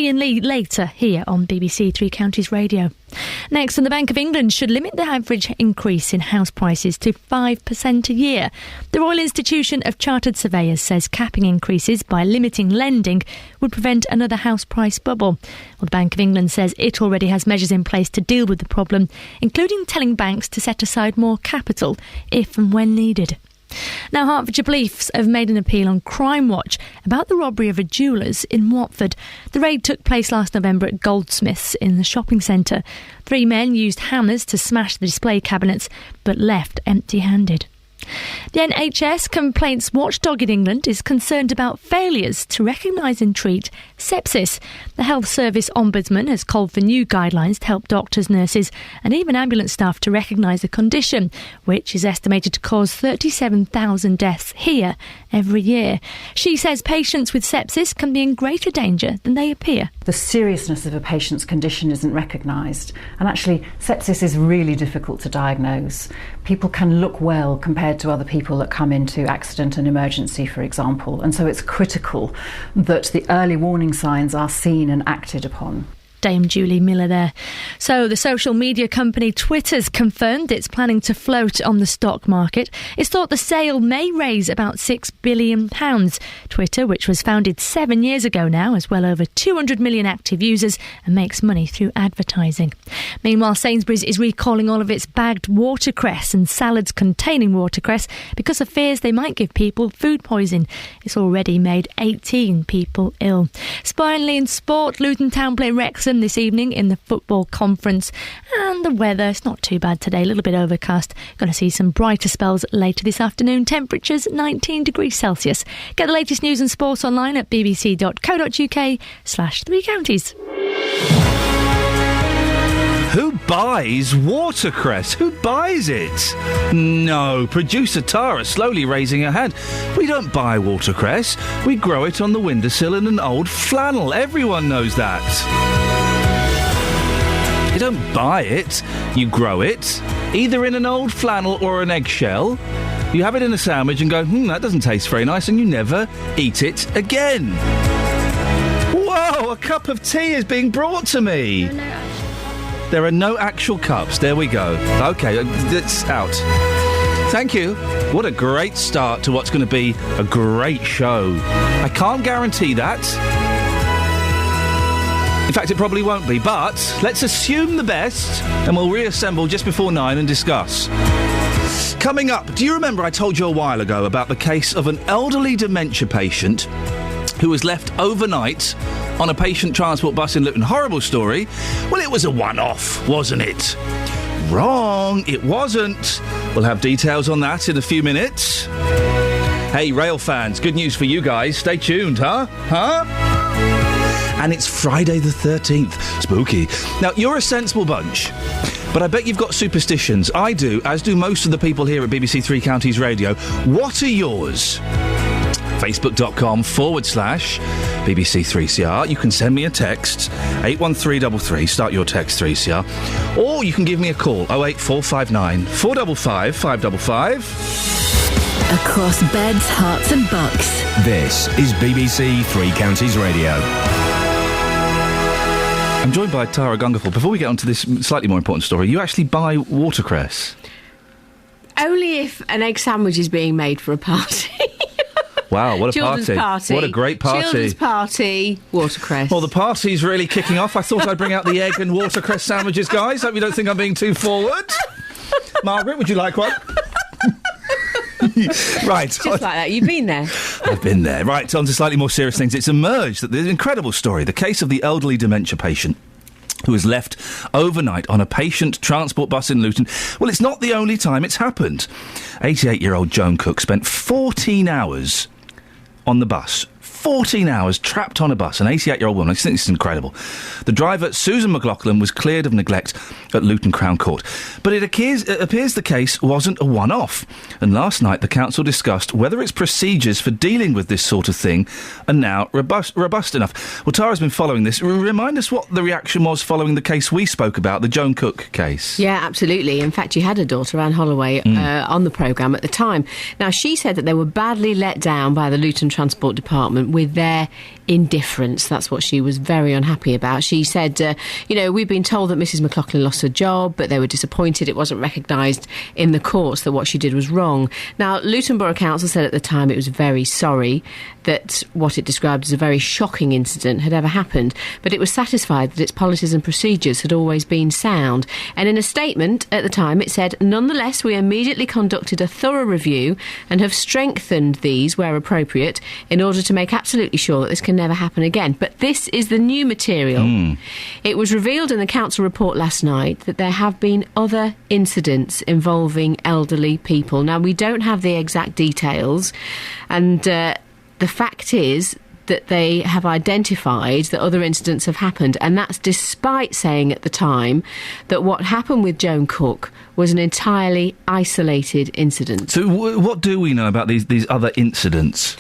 Iain Lee later here on BBC Three Counties Radio. Next, and the Bank of England should limit the average increase in house prices to 5% a year. The Royal Institution of Chartered Surveyors says capping increases by limiting lending would prevent another house price bubble. Well, the Bank of England says it already has measures in place to deal with the problem, including telling banks to set aside more capital if and when needed. Now, Hertfordshire Police have made an appeal on Crime Watch about the robbery of a jeweller's in Watford. The raid took place last November at Goldsmiths in the shopping centre. 3 men used hammers to smash the display cabinets but left empty-handed. The NHS Complaints Watchdog in England is concerned about failures to recognise and treat sepsis. The Health Service Ombudsman has called for new guidelines to help doctors, nurses and even ambulance staff to recognise the condition, which is estimated to cause 37,000 deaths here every year. She says patients with sepsis can be in greater danger than they appear. The seriousness of a patient's condition isn't recognised, and actually sepsis is really difficult to diagnose. People can look well compared to other people that come into accident and emergency, for example, and so it's critical that the early warning signs are seen and acted upon. Dame Julie Miller there. So the social media company Twitter's confirmed it's planning to float on the stock market. It's thought the sale may raise about £6 billion. Twitter, which was founded 7 years ago now, has well over 200 million active users and makes money through advertising. Meanwhile, Sainsbury's is recalling all of its bagged watercress and salads containing watercress because of fears they might give people food poisoning. It's already made 18 people ill. Finally, in sport, Luton Town play Wrexham this evening in the football conference. And the weather, it's not too bad today, a little bit overcast. Going to see some brighter spells later this afternoon. Temperatures 19 degrees Celsius. Get the latest news and sport online at bbc.co.uk/Three Counties. Who buys watercress? Who buys it? No, producer Tara slowly raising her hand. We don't buy watercress. We grow it on the windowsill in an old flannel. Everyone knows that. You don't buy it. You grow it, either in an old flannel or an eggshell. You have it in a sandwich and go, that doesn't taste very nice, and you never eat it again. Whoa, a cup of tea is being brought to me. There are no actual cups. There we go. OK, it's out. Thank you. What a great start to what's going to be a great show. I can't guarantee that. In fact, it probably won't be, but let's assume the best and we'll reassemble just before 9 and discuss. Coming up, do you remember I told you a while ago about the case of an elderly dementia patient who was left overnight on a patient transport bus in Luton? Horrible story. Well, it was a one-off, wasn't it? Wrong, it wasn't. We'll have details on that in a few minutes. Hey, rail fans, good news for you guys. Stay tuned, huh? And it's Friday the 13th. Spooky. Now, you're a sensible bunch, but I bet you've got superstitions. I do, as do most of the people here at BBC Three Counties Radio. What are yours? Facebook.com/BBC3CR. You can send me a text, 81333, start your text 3CR. Or you can give me a call, 08459 455 555. Across beds, hearts and bucks. This is BBC Three Counties Radio. I'm joined by Tara Gungerford. Before we get on to this slightly more important story, you actually buy watercress? Only if an egg sandwich is being made for a party. Wow, what a Children's party. What a great party. Children's party, watercress. Well, the party's really kicking off. I thought I'd bring out the egg and watercress sandwiches, guys. Hope you don't think I'm being too forward. Margaret, would you like one? Right. Just like that. You've been there. I've been there. Right, on to slightly more serious things. It's emerged that there's an incredible story. The case of the elderly dementia patient who was left overnight on a patient transport bus in Luton. Well, it's not the only time it's happened. 88-year-old Joan Cook spent 14 hours on the bus. 14 hours trapped on a bus, an 88-year-old woman. I just think this is incredible. The driver, Susan McLaughlin, was cleared of neglect at Luton Crown Court. But it appears the case wasn't a one-off. And last night, the council discussed whether its procedures for dealing with this sort of thing are now robust enough. Well, Tara's been following this. Remind us what the reaction was following the case we spoke about, the Joan Cook case. Yeah, absolutely. In fact, you had a daughter, Anne Holloway, on the programme at the time. Now, she said that they were badly let down by the Luton Transport Department with their indifference. That's what she was very unhappy about. She said, we've been told that Mrs McLaughlin lost her job, but they were disappointed it wasn't recognised in the courts that what she did was wrong. Now, Luton Borough Council said at the time it was very sorry that what it described as a very shocking incident had ever happened, but it was satisfied that its policies and procedures had always been sound. And in a statement at the time, it said, nonetheless, we immediately conducted a thorough review and have strengthened these where appropriate in order to make absolutely sure that this can never happen again. But this is the new material. It was revealed in the council report last night that there have been other incidents involving elderly people. Now, we don't have the exact details, and the fact is that they have identified that other incidents have happened, and that's despite saying at the time that what happened with Joan Cook was an entirely isolated incident. So what do we know about these other incidents?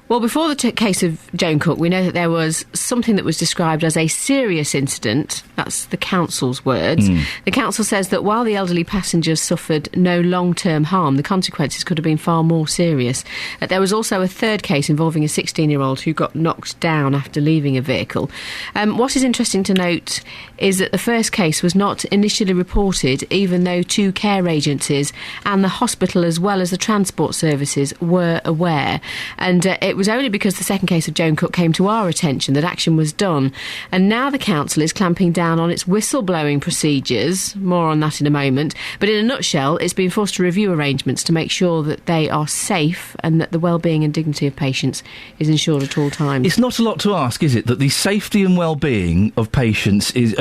Well, before the case of Joan Cook, we know that there was something that was described as a serious incident. That's the council's words. The council says that while the elderly passengers suffered no long-term harm, the consequences could have been far more serious. There was also a third case involving a 16-year-old who got knocked down after leaving a vehicle. What is interesting to note is that the first case was not initially reported, even though 2 care agencies and the hospital as well as the transport services were aware. And it was only because the second case of Joan Cook came to our attention that action was done. And now the council is clamping down on its whistleblowing procedures. More on that in a moment. But in a nutshell, it's been forced to review arrangements to make sure that they are safe and that the well-being and dignity of patients is ensured at all times. It's not a lot to ask, is it, that the safety and well-being of patients is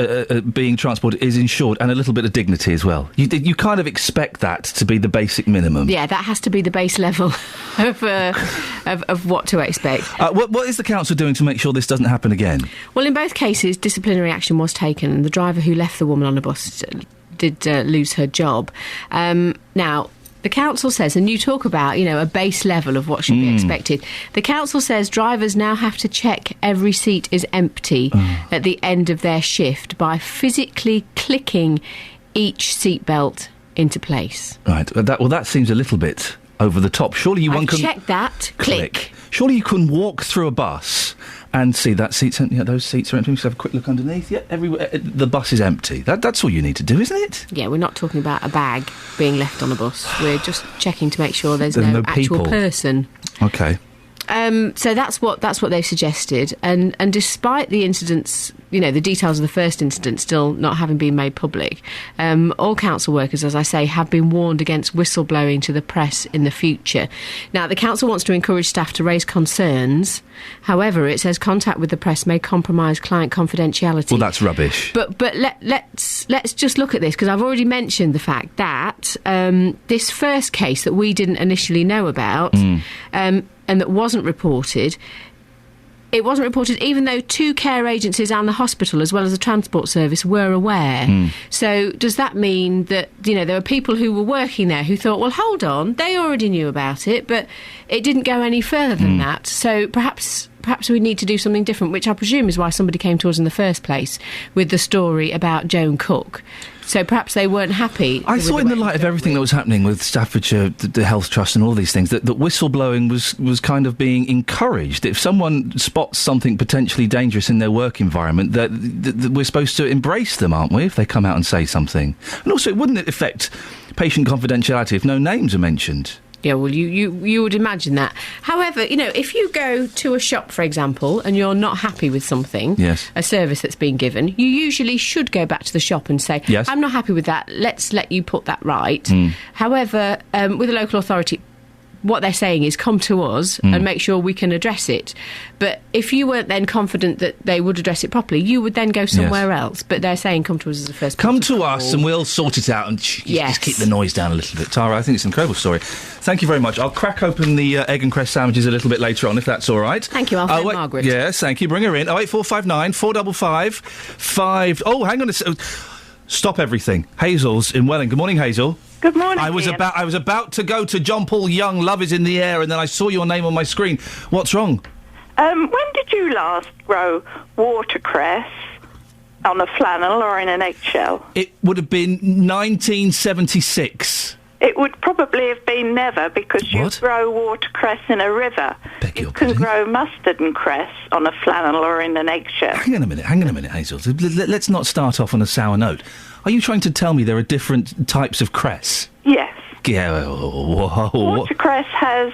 being transported is ensured, and a little bit of dignity as well. You kind of expect that to be the basic minimum. Yeah, that has to be the base level of what to expect. What is the council doing to make sure this doesn't happen again? Well, in both cases, disciplinary action was taken, and the driver who left the woman on the bus did lose her job. Now, the council says, and you talk about, a base level of what should be expected. The council says drivers now have to check every seat is empty at the end of their shift by physically clicking each seatbelt into place. Right. That seems a little bit over the top. Surely one can check that. Click. Surely you can walk through a bus and see that seat's empty. Yeah, those seats are empty. Just have a quick look underneath. Yeah, everywhere the bus is empty. That's all you need to do, isn't it? Yeah, we're not talking about a bag being left on a bus. We're just checking to make sure there's no actual people. Person. Okay. So that's what they've suggested, and despite the incidents, the details of the first incident still not having been made public, all council workers, as I say, have been warned against whistleblowing to the press in the future. Now, the council wants to encourage staff to raise concerns. However, it says contact with the press may compromise client confidentiality. Well, that's rubbish. But let's just look at this, because I've already mentioned the fact that this first case that we didn't initially know about. And that wasn't reported. It wasn't reported even though 2 care agencies and the hospital as well as the transport service were aware. So does that mean that, there were people who were working there who thought, well, hold on, they already knew about it, but it didn't go any further than that. So perhaps we need to do something different, which I presume is why somebody came to us in the first place with the story about Joan Cook. So perhaps they weren't happy. I thought in the light of everything that was happening with Staffordshire, the Health Trust and all these things, that whistleblowing was kind of being encouraged. If someone spots something potentially dangerous in their work environment, that we're supposed to embrace them, aren't we, if they come out and say something? And also, wouldn't it affect patient confidentiality if no names are mentioned? Yeah, well, you would imagine that. However, if you go to a shop, for example, and you're not happy with something, yes, a service that's been given, you usually should go back to the shop and say, yes, I'm not happy with that, let's let you put that right. However, with a local authority, what they're saying is come to us and make sure we can address it. But if you weren't then confident that they would address it properly, you would then go somewhere else. But they're saying come to us as the first Come to us and we'll sort it out and just keep the noise down a little bit. Tara, I think it's an incredible story. Thank you very much. I'll crack open the egg and cress sandwiches a little bit later on, if that's all right. Thank you. I'll phone Margaret. Yes, thank you. Bring her in. 08459 455 5... Oh, hang on a second. Stop everything. Hazel's in Welling. Good morning, Hazel. Good morning, I was about to go to John Paul Young, Love is in the Air, and then I saw your name on my screen. What's wrong? When did you last grow watercress on a flannel or in an eggshell? It would have been 1976. It would probably have been never, because you What? grow watercress in a river. Beg You your can pardon? grow mustard and cress on a flannel or in an eggshell. Hang on a minute, Hazel. Let's not start off on a sour note. Are you trying to tell me there are different types of cress? Yes. Yeah, whoa. Watercress has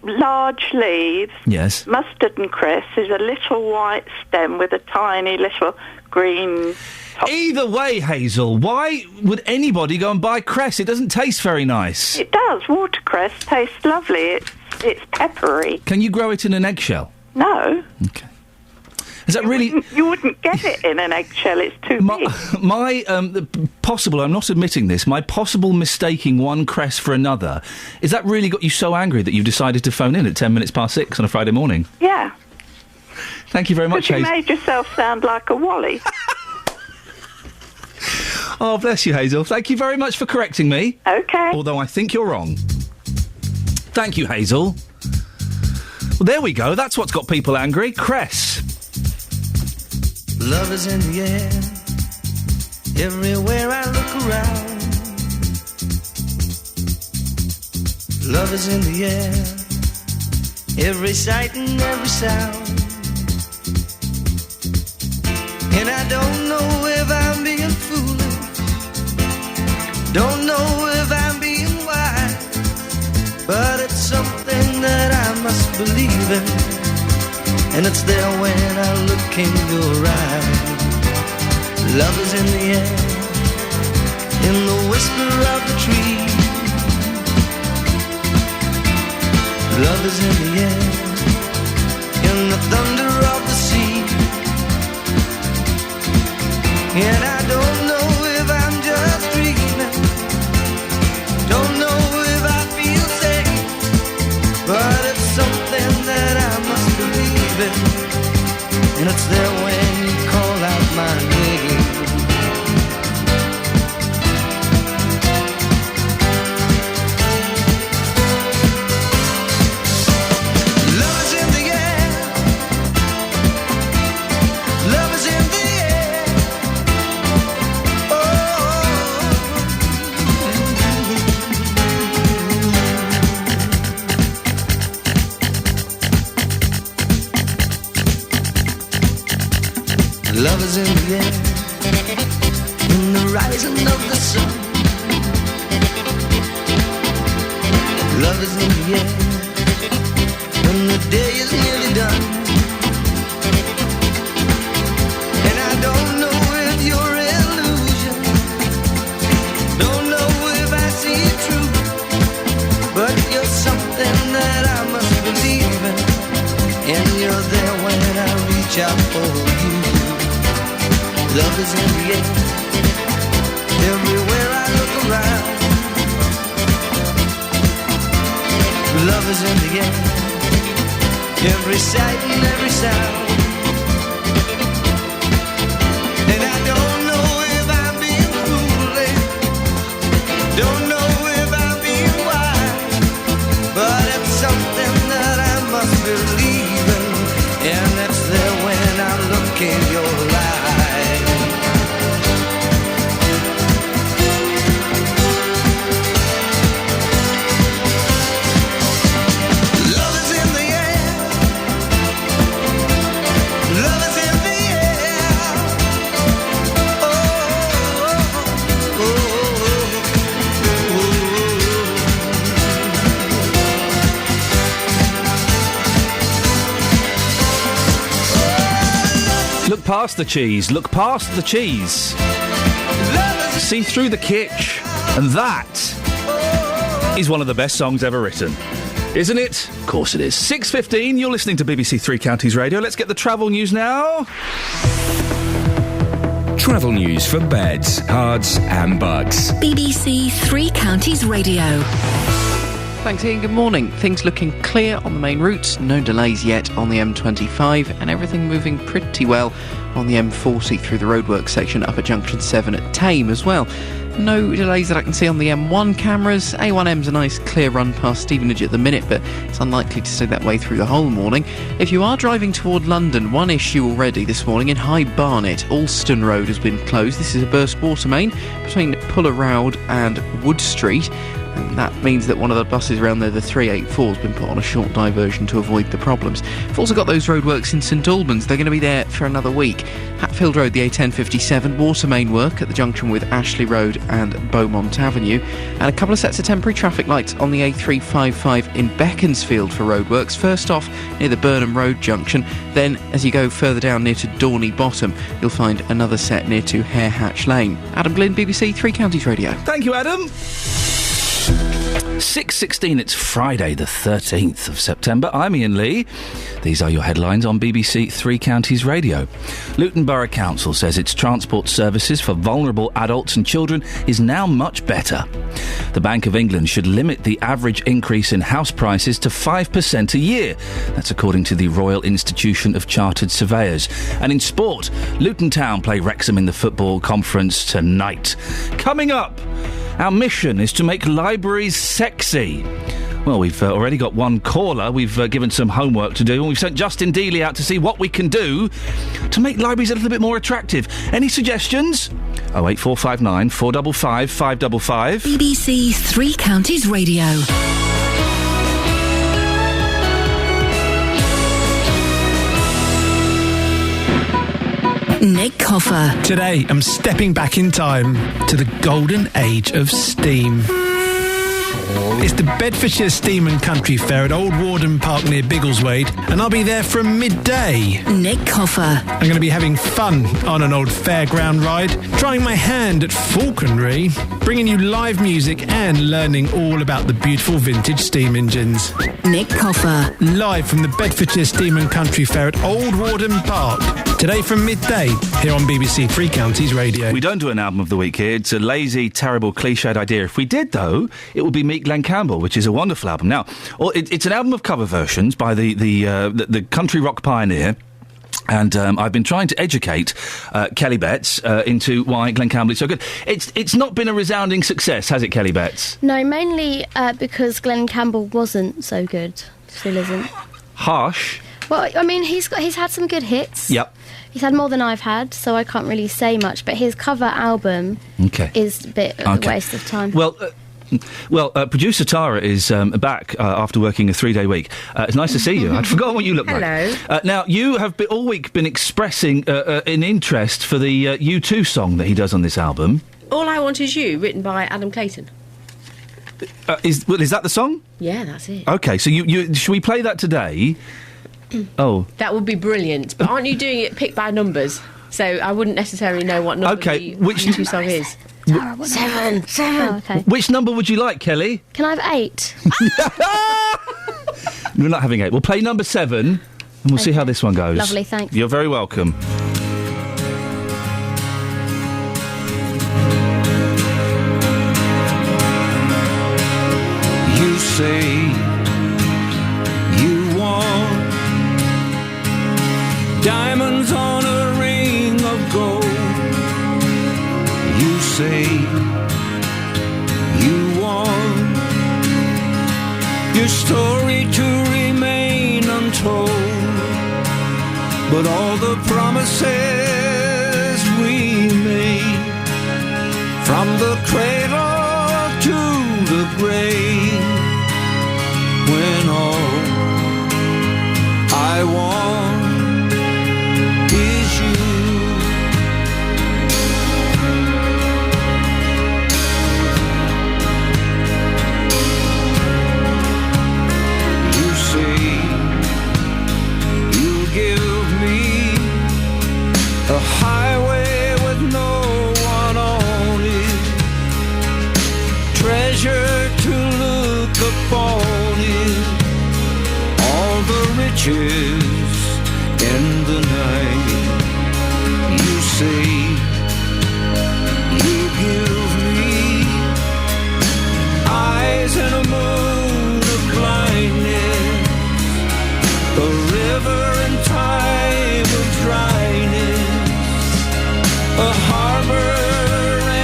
large leaves. Yes. Mustard and cress is a little white stem with a tiny little green top. Either way, Hazel, why would anybody go and buy cress? It doesn't taste very nice. It does. Watercress tastes lovely. It's peppery. Can you grow it in an eggshell? No. Okay. Is that really... You wouldn't get it in an eggshell. It's too big. My possible, I'm not admitting this, my possible mistaking one cress for another, is that really got you so angry that you've decided to phone in at 10 minutes past 6 on a Friday morning? Yeah. Thank you very much, Because you Hazel. made yourself sound like a Wally. Oh, bless you, Hazel. Thank you very much for correcting me. Okay. Although I think you're wrong. Thank you, Hazel. Well, there we go. That's what's got people angry. Cress. Love is in the air, everywhere I look around. Love is in the air, every sight and every sound. And I don't know if I'm being foolish, don't know if I'm being wise, but it's something that I must believe in. And it's there when I look in your eyes. Love is in the air, in the whisper of the tree. Love is in the air, in the thunder of the sea. And I don't know if I'm just dreaming, don't know if I feel safe, but it's something that I must believe. And it's there when you call out my name. Love is in the air, love is in the air. Oh, love is in the air, in the rising of the sun. Love is in the air, when the day is nearly done. And I don't know if you're illusion, don't know if I see it true, but you're something that I must believe in. And you're there when I reach out for you. Love is in the air, everywhere I look around. Love is in the air, every sight and every sound. And I don't know if I'm being foolish, don't know if I'm being wise, but it's something that I must believe in. And it's there when I look in your eyes. Look past the cheese. Look past the cheese. See through the kitsch. And that is one of the best songs ever written. Isn't it? Of course it is. 6:15, you're listening to BBC Three Counties Radio. Let's get the travel news now. Travel news for beds, cards and bugs. BBC Three Counties Radio. Thanks, Ian. Good morning. Things looking clear on the main routes. No delays yet on the M25, and everything moving pretty well on the M40 through the roadworks section up at Junction 7 at Tame as well. No delays that I can see on the M1 cameras. A1M's a nice clear run past Stevenage at the minute, but it's unlikely to stay that way through the whole morning. If you are driving toward London, one issue already this morning in High Barnet. Alston Road has been closed. This is a burst water main between Puller Road and Wood Street. And that means that one of the buses around there, the 384, has been put on a short diversion to avoid the problems. We've also got those roadworks in St Albans. They're going to be there for another week. Hatfield Road, the A1057, water main work at the junction with Ashley Road and Beaumont Avenue. And a couple of sets of temporary traffic lights on the A355 in Beaconsfield for roadworks. First off, near the Burnham Road junction. Then, as you go further down near to Dorney Bottom, you'll find another set near to Hare Hatch Lane. Adam Glynn, BBC Three Counties Radio. Thank you, Adam. 6:16, it's Friday the 13th of September. I'm Iain Lee. These are your headlines on BBC Three Counties Radio. Luton Borough Council says its transport services for vulnerable adults and children is now much better. The Bank of England should limit the average increase in house prices to 5% a year. That's according to the Royal Institution of Chartered Surveyors. And in sport, Luton Town play Wrexham in the football conference tonight. Coming up, our mission is to make libraries sexy. Well, we've already got one caller. We've given some homework to do, and we've sent Justin Dealey out to see what we can do to make libraries a little bit more attractive. Any suggestions? 08459 455 555. BBC Three Counties Radio. Nick Coffer. Today, I'm stepping back in time to the golden age of steam. It's the Bedfordshire Steam and Country Fair at Old Warden Park near Biggleswade, and I'll be there from midday. Nick Coffer. I'm going to be having fun on an old fairground ride, trying my hand at falconry, bringing you live music and learning all about the beautiful vintage steam engines. Nick Coffer. Live from the Bedfordshire Steam and Country Fair at Old Warden Park. Today from midday, here on BBC Three Counties Radio. We don't do an album of the week here. It's a lazy, terrible, cliched idea. If we did, though, it would be Meet Glenn Campbell, which is a wonderful album. Now, it's an album of cover versions by the country rock pioneer. And I've been trying to educate Kelly Betts into why Glenn Campbell is so good. It's not been a resounding success, has it, Kelly Betts? No, mainly because Glenn Campbell wasn't so good. Still isn't. Harsh. Well, I mean, he's had some good hits. Yep. He's had more than I've had, so I can't really say much. But his cover album is a bit of a waste of time. Well, producer Tara is back after working a 3-day week. It's nice to see you. I'd forgotten what you look like. Now, you have all week been expressing an interest for the U2 song that he does on this album. All I Want Is You, written by Adam Clayton. Is that the song? Yeah, that's it. OK, so should we play that today? Oh. That would be brilliant. But aren't you doing it picked by numbers? So I wouldn't necessarily know what number the U2 song is. Seven. Oh, okay. Which number would you like, Kelly? Can I have 8? We're not having 8. We'll play number 7, and we'll see how this one goes. Lovely, thanks. You're very welcome. You say you want diamonds on a ring of gold. You say you want your story to remain untold, but all the promises we made, from the cradle to the grave, when all I want is you. You say you'll give me a highway with no one on it, treasure to look upon it, all the riches in the night. You say you give me eyes and a moon of blindness, a river in time of dryness, a harbor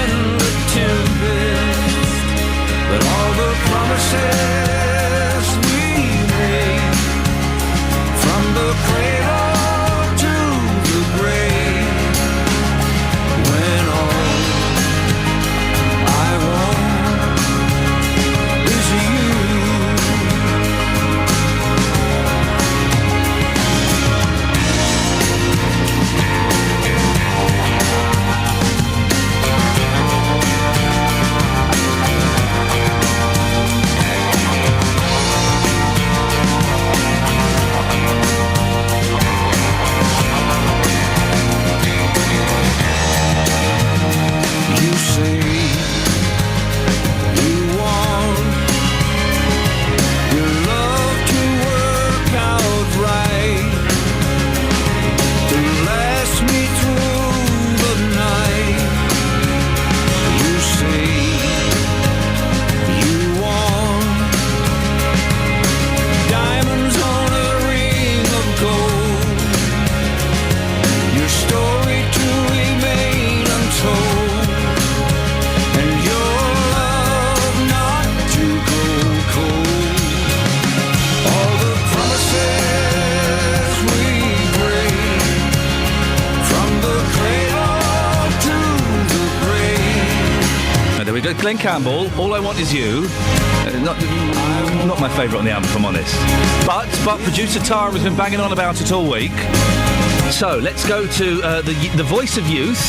and the timber Glenn Campbell, All I Want Is You. Not my favourite on the album, if I'm honest. But producer Tara has been banging on about it all week. So, let's go to the voice of youth,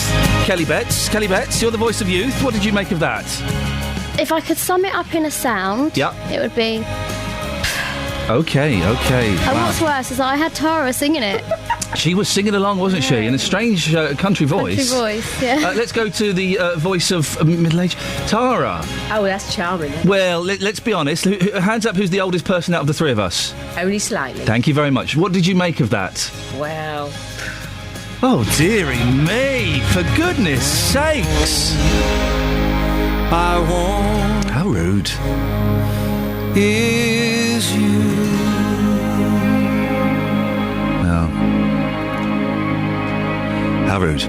Kelly Betts. Kelly Betts, you're the voice of youth. What did you make of that? If I could sum it up in a sound, it would be... Okay. And what's worse is I had Tara singing it. She was singing along, wasn't she? In a strange country voice. Country voice, yeah. Let's go to the voice of middle-aged Tara. Oh, that's charming. Well, let's be honest. Hands up, who's the oldest person out of the three of us? Only slightly. Thank you very much. What did you make of that? Well... Oh, dearie me! For goodness sakes! I want... How rude. Is you. Well... How rude.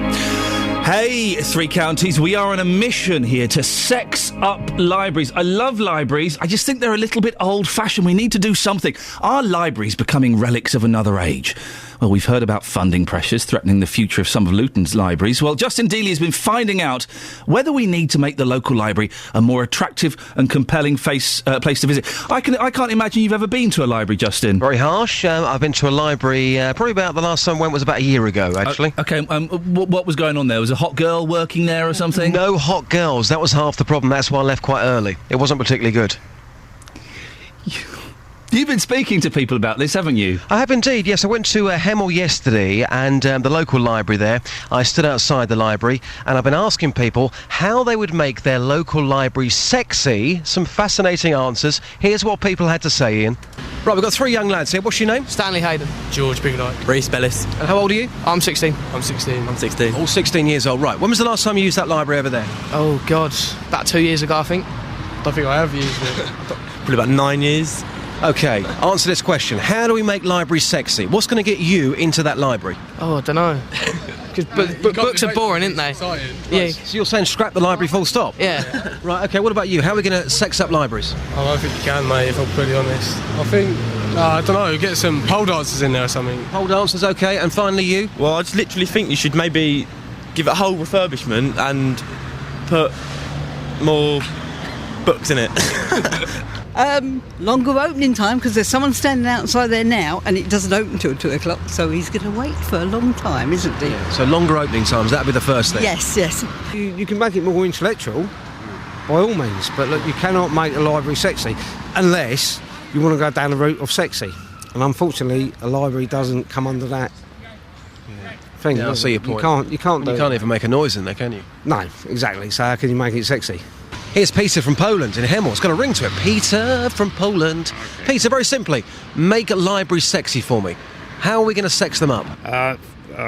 Hey, Three Counties, we are on a mission here to sex up libraries. I love libraries. I just think they're a little bit old-fashioned. We need to do something. Are libraries becoming relics of another age? Well, we've heard about funding pressures threatening the future of some of Luton's libraries. Well, Justin Dealey has been finding out whether we need to make the local library a more attractive and compelling place to visit. I can't imagine you've ever been to a library, Justin. Very harsh. I've been to a library probably about the last time I went was about a year ago, actually. Okay, what was going on there? Was a hot girl working there or something? No hot girls. That was half the problem. That's why I left quite early. It wasn't particularly good. You've been speaking to people about this, haven't you? I have indeed, yes. I went to Hemel yesterday and the local library there. I stood outside the library and I've been asking people how they would make their local library sexy. Some fascinating answers. Here's what people had to say, Ian. Right, we've got three young lads here. What's your name? Stanley Hayden. George Bignight. Reece Bellis. And how old are you? I'm 16. I'm 16. All 16 years old. Right, when was the last time you used that library over there? Oh, God. About 2 years ago, I think. Don't think I have used it. Probably about 9 years. OK, answer this question. How do we make libraries sexy? What's going to get you into that library? Oh, I don't know. Because books are boring, aren't they? Yeah. So you're saying scrap the library full stop? Yeah. Right, OK, what about you? How are we going to sex up libraries? I don't think you can, mate, if I'm pretty honest. I think, I don't know, get some pole dancers in there or something. Pole dancers, OK, and finally you? Well, I just literally think you should maybe give it a whole refurbishment and put more books in it. Longer opening time because there's someone standing outside there now and it doesn't open till 2 o'clock, so he's going to wait for a long time, isn't he? Yeah. So longer opening times, that'd be the first thing? Yes. You can make it more intellectual, by all means, but look, you cannot make a library sexy unless you want to go down the route of sexy. And unfortunately, a library doesn't come under that thing. Yeah, I see your point. You can't even make a noise in there, can you? No, exactly. So how can you make it sexy? Here's Peter from Poland in Hemel. It's got a ring to it. Peter from Poland. Peter, very simply, make a library sexy for me. How are we going to sex them up?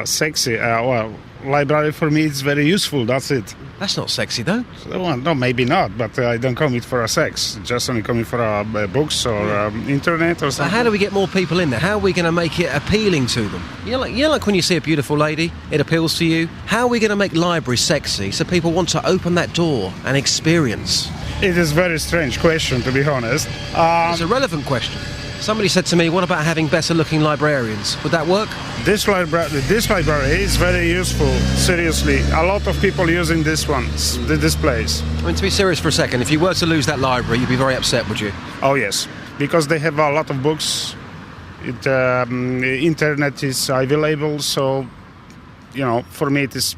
Sexy? Well, library for me is very useful, that's it. That's not sexy, though. Well, no, maybe not, but I don't come it for a sex. Just only coming for books or internet or something. So how do we get more people in there? How are we going to make it appealing to them? You know, like when you see a beautiful lady, it appeals to you. How are we going to make libraries sexy so people want to open that door and experience? It is a very strange question, to be honest. It's a relevant question. Somebody said to me, what about having better-looking librarians? Would that work? This library is very useful, seriously. A lot of people using this place. I mean, to be serious for a second, if you were to lose that library, you'd be very upset, would you? Oh, yes, because they have a lot of books. Internet is available, so, for me it is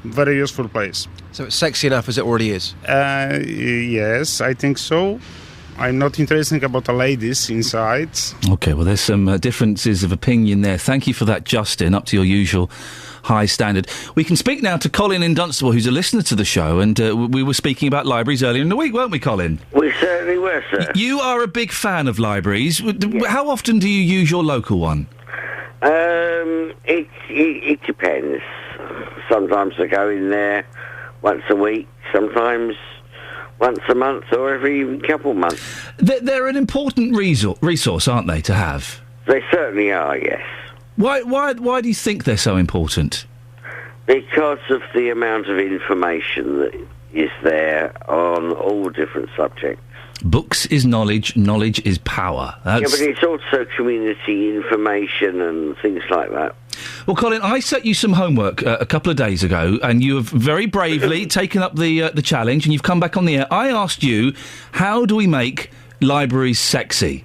a very useful place. So it's sexy enough as it already is? Yes, I think so. I'm not interested about the ladies inside. OK, well, there's some differences of opinion there. Thank you for that, Justin, up to your usual high standard. We can speak now to Colin in Dunstable, who's a listener to the show, and we were speaking about libraries earlier in the week, weren't we, Colin? We certainly were, sir. You are a big fan of libraries. Yes. How often do you use your local one? It depends. Sometimes I go in there once a week, sometimes once a month or every couple of months. They're an important resource, aren't they, to have? They certainly are, yes. Why do you think they're so important? Because of the amount of information that is there on all different subjects. Books is knowledge, knowledge is power. Yeah, but it's also community information and things like that. Well, Colin, I set you some homework a couple of days ago, and you have very bravely taken up the challenge, and you've come back on the air. I asked you, how do we make libraries sexy?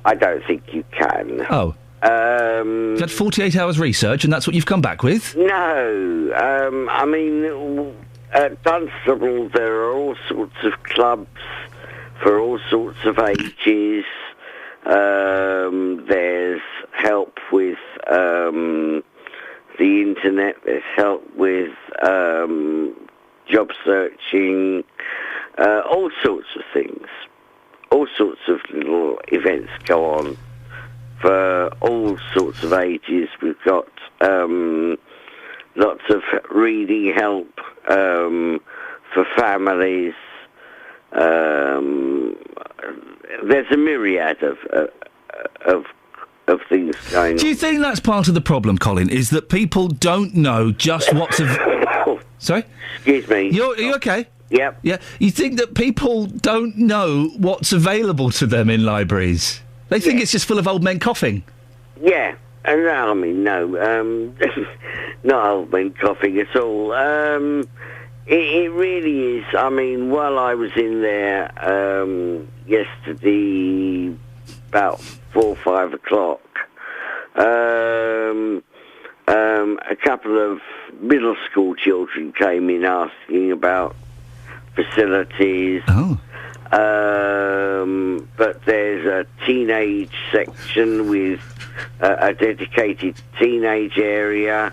I don't think you can. Oh. You had 48 hours research, and that's what you've come back with? No. I mean, at Dunstable, there are all sorts of clubs for all sorts of ages. There's help with the internet. There's help with job searching. All sorts of things. All sorts of little events go on for all sorts of ages. We've got lots of reading help for families. There's a myriad of things going on. Do you think that's part of the problem, Colin, is that people don't know just what's... Sorry? Excuse me. Are you okay? Yep. Yeah. You think that people don't know what's available to them in libraries? They think it's just full of old men coughing. Yeah. I mean, no. Not old men coughing at all. It really is. I mean, while I was in there yesterday, about 4 or 5 o'clock, a couple of middle school children came in asking about facilities. Oh. But there's a teenage section with a dedicated teenage area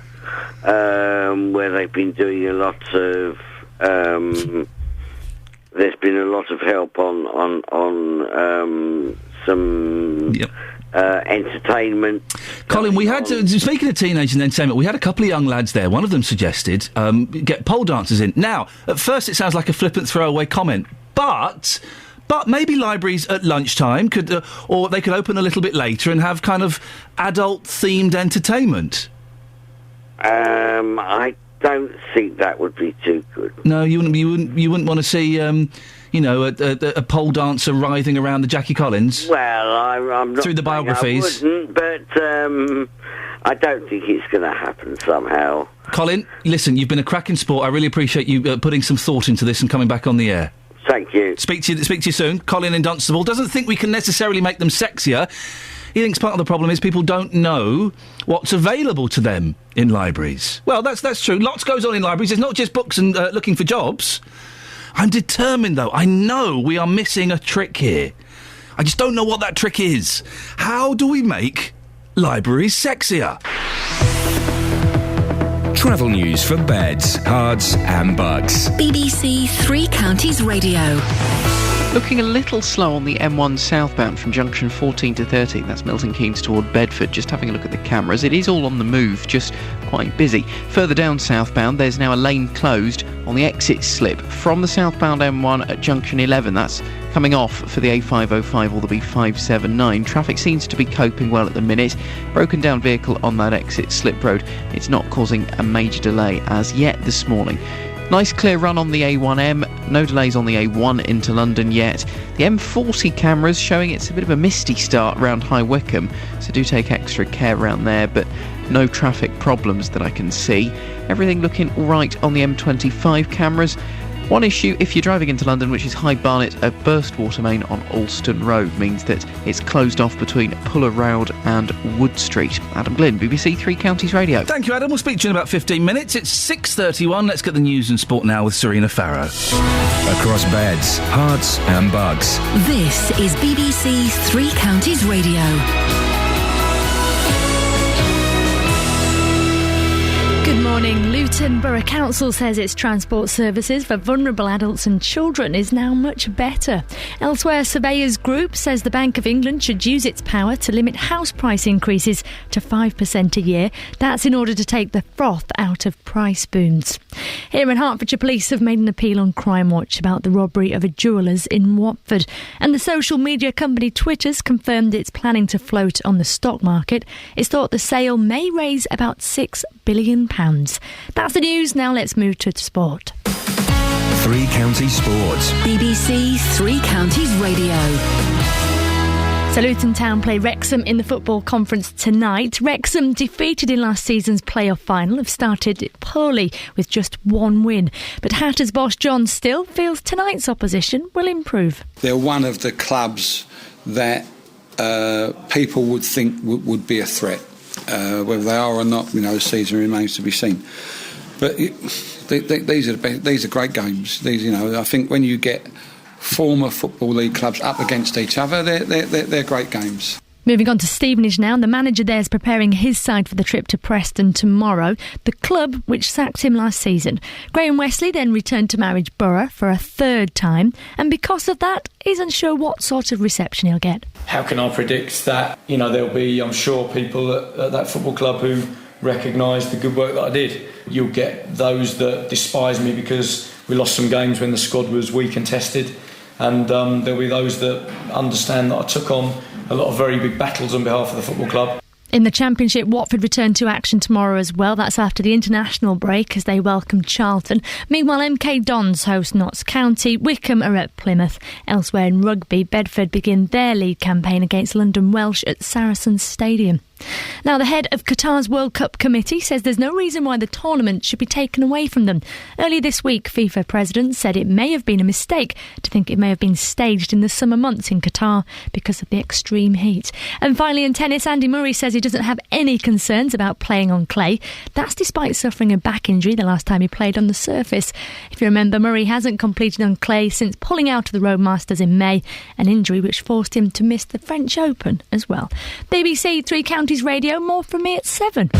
where they've been doing a lot of. There's been a lot of help on some entertainment. Colin, we had speaking of teenage and entertainment, we had a couple of young lads there. One of them suggested get pole dancers in. Now, at first, it sounds like a flippant throwaway comment, but maybe libraries at lunchtime could, or they could open a little bit later and have kind of adult-themed entertainment. I don't think that would be too good. No, you wouldn't want to see, a pole dancer writhing around the Jackie Collins. Well, I'm not through the biographies. I wouldn't, but I don't think it's going to happen somehow. Colin, listen, you've been a cracking sport. I really appreciate you putting some thought into this and coming back on the air. Thank you. Speak to you soon. Colin in Dunstable doesn't think we can necessarily make them sexier. He thinks part of the problem is people don't know what's available to them in libraries. Well, that's true. Lots goes on in libraries. It's not just books and looking for jobs. I'm determined, though. I know we are missing a trick here. I just don't know what that trick is. How do we make libraries sexier? Travel news for beds, cards and bugs. BBC Three Counties Radio. Looking a little slow on the M1 southbound from junction 14 to 30, that's Milton Keynes toward Bedford. Just having a look at the cameras, it is all on the move, just quite busy. Further down southbound, there's now a lane closed on the exit slip from the southbound M1 at junction 11. That's coming off for the A505 or the B579. Traffic seems to be coping well at the minute. Broken down vehicle on that exit slip road. It's not causing a major delay as yet this morning. Nice clear run on the A1M, no delays on the A1 into London yet. The M40 cameras showing it's a bit of a misty start around High Wycombe, so do take extra care around there, but no traffic problems that I can see. Everything looking alright on the M25 cameras. One issue, if you're driving into London, which is High Barnet, a burst water main on Alston Road means that it's closed off between Puller Road and Wood Street. Adam Glynn, BBC Three Counties Radio. Thank you, Adam. We'll speak to you in about 15 minutes. It's 6:31. Let's get the news and sport now with Serena Farrow. Across beds, hearts and bugs. This is BBC Three Counties Radio. Good morning. Luton Borough Council says its transport services for vulnerable adults and children is now much better. Elsewhere, Surveyors Group says the Bank of England should use its power to limit house price increases to 5% a year. That's in order to take the froth out of price booms. Here in Hertfordshire, police have made an appeal on Crime Watch about the robbery of a jeweller's in Watford. And the social media company Twitter's confirmed it's planning to float on the stock market. It's thought the sale may raise about £6 billion. That's the news. Now let's move to sport. Three Counties Sports. BBC Three Counties Radio. So Luton Town play Wrexham in the Football Conference tonight. Wrexham, defeated in last season's playoff final, have started poorly with just one win. But Hatters boss John Still feels tonight's opposition will improve. They're one of the clubs that people would think would be a threat. Whether they are or not, the season remains to be seen. But these are great games. I think when you get former Football League clubs up against each other, they're great games. Moving on to Stevenage now. The manager there is preparing his side for the trip to Preston tomorrow, the club which sacked him last season. Graham Wesley then returned to Marriageborough for a third time, and because of that, he's unsure what sort of reception he'll get. How can I predict that? There'll be, I'm sure, people at that football club who recognise the good work that I did. You'll get those that despise me because we lost some games when the squad was weak and tested, and there'll be those that understand that I took on a lot of very big battles on behalf of the football club. In the Championship, Watford return to action tomorrow as well. That's after the international break as they welcome Charlton. Meanwhile, MK Dons host Notts County. Wickham are at Plymouth. Elsewhere in rugby, Bedford begin their league campaign against London Welsh at Saracens Stadium. Now, the head of Qatar's World Cup committee says there's no reason why the tournament should be taken away from them. Earlier this week, FIFA president said it may have been a mistake to think it may have been staged in the summer months in Qatar because of the extreme heat. And finally, in tennis, Andy Murray says he doesn't have any concerns about playing on clay. That's despite suffering a back injury the last time he played on the surface. If you remember, Murray hasn't competed on clay since pulling out of the Road Masters in May, an injury which forced him to miss the French Open as well. BBC Three Counties Radio, more from me at 7.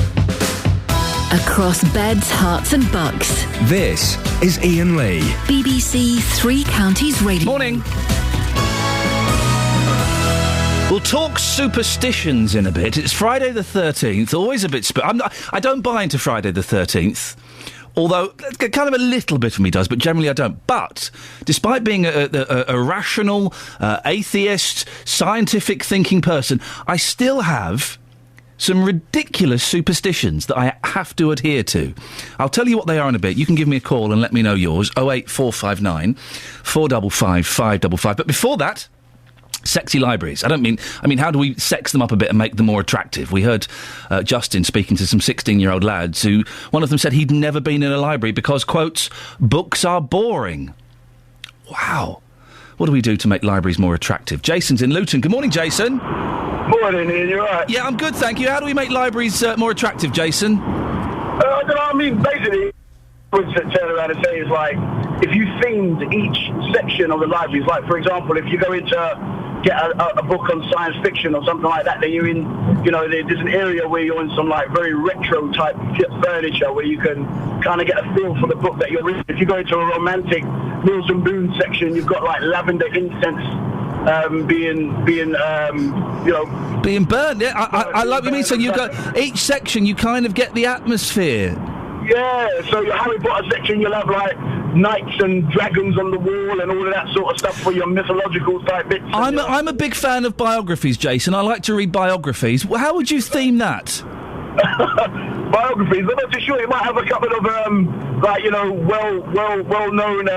Across beds, hearts and bucks. This is Iain Lee. BBC Three Counties Radio. Morning. We'll talk superstitions in a bit. It's Friday the 13th, always a bit... I don't buy into Friday the 13th. Although, kind of a little bit of me does, but generally I don't. But, despite being a rational, atheist, scientific thinking person, I still have some ridiculous superstitions that I have to adhere to. I'll tell you what they are in a bit. You can give me a call and let me know yours. 08459 455 555. But before that, sexy libraries. I mean, how do we sex them up a bit and make them more attractive? We heard Justin speaking to some 16-year-old lads who, one of them said he'd never been in a library because, quotes, books are boring. Wow. What do we do to make libraries more attractive? Jason's in Luton. Good morning, Jason. Morning, Ian. You all right? Yeah, I'm good, thank you. How do we make libraries more attractive, Jason? I don't know. Basically, what I would turn around and say is, like, if you themed each section of the libraries, like, for example, if you go into get a book on science fiction or something like that, then you're in, there's an area where you're in some, like, very retro type furniture where you can kind of get a feel for the book that you're reading. If you go into a romantic Mills and Boon section, you've got, like, lavender incense being burnt. Yeah, I like what you mean. So you've got each section, you kind of get the atmosphere. Yeah, so your Harry Potter section, you'll have, like, knights and dragons on the wall and all of that sort of stuff for your mythological type bits. I'm a big fan of biographies, Jason. I like to read biographies. How would you theme that? Biographies? I'm not too sure. You might have a couple of well-known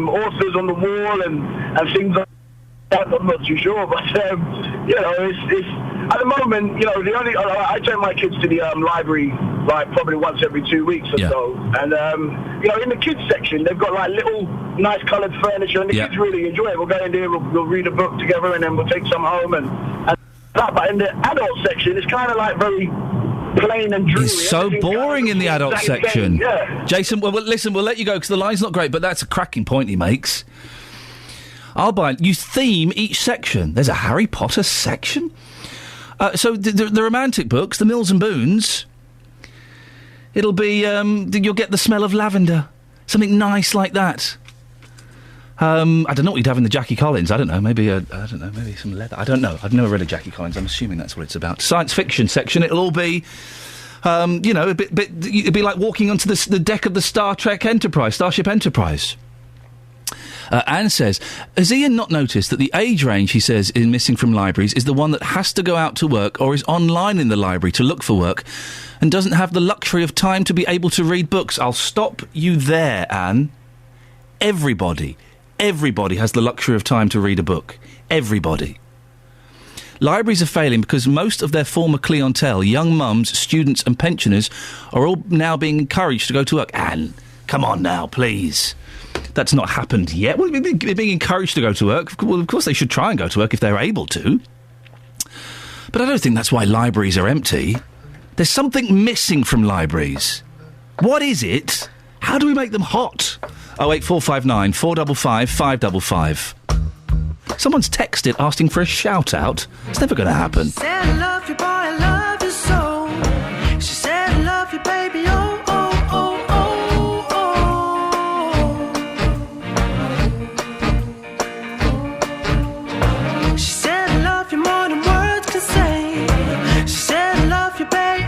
authors on the wall and things like that. I'm not too sure, but it's at the moment, I take my kids to the library like probably once every 2 weeks or so, and in the kids section they've got like little nice coloured furniture, and the kids really enjoy it. We'll go in there, we'll read a book together, and then we'll take some home and that. But in the adult section, it's kind of like very plain and dreary. It's so boring in the adult section. Yeah. Jason, well, listen, we'll let you go because the line's not great, but that's a cracking point he makes. You theme each section. There's a Harry Potter section? So the romantic books, the Mills and Boons, it'll be, you'll get the smell of lavender. Something nice like that. I don't know what you'd have in the Jackie Collins. I don't know, maybe some leather. I don't know. I've never read a Jackie Collins. I'm assuming that's what it's about. Science fiction section, it'll all be, a bit it'd be like walking onto the deck of the Starship Enterprise. Anne says, has Iain not noticed that the age range, he says, is missing from libraries is the one that has to go out to work or is online in the library to look for work and doesn't have the luxury of time to be able to read books? I'll stop you there, Anne. Everybody has the luxury of time to read a book. Everybody. Libraries are failing because most of their former clientele, young mums, students and pensioners, are all now being encouraged to go to work. Anne, come on now, please. That's not happened yet. Well, they're being encouraged to go to work. Well, of course they should try and go to work if they're able to. But I don't think that's why libraries are empty. There's something missing from libraries. What is it? How do we make them hot? 08459 455 555. Someone's texted asking for a shout-out. It's never going to happen. She said, I love you, boy, I love you so. She said, I love you, baby, oh, oh, oh, oh, oh. She said, I love you more than words can say. She said, I love you, baby.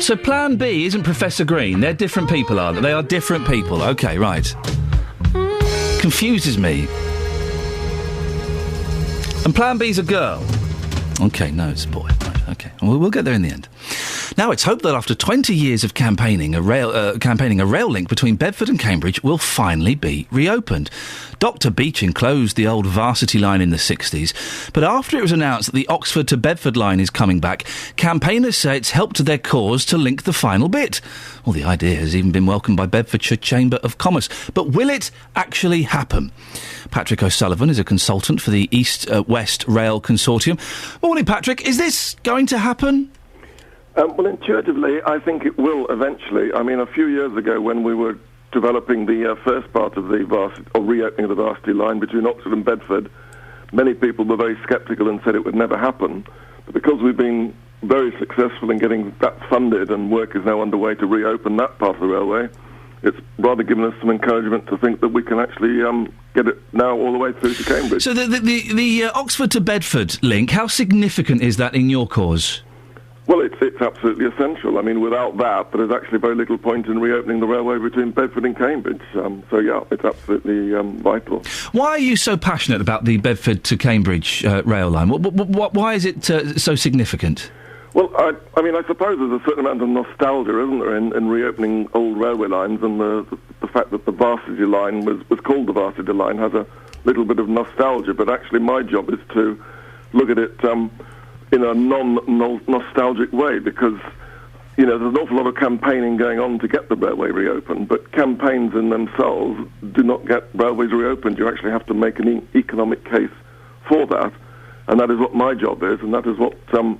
So Plan B isn't Professor Green. They're different people, aren't they? They are different people. OK, right. Confuses me. And Plan B's a girl. OK, no, it's a boy. Right, OK. We'll get there in the end. Now, it's hoped that after 20 years of campaigning, a rail link between Bedford and Cambridge will finally be reopened. Dr Beeching closed the old Varsity line in the 60s, but after it was announced that the Oxford to Bedford line is coming back, campaigners say it's helped their cause to link the final bit. Well, the idea has even been welcomed by Bedfordshire Chamber of Commerce. But will it actually happen? Patrick O'Sullivan is a consultant for the East West Rail Consortium. Morning, Patrick. Is this going to happen? Well, intuitively, I think it will eventually. I mean, a few years ago when we were developing the first part of the Varsity, or reopening of the Varsity line between Oxford and Bedford, many people were very sceptical and said it would never happen. But because we've been very successful in getting that funded and work is now underway to reopen that part of the railway, it's rather given us some encouragement to think that we can actually get it now all the way through to Cambridge. So the Oxford to Bedford link, how significant is that in your cause? Well, it's absolutely essential. I mean, without that, there is actually very little point in reopening the railway between Bedford and Cambridge. So, yeah, it's absolutely vital. Why are you so passionate about the Bedford to Cambridge rail line? Why is it so significant? Well, I mean, I suppose there's a certain amount of nostalgia, isn't there, in reopening old railway lines, and the fact that the Varsity line was called the Varsity line has a little bit of nostalgia, but actually my job is to look at it in a non-nostalgic way, because, you know, there's an awful lot of campaigning going on to get the railway reopened, but campaigns in themselves do not get railways reopened. You actually have to make an economic case for that. And that is what my job is, and that is what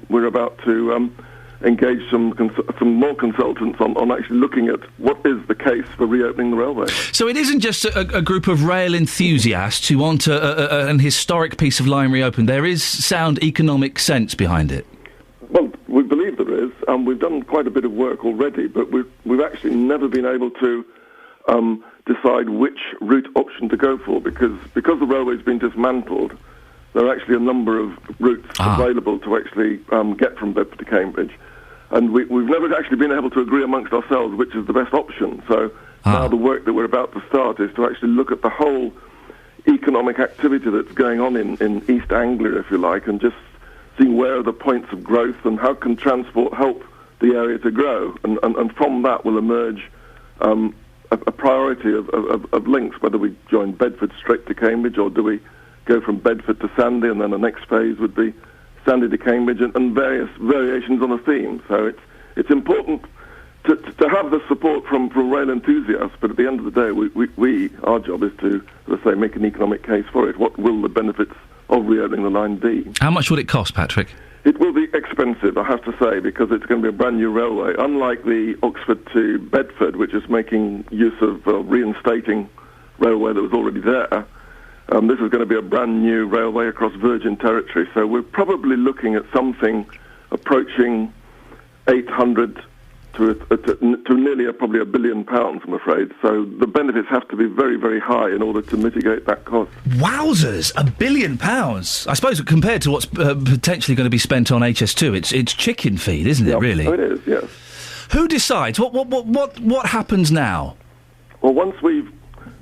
we're about to engage some more consultants on actually looking at what is the case for reopening the railway. So it isn't just a group of rail enthusiasts who want an historic piece of line reopened. There is sound economic sense behind it. Well, we believe there is, and we've done quite a bit of work already, but we've actually never been able to decide which route option to go for, because the railway's been dismantled. There are actually a number of routes available to actually get from Bedford to Cambridge. And we've never actually been able to agree amongst ourselves which is the best option. So now the work that we're about to start is to actually look at the whole economic activity that's going on in East Anglia, if you like, and just see where are the points of growth and how can transport help the area to grow. And from that will emerge a priority of links, whether we join Bedford straight to Cambridge or do we go from Bedford to Sandy, and then the next phase would be Sandy to Cambridge, and various variations on a theme. So it's important to have the support from rail enthusiasts, but at the end of the day, our job is to, as I say, make an economic case for it. What will the benefits of reopening the line be? How much would it cost, Patrick? It will be expensive, I have to say, because it's going to be a brand new railway. Unlike the Oxford to Bedford, which is making use of reinstating railway that was already there, this is going to be a brand new railway across Virgin Territory. So we're probably looking at something approaching 800 to nearly probably £1 billion, I'm afraid. So the benefits have to be very, very high in order to mitigate that cost. Wowzers! £1 billion! I suppose compared to what's potentially going to be spent on HS2, it's chicken feed, isn't it, really? Oh, it is, yes. Who decides? What happens now? Well, once we've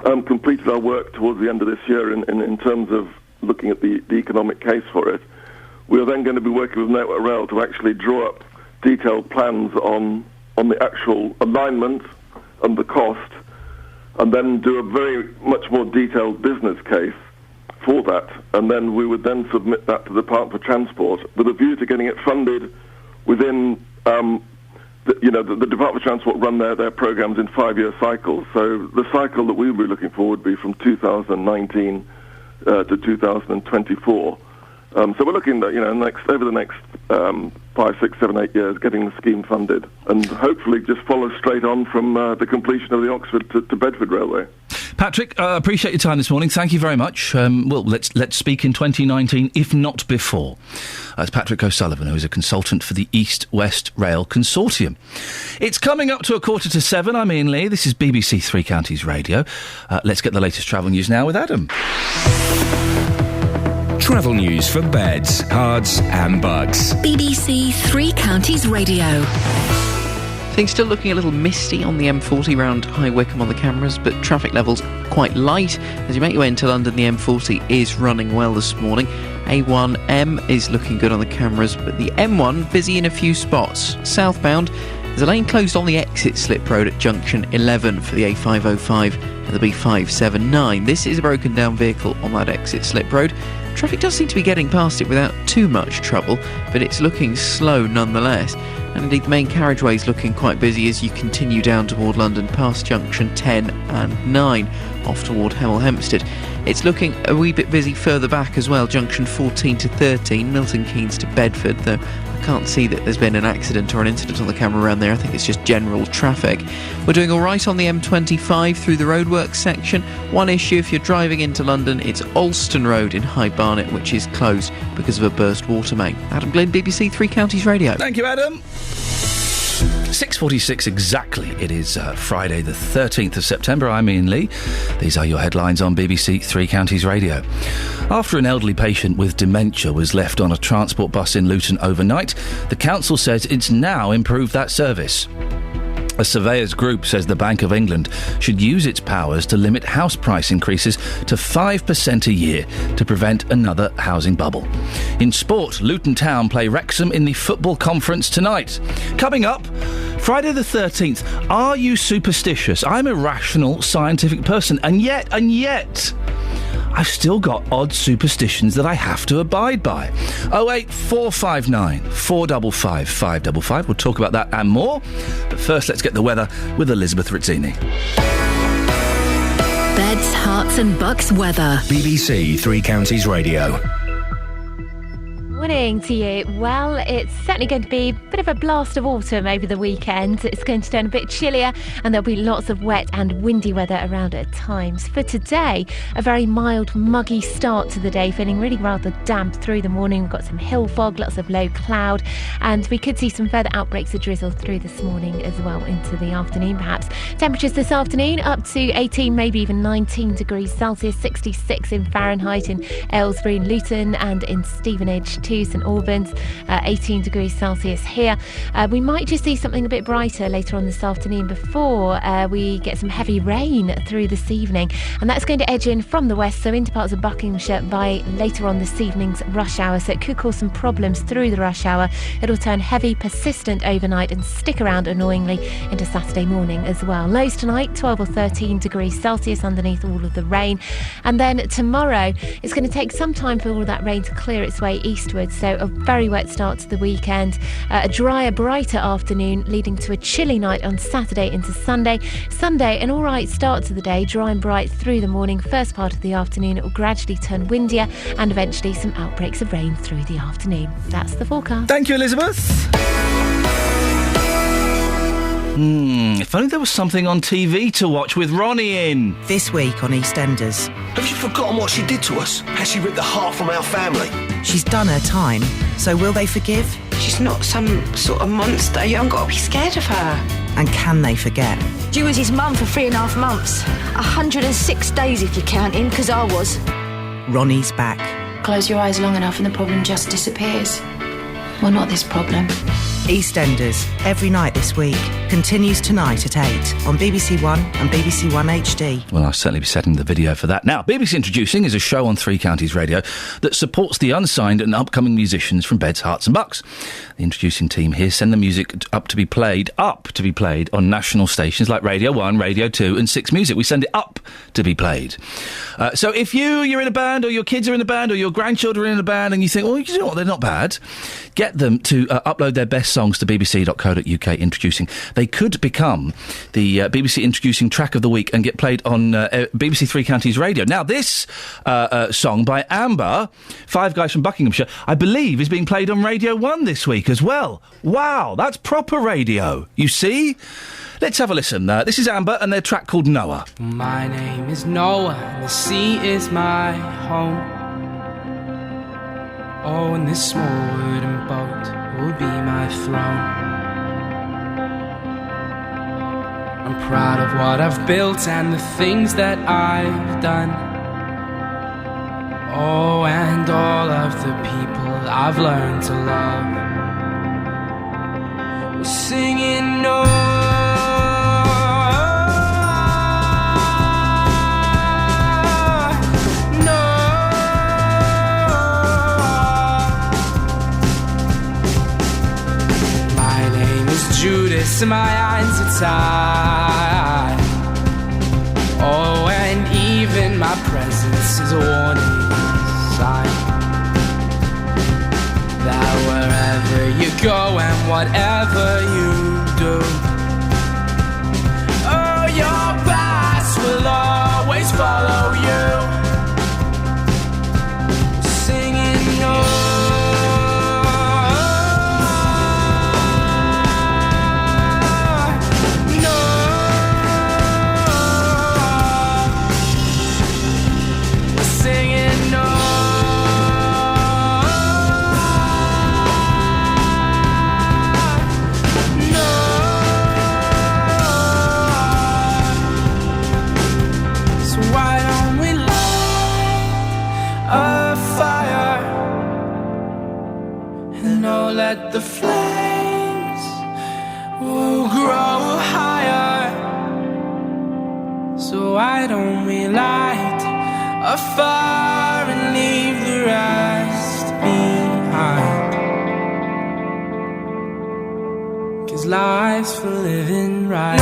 completed our work towards the end of this year in terms of looking at the economic case for it, we are then going to be working with Network Rail to actually draw up detailed plans on the actual alignment and the cost, and then do a very much more detailed business case for that, and then we would then submit that to the Department for Transport with a view to getting it funded within the Department of Transport run their programmes in 5-year cycles. So the cycle that we would be looking for would be from 2019 to 2024. So we're looking at, over the next 5, 6, 7, 8 years, getting the scheme funded, and hopefully just follow straight on from the completion of the Oxford to Bedford Railway. Patrick, appreciate your time this morning. Thank you very much. Well, let's speak in 2019, if not before. That's Patrick O'Sullivan, who is a consultant for the East West Rail Consortium. It's coming up to 6:45. I'm Iain Lee. This is BBC Three Counties Radio. Let's get the latest travel news now with Adam. Travel news for beds, cards and bugs. BBC Three Counties Radio. Things still looking a little misty on the M40 round High Wycombe on the cameras, but traffic levels quite light. As you make your way into London, the M40 is running well this morning. A1M is looking good on the cameras, but the M1 busy in a few spots. Southbound, there's a lane closed on the exit slip road at junction 11 for the A505 and the B579. This is a broken down vehicle on that exit slip road. Traffic does seem to be getting past it without too much trouble, but it's looking slow nonetheless. And indeed, the main carriageway is looking quite busy as you continue down toward London past junction 10 and 9, off toward Hemel Hempstead. It's looking a wee bit busy further back as well, junction 14 to 13, Milton Keynes to Bedford, though I can't see that there's been an accident or an incident on the camera around there. I think it's just general traffic. We're doing all right on the M25 through the roadworks section. One issue if you're driving into London, it's Alston Road in High Barnet, which is closed because of a burst water main. Adam Glynn, BBC Three Counties Radio. Thank you, Adam. 6:46 exactly. It is Friday the 13th of September. I'm Iain Lee. These are your headlines on BBC Three Counties Radio. After an elderly patient with dementia was left on a transport bus in Luton overnight, the council says it's now improved that service. A surveyors group says the Bank of England should use its powers to limit house price increases to 5% a year to prevent another housing bubble. In sport, Luton Town play Wrexham in the Football Conference tonight. Coming up, Friday the 13th. Are you superstitious? I'm a rational, scientific person, and yet, I've still got odd superstitions that I have to abide by. 08459 455 555. We'll talk about that and more. But first, let's get the weather with Elizabeth Rizzini. Beds, Herts and Bucks weather. BBC Three Counties Radio. Morning to you. Well, it's certainly going to be a bit of a blast of autumn over the weekend. It's going to turn a bit chillier and there'll be lots of wet and windy weather around at times. For today, a very mild, muggy start to the day, feeling really rather damp through the morning. We've got some hill fog, lots of low cloud, and we could see some further outbreaks of drizzle through this morning as well into the afternoon perhaps. Temperatures this afternoon up to 18, maybe even 19 degrees Celsius, 66 in Fahrenheit in Aylesbury and Luton, and in Stevenage to St Albans, 18 degrees Celsius here. We might just see something a bit brighter later on this afternoon before we get some heavy rain through this evening, and that's going to edge in from the west, so into parts of Buckinghamshire by later on this evening's rush hour, so it could cause some problems through the rush hour. It'll turn heavy, persistent overnight and stick around annoyingly into Saturday morning as well. Lows tonight 12 or 13 degrees Celsius underneath all of the rain, and then tomorrow it's going to take some time for all of that rain to clear its way eastwards, so a very wet start to the weekend, a drier, brighter afternoon leading to a chilly night on Saturday into Sunday. Sunday, an alright start to the day, dry and bright through the morning. First part of the afternoon it will gradually turn windier and eventually some outbreaks of rain through the afternoon. That's the forecast. Thank you, Elizabeth. If only there was something on TV to watch with Ronnie in. This week on EastEnders. Have you forgotten what she did to us? Has she ripped the heart from our family? She's done her time, so will they forgive? She's not some sort of monster. You haven't got to be scared of her. And can they forget? You was his mum for 3.5 months. 106 days if you count him, because I was. Ronnie's back. Close your eyes long enough and the problem just disappears. Well, not this problem. EastEnders, every night this week. Continues tonight at 8 on BBC One and BBC One HD. Well, I'll certainly be setting the video for that. Now, BBC Introducing is a show on Three Counties Radio that supports the unsigned and upcoming musicians from Beds, Herts and Bucks. The Introducing team here send the music up to be played on national stations like Radio 1, Radio 2 and 6 Music. We send it up to be played. So if you're in a band, or your kids are in a band, or your grandchildren are in a band, and you think, well, you know what, they're not bad, get them to upload their best songs to bbc.co.uk Introducing. They could become the BBC Introducing Track of the Week and get played on BBC Three Counties Radio. Now, this song by Amber, Five Guys from Buckinghamshire, I believe is being played on Radio 1 this week as well. Wow, that's proper radio, you see? Let's have a listen. This is Amber and their track called Noah. My name is Noah and the sea is my home. Oh, and this small wooden boat will be my throne. I'm proud of what I've built and the things that I've done. Oh, and all of the people I've learned to love. We're singing Noah. Judas, my eyes are tied. Oh, and even my presence is a warning sign that wherever you go and whatever you do, oh, your past will always follow you. Singing no. Let the flames will grow higher. So why don't we light a fire and leave the rest behind? 'Cause life's for living right.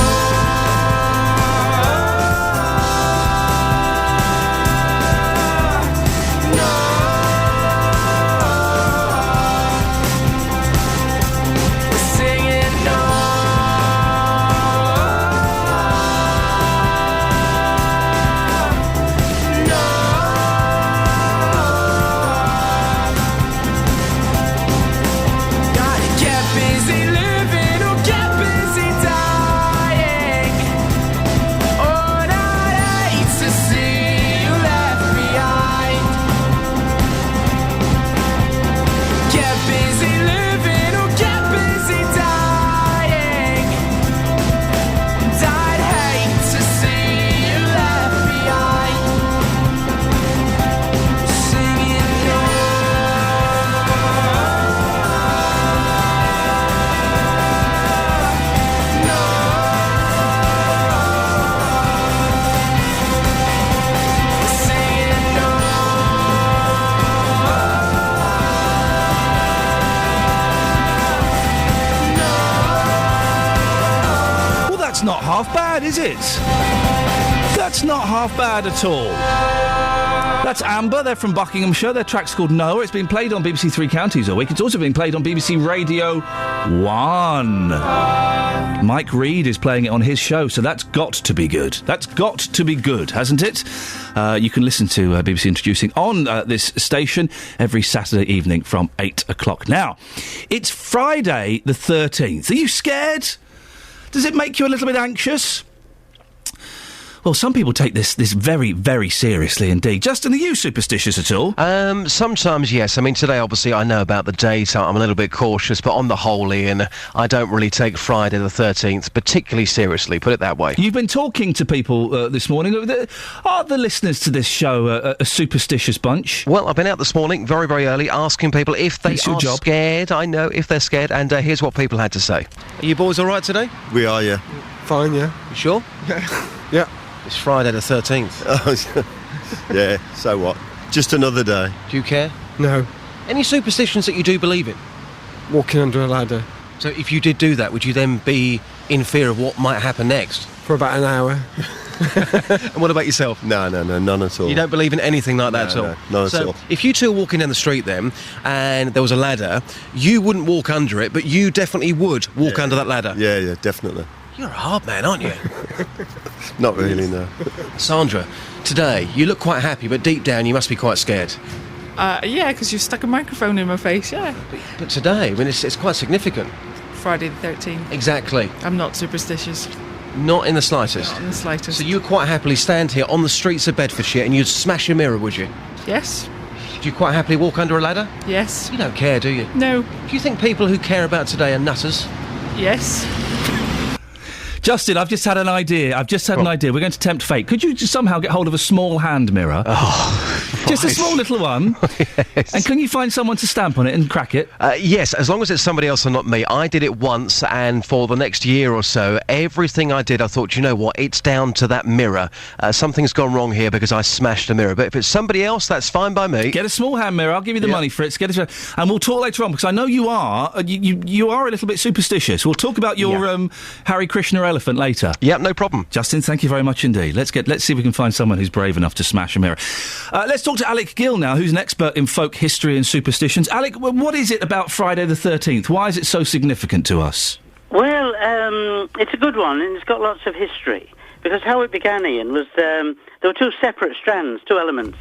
half bad, is it? That's not half bad at all. That's Amber, they're from Buckinghamshire. Their track's called Noah. It's been played on BBC Three Counties all week. It's also been played on BBC Radio 1. Mike Reid is playing it on his show, so that's got to be good. That's got to be good, hasn't it? You can listen to BBC Introducing on this station every Saturday evening from 8 o'clock. Now, it's Friday the 13th. Are you scared? Does it make you a little bit anxious? Well, some people take this very, very seriously indeed. Justin, are you superstitious at all? Sometimes, yes. I mean, today, obviously, I know about the date, so I'm a little bit cautious, but on the whole, Ian, I don't really take Friday the 13th particularly seriously, put it that way. You've been talking to people this morning. Are the listeners to this show a superstitious bunch? Well, I've been out this morning, very, very early, asking people if they are scared. I know, if they're scared, and here's what people had to say. Are you boys all right today? We are, yeah. Fine, yeah. You sure? Yeah. It's Friday the 13th. Yeah, so what? Just another day. Do you care? No. Any superstitions that you do believe in? Walking under a ladder. So if you did do that, would you then be in fear of what might happen next? For about an hour. And what about yourself? No, none at all. You don't believe in anything like that at all? No, not at all. If you two were walking down the street then, and there was a ladder, you wouldn't walk under it, but you definitely would walk under that ladder? Yeah, definitely. You're a hard man, aren't you? Not really, no. Sandra, today, you look quite happy, but deep down you must be quite scared. Yeah, because you've stuck a microphone in my face, yeah. But today, I mean, it's quite significant. Friday the 13th. Exactly. I'm not superstitious. Not in the slightest? Not in the slightest. So you would quite happily stand here on the streets of Bedfordshire and you'd smash a mirror, would you? Yes. Do you quite happily walk under a ladder? Yes. You don't care, do you? No. Do you think people who care about today are nutters? Yes. Justin, I've just had an idea. We're going to tempt fate. Could you just somehow get hold of a small hand mirror? Oh, just a small little one. Yes. And can you find someone to stamp on it and crack it? Yes, as long as it's somebody else and not me. I did it once, and for the next year or so, everything I did, I thought, you know what, it's down to that mirror. Something's gone wrong here because I smashed a mirror. But if it's somebody else, that's fine by me. Get a small hand mirror. I'll give you the money for it. And we'll talk later on, because I know you are. You are a little bit superstitious. We'll talk about your Hare Krishna elephant later. Yeah, no problem. Justin, thank you very much indeed. Let's see if we can find someone who's brave enough to smash a mirror. Let's talk to Alec Gill now, who's an expert in folk history and superstitions. Alec, what is it about Friday the 13th? Why is it so significant to us? Well, it's a good one, and it's got lots of history. Because how it began, Ian, was there were two separate strands, two elements.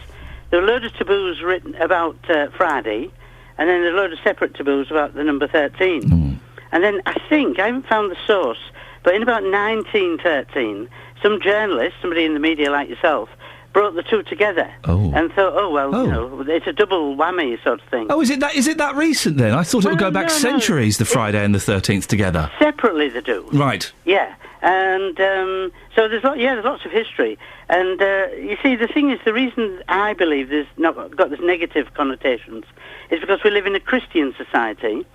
There were a load of taboos written about Friday, and then a load of separate taboos about the number 13. Mm. And then I haven't found the source, but in about 1913, some journalist, somebody in the media like yourself, brought the two together and thought, it's a double whammy sort of thing. Oh, is it that recent then? I thought it would go back centuries, the Friday and the 13th together. Separately they do. Right. Yeah. And so there's lots of history. And you see, the thing is, the reason I believe there's not got this negative connotations is because we live in a Christian society,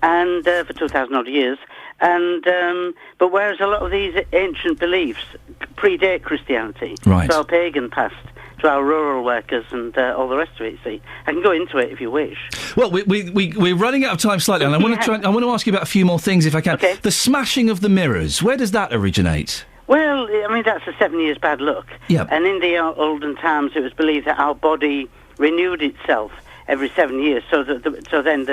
and for 2,000 odd years, and but whereas a lot of these ancient beliefs predate Christianity, right, to our pagan past, to our rural workers, and all the rest of it. You see, I can go into it if you wish. Well, we're running out of time slightly, and I want to ask you about a few more things if I can. Okay. The smashing of the mirrors, where does that originate? Well, I mean, that's a 7 years bad luck. Yep. And in the olden times, it was believed that our body renewed itself every 7 years, so then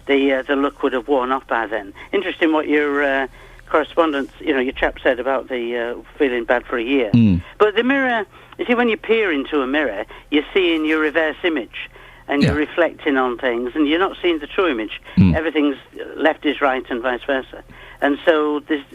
the luck would have worn off by then. Interesting what your correspondence, your chap said about the feeling bad for a year. Mm. But the mirror, you see, when you peer into a mirror, you're seeing your reverse image, and you're reflecting on things, and you're not seeing the true image. Mm. Everything's left is right, and vice versa. And so there's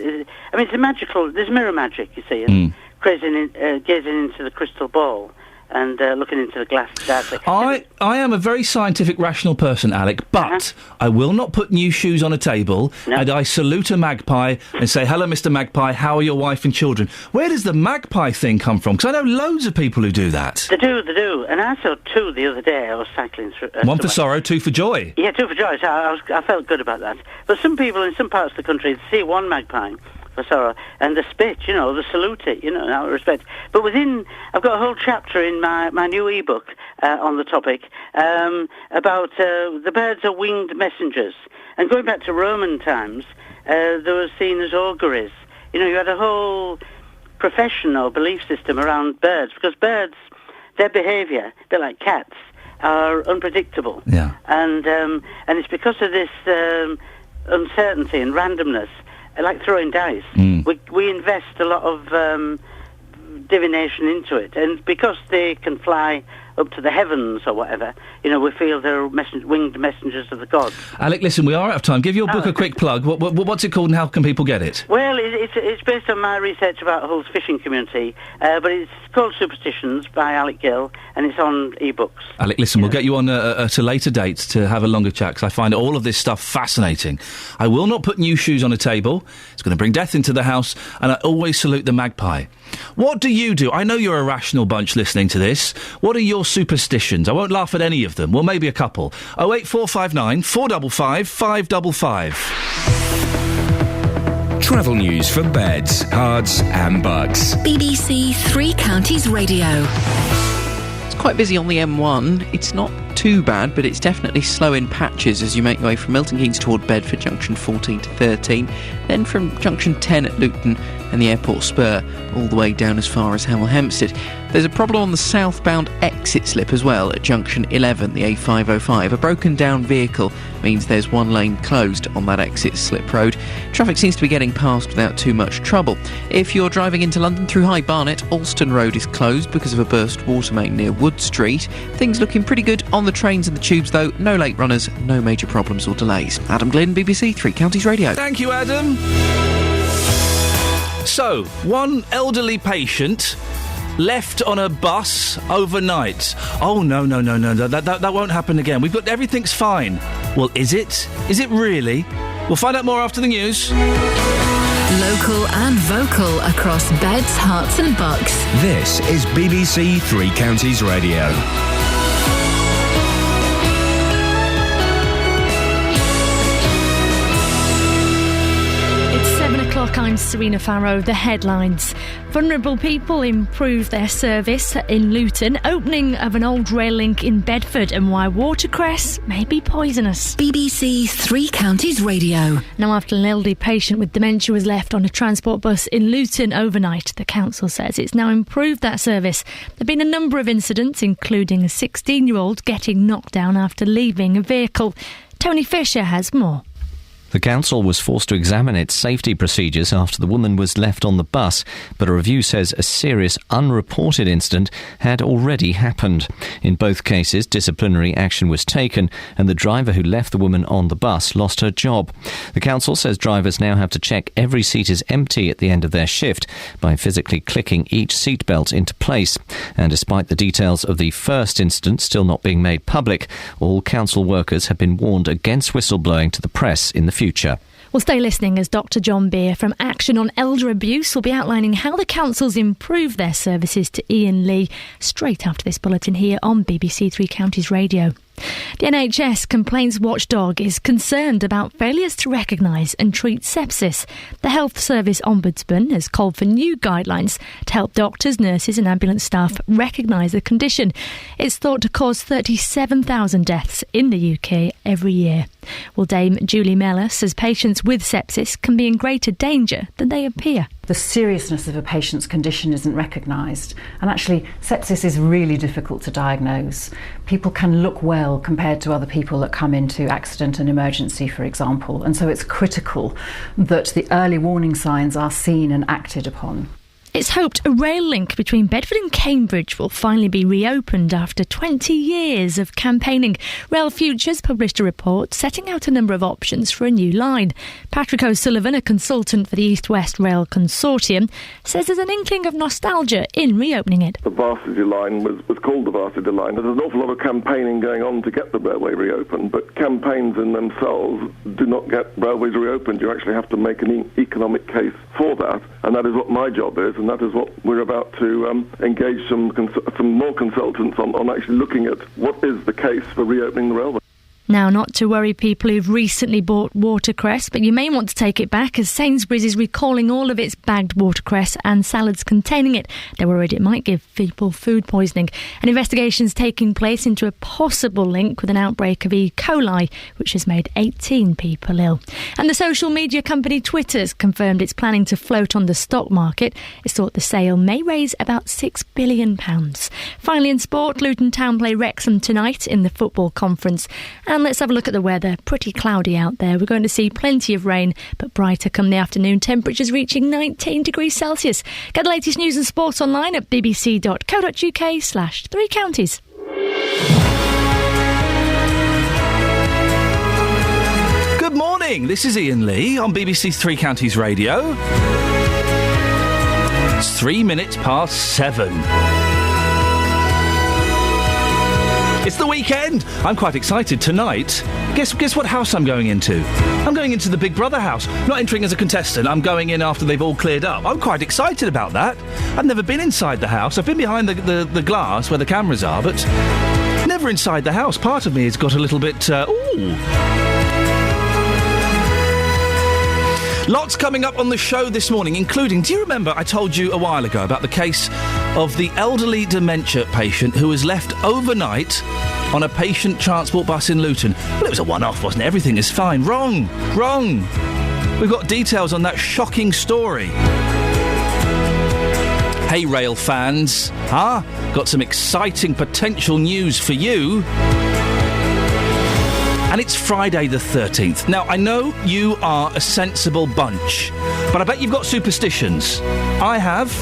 mirror magic, you see, and gazing into the crystal ball. And looking into the glass darkly. I am a very scientific, rational person, Alec, but I will not put new shoes on a table, and I salute a magpie and say, hello, Mr. Magpie, how are your wife and children? Where does the magpie thing come from? Because I know loads of people who do that. They do. And I saw two the other day. I was cycling through... one for sorrow, two for joy. Yeah, two for joy. So I felt good about that. But some people in some parts of the country see one magpie for sorrow, and the spit, they salute it, in that respect. But I've got a whole chapter in my new ebook on the topic about the birds are winged messengers. And going back to Roman times, they were seen as auguries, you had a whole profession or belief system around birds, because birds, their behaviour, a bit like cats, are unpredictable. Yeah. And it's because of this uncertainty and randomness, like throwing dice. We invest a lot of divination into it, and because they can fly up to the heavens or whatever, we feel they're winged messengers of the gods. Alec, listen, we are out of time. Give your book a quick plug. What's it called and how can people get it? Well, it's based on my research about Hull's fishing community, but it's called Superstitions by Alec Gill, and it's on e-books. Alec, listen, we'll get you on at a later date to have a longer chat, because I find all of this stuff fascinating. I will not put new shoes on a table. It's going to bring death into the house, and I always salute the magpie. What do you do? I know you're a rational bunch listening to this. What are your superstitions? I won't laugh at any of them. Well, maybe a couple. 08459 455 555. Travel news for beds, cards and bugs. BBC Three Counties Radio. It's quite busy on the M1. It's not too bad, but it's definitely slow in patches as you make your way from Milton Keynes toward Bedford, junction 14 to 13, then from junction 10 at Luton and the airport spur all the way down as far as Hemel Hempstead. There's a problem on the southbound exit slip as well at junction 11, the A505. A broken down vehicle means there's one lane closed on that exit slip road. Traffic seems to be getting past without too much trouble. If you're driving into London through High Barnet, Alston Road is closed because of a burst water main near Wood Street. Things looking pretty good on the trains and the tubes though. No late runners, no major problems or delays. Adam Glynn, BBC Three Counties Radio. Thank you, Adam. So, one elderly patient left on a bus overnight. Oh, no, that won't happen again. Everything's fine. Well, is it? Is it really? We'll find out more after the news. Local and vocal across beds, hearts and bucks. This is BBC Three Counties Radio. I'm Serena Farrow. The headlines. Vulnerable people improve their service in Luton. Opening of an old rail link in Bedford, and why watercress may be poisonous. BBC Three Counties Radio. Now, after an elderly patient with dementia was left on a transport bus in Luton overnight, the council says it's now improved that service. There have been a number of incidents, including a 16-year-old getting knocked down after leaving a vehicle. Tony Fisher has more. The council was forced to examine its safety procedures after the woman was left on the bus, but a review says a serious unreported incident had already happened. In both cases, disciplinary action was taken and the driver who left the woman on the bus lost her job. The council says drivers now have to check every seat is empty at the end of their shift by physically clicking each seatbelt into place. And despite the details of the first incident still not being made public, all council workers have been warned against whistleblowing to the press in the future. Well, stay listening as Dr John Beer from Action on Elder Abuse will be outlining how the councils improve their services to Iain Lee straight after this bulletin here on BBC Three Counties Radio. The NHS Complaints Watchdog is concerned about failures to recognise and treat sepsis. The Health Service Ombudsman has called for new guidelines to help doctors, nurses and ambulance staff recognise the condition. It's thought to cause 37,000 deaths in the UK every year. Well, Dame Julie Mellor says patients with sepsis can be in greater danger than they appear. The seriousness of a patient's condition isn't recognised, and actually sepsis is really difficult to diagnose. People can look well compared to other people that come into accident and emergency, for example, and so it's critical that the early warning signs are seen and acted upon. It's hoped a rail link between Bedford and Cambridge will finally be reopened after 20 years of campaigning. Rail Futures published a report setting out a number of options for a new line. Patrick O'Sullivan, a consultant for the East West Rail Consortium, says there's an inkling of nostalgia in reopening it. The Varsity Line was called the Varsity Line. There's an awful lot of campaigning going on to get the railway reopened, but campaigns in themselves do not get railways reopened. You actually have to make an economic case for that, and that is what my job is. And that is what we're about to engage some more consultants on actually looking at what is the case for reopening the railway. Now, not to worry people who've recently bought watercress, but you may want to take it back as Sainsbury's is recalling all of its bagged watercress and salads containing it. They're worried it might give people food poisoning. An investigation's taking place into a possible link with an outbreak of E. coli, which has made 18 people ill. And the social media company Twitter's confirmed it's planning to float on the stock market. It's thought the sale may raise about £6 billion. Finally, in sport, Luton Town play Wrexham tonight in the football conference. And let's have a look at the weather. Pretty cloudy out there. We're going to see plenty of rain, but brighter come the afternoon. Temperatures reaching 19 degrees Celsius. Get the latest news and sport online at bbc.co.uk/3 counties. Good morning. This is Iain Lee on BBC Three Counties Radio. It's 3 minutes past 7. It's the weekend. I'm quite excited tonight. Guess what house I'm going into? I'm going into the Big Brother house. Not entering as a contestant. I'm going in after they've all cleared up. I'm quite excited about that. I've never been inside the house. I've been behind the glass where the cameras are, but never inside the house. Part of me has got a little bit, Lots coming up on the show this morning, including, do you remember I told you a while ago about the case of the elderly dementia patient who was left overnight on a patient transport bus in Luton? Well, it was a one-off, wasn't it? Everything is fine. Wrong. We've got details on that shocking story. Hey, rail fans. Got some exciting potential news for you. And it's Friday the 13th. Now, I know you are a sensible bunch, but I bet you've got superstitions. I have.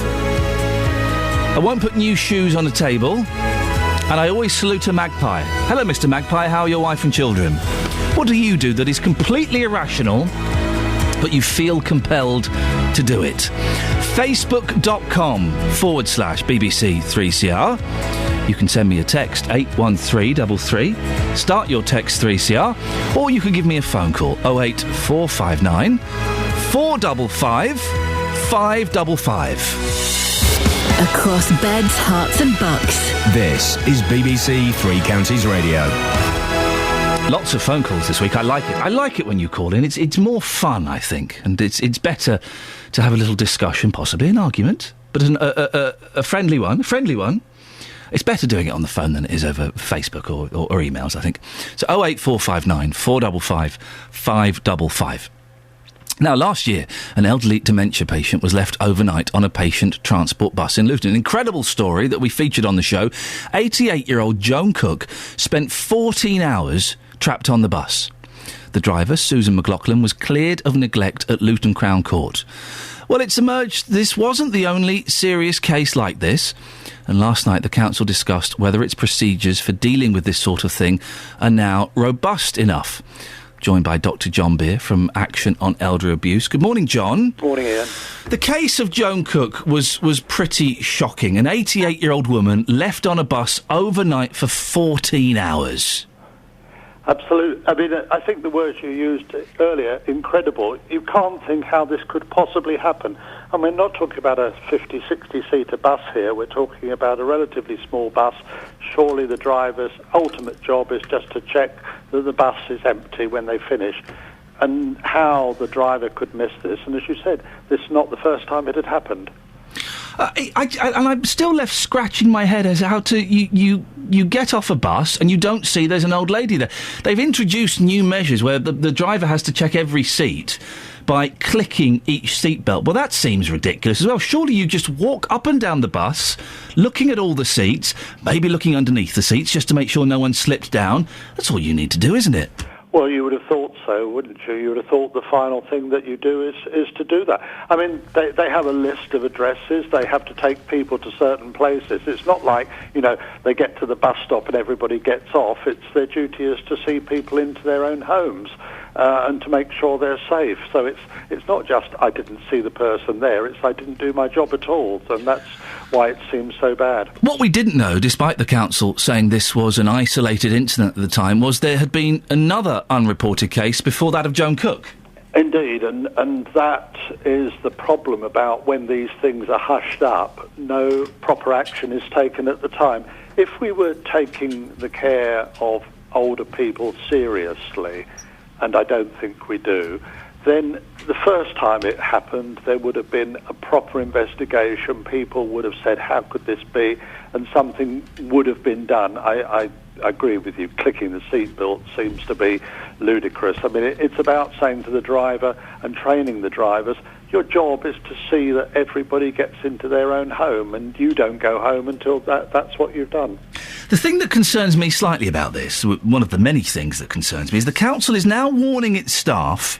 I won't put new shoes on the table, and I always salute a magpie. Hello, Mr. Magpie, how are your wife and children? What do you do that is completely irrational, but you feel compelled to do it? Facebook.com/BBC3CR. You can send me a text, 81333. Start your text 3CR. Or you can give me a phone call, 08459 455 555. Across beds, hearts and bucks. This is BBC Three Counties Radio. Lots of phone calls this week. I like it. I like it when you call in. It's more fun, I think. And it's better to have a little discussion, possibly an argument, but a friendly one. It's better doing it on the phone than it is over Facebook or emails, I think. So 08459 455 555. Now, last year, an elderly dementia patient was left overnight on a patient transport bus in Luton. An incredible story that we featured on the show. 88-year-old Joan Cook spent 14 hours trapped on the bus. The driver, Susan McLaughlin, was cleared of neglect at Luton Crown Court. Well, it's emerged this wasn't the only serious case like this, and last night the council discussed whether its procedures for dealing with this sort of thing are now robust enough. Joined by Dr. John Beer from Action on Elder Abuse. Good morning, John. Morning, Ian. The case of Joan Cook was pretty shocking. An 88-year-old woman left on a bus overnight for 14 hours. Absolutely. I mean, I think the words you used earlier, incredible. You can't think how this could possibly happen. And we're not talking about a 50, 60-seater bus here. We're talking about a relatively small bus. Surely the driver's ultimate job is just to check that the bus is empty when they finish. And how the driver could miss this. And as you said, this is not the first time it had happened. And I'm still left scratching my head as how to you get off a bus and you don't see there's an old lady there. They've introduced new measures where the driver has to check every seat by clicking each seatbelt. Well, that seems ridiculous as well. Surely you just walk up and down the bus, looking at all the seats, maybe looking underneath the seats just to make sure no one slips down. That's all you need to do, isn't it? Well, you would have thought so, wouldn't you? You would have thought the final thing that you do is to do that. I mean, they have a list of addresses. They have to take people to certain places. It's not like, they get to the bus stop and everybody gets off. It's their duty is to see people into their own homes and to make sure they're safe. So it's not just I didn't see the person there. It's I didn't do my job at all. And that's why it seems so bad. What we didn't know, despite the council saying this was an isolated incident at the time, was there had been another unreported case before that of Joan Cook. Indeed, and that is the problem about when these things are hushed up, no proper action is taken at the time. If we were taking the care of older people seriously, and I don't think we do, then the first time it happened, there would have been a proper investigation. People would have said, how could this be? And something would have been done. I agree with you. Clicking the seatbelt seems to be ludicrous. I mean, it's about saying to the driver and training the drivers, your job is to see that everybody gets into their own home, and you don't go home until that's what you've done. The thing that concerns me slightly about this, one of the many things that concerns me, is the council is now warning its staff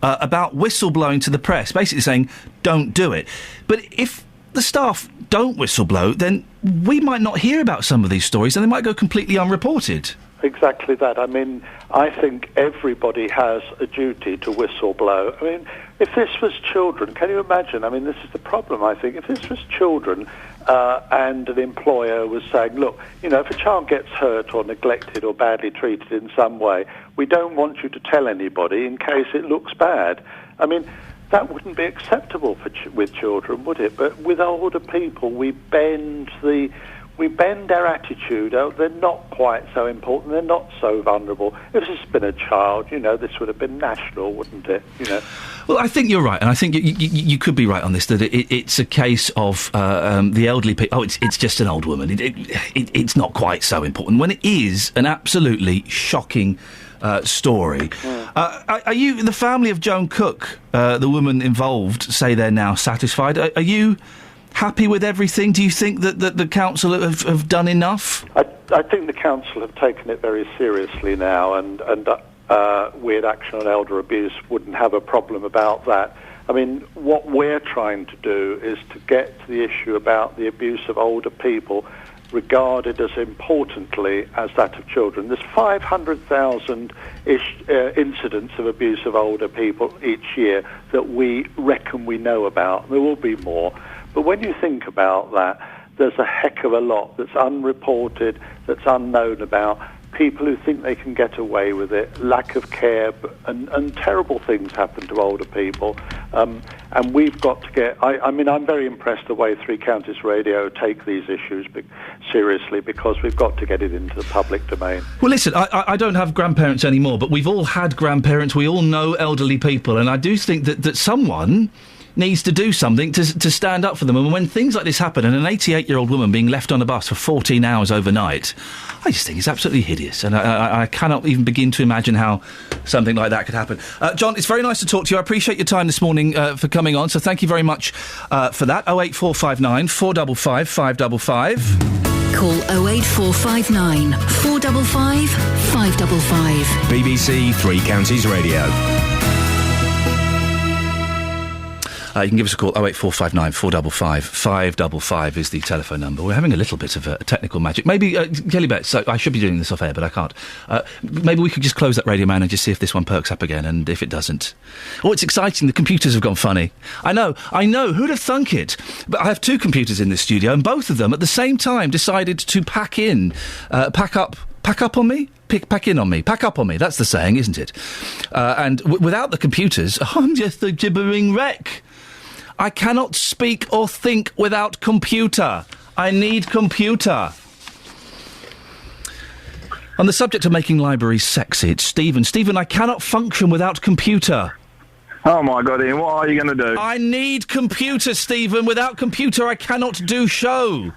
about whistleblowing to the press, basically saying, don't do it. But if the staff don't whistleblow, then we might not hear about some of these stories, and they might go completely unreported. Exactly that. I mean, I think everybody has a duty to whistleblow. I mean, if this was children, can you imagine? I mean, this is the problem, I think. If this was children and an employer was saying, look, if a child gets hurt or neglected or badly treated in some way, we don't want you to tell anybody in case it looks bad. I mean, that wouldn't be acceptable with children, would it? But with older people, we bend their attitude. They're not quite so important. They're not so vulnerable. If this had been a child, this would have been national, wouldn't it? Well, I think you're right, and I think you could be right on this, that it's a case of the elderly people. Oh, it's just an old woman. It's not quite so important, when it is an absolutely shocking story. Are you, the family of Joan Cook, the woman involved, say they're now satisfied? Are you happy with everything? Do you think that the council have done enough? I think the council have taken it very seriously now, and Weird Action on Elder Abuse wouldn't have a problem about that. I mean, what we're trying to do is to get to the issue about the abuse of older people regarded as importantly as that of children. There's 500,000 incidents of abuse of older people each year that we reckon we know about. There will be more. But when you think about that, there's a heck of a lot that's unreported, that's unknown about. People who think they can get away with it, lack of care, and terrible things happen to older people. And we've got to get... I mean, I'm very impressed the way Three Counties Radio take these issues seriously, because we've got to get it into the public domain. Well, listen, I don't have grandparents anymore, but we've all had grandparents. We all know elderly people, and I do think that someone needs to do something to stand up for them. And when things like this happen, and an 88-year-old woman being left on a bus for 14 hours overnight, I just think it's absolutely hideous. And I cannot even begin to imagine how something like that could happen. John, it's very nice to talk to you. I appreciate your time this morning for coming on, so thank you very much for that. 08459 455 555. Call 08459 455 555. BBC Three Counties Radio. You can give us a call, 08459 455 555 is the telephone number. We're having a little bit of technical magic. Maybe, Kelly Betts, I should be doing this off air, but I can't. Maybe we could just close that Radio Man and just see if this one perks up again, and if it doesn't. Oh, it's exciting, the computers have gone funny. I know, who'd have thunk it? But I have two computers in this studio, and both of them at the same time decided to pack up on me? Pack in on me. Pack up on me. That's the saying, isn't it? And without the computers, I'm just a gibbering wreck. I cannot speak or think without computer. I need computer. On the subject of making libraries sexy, it's Stephen. Stephen, I cannot function without computer. Oh, my God, Ian, what are you going to do? I need computer, Stephen. Without computer, I cannot do show.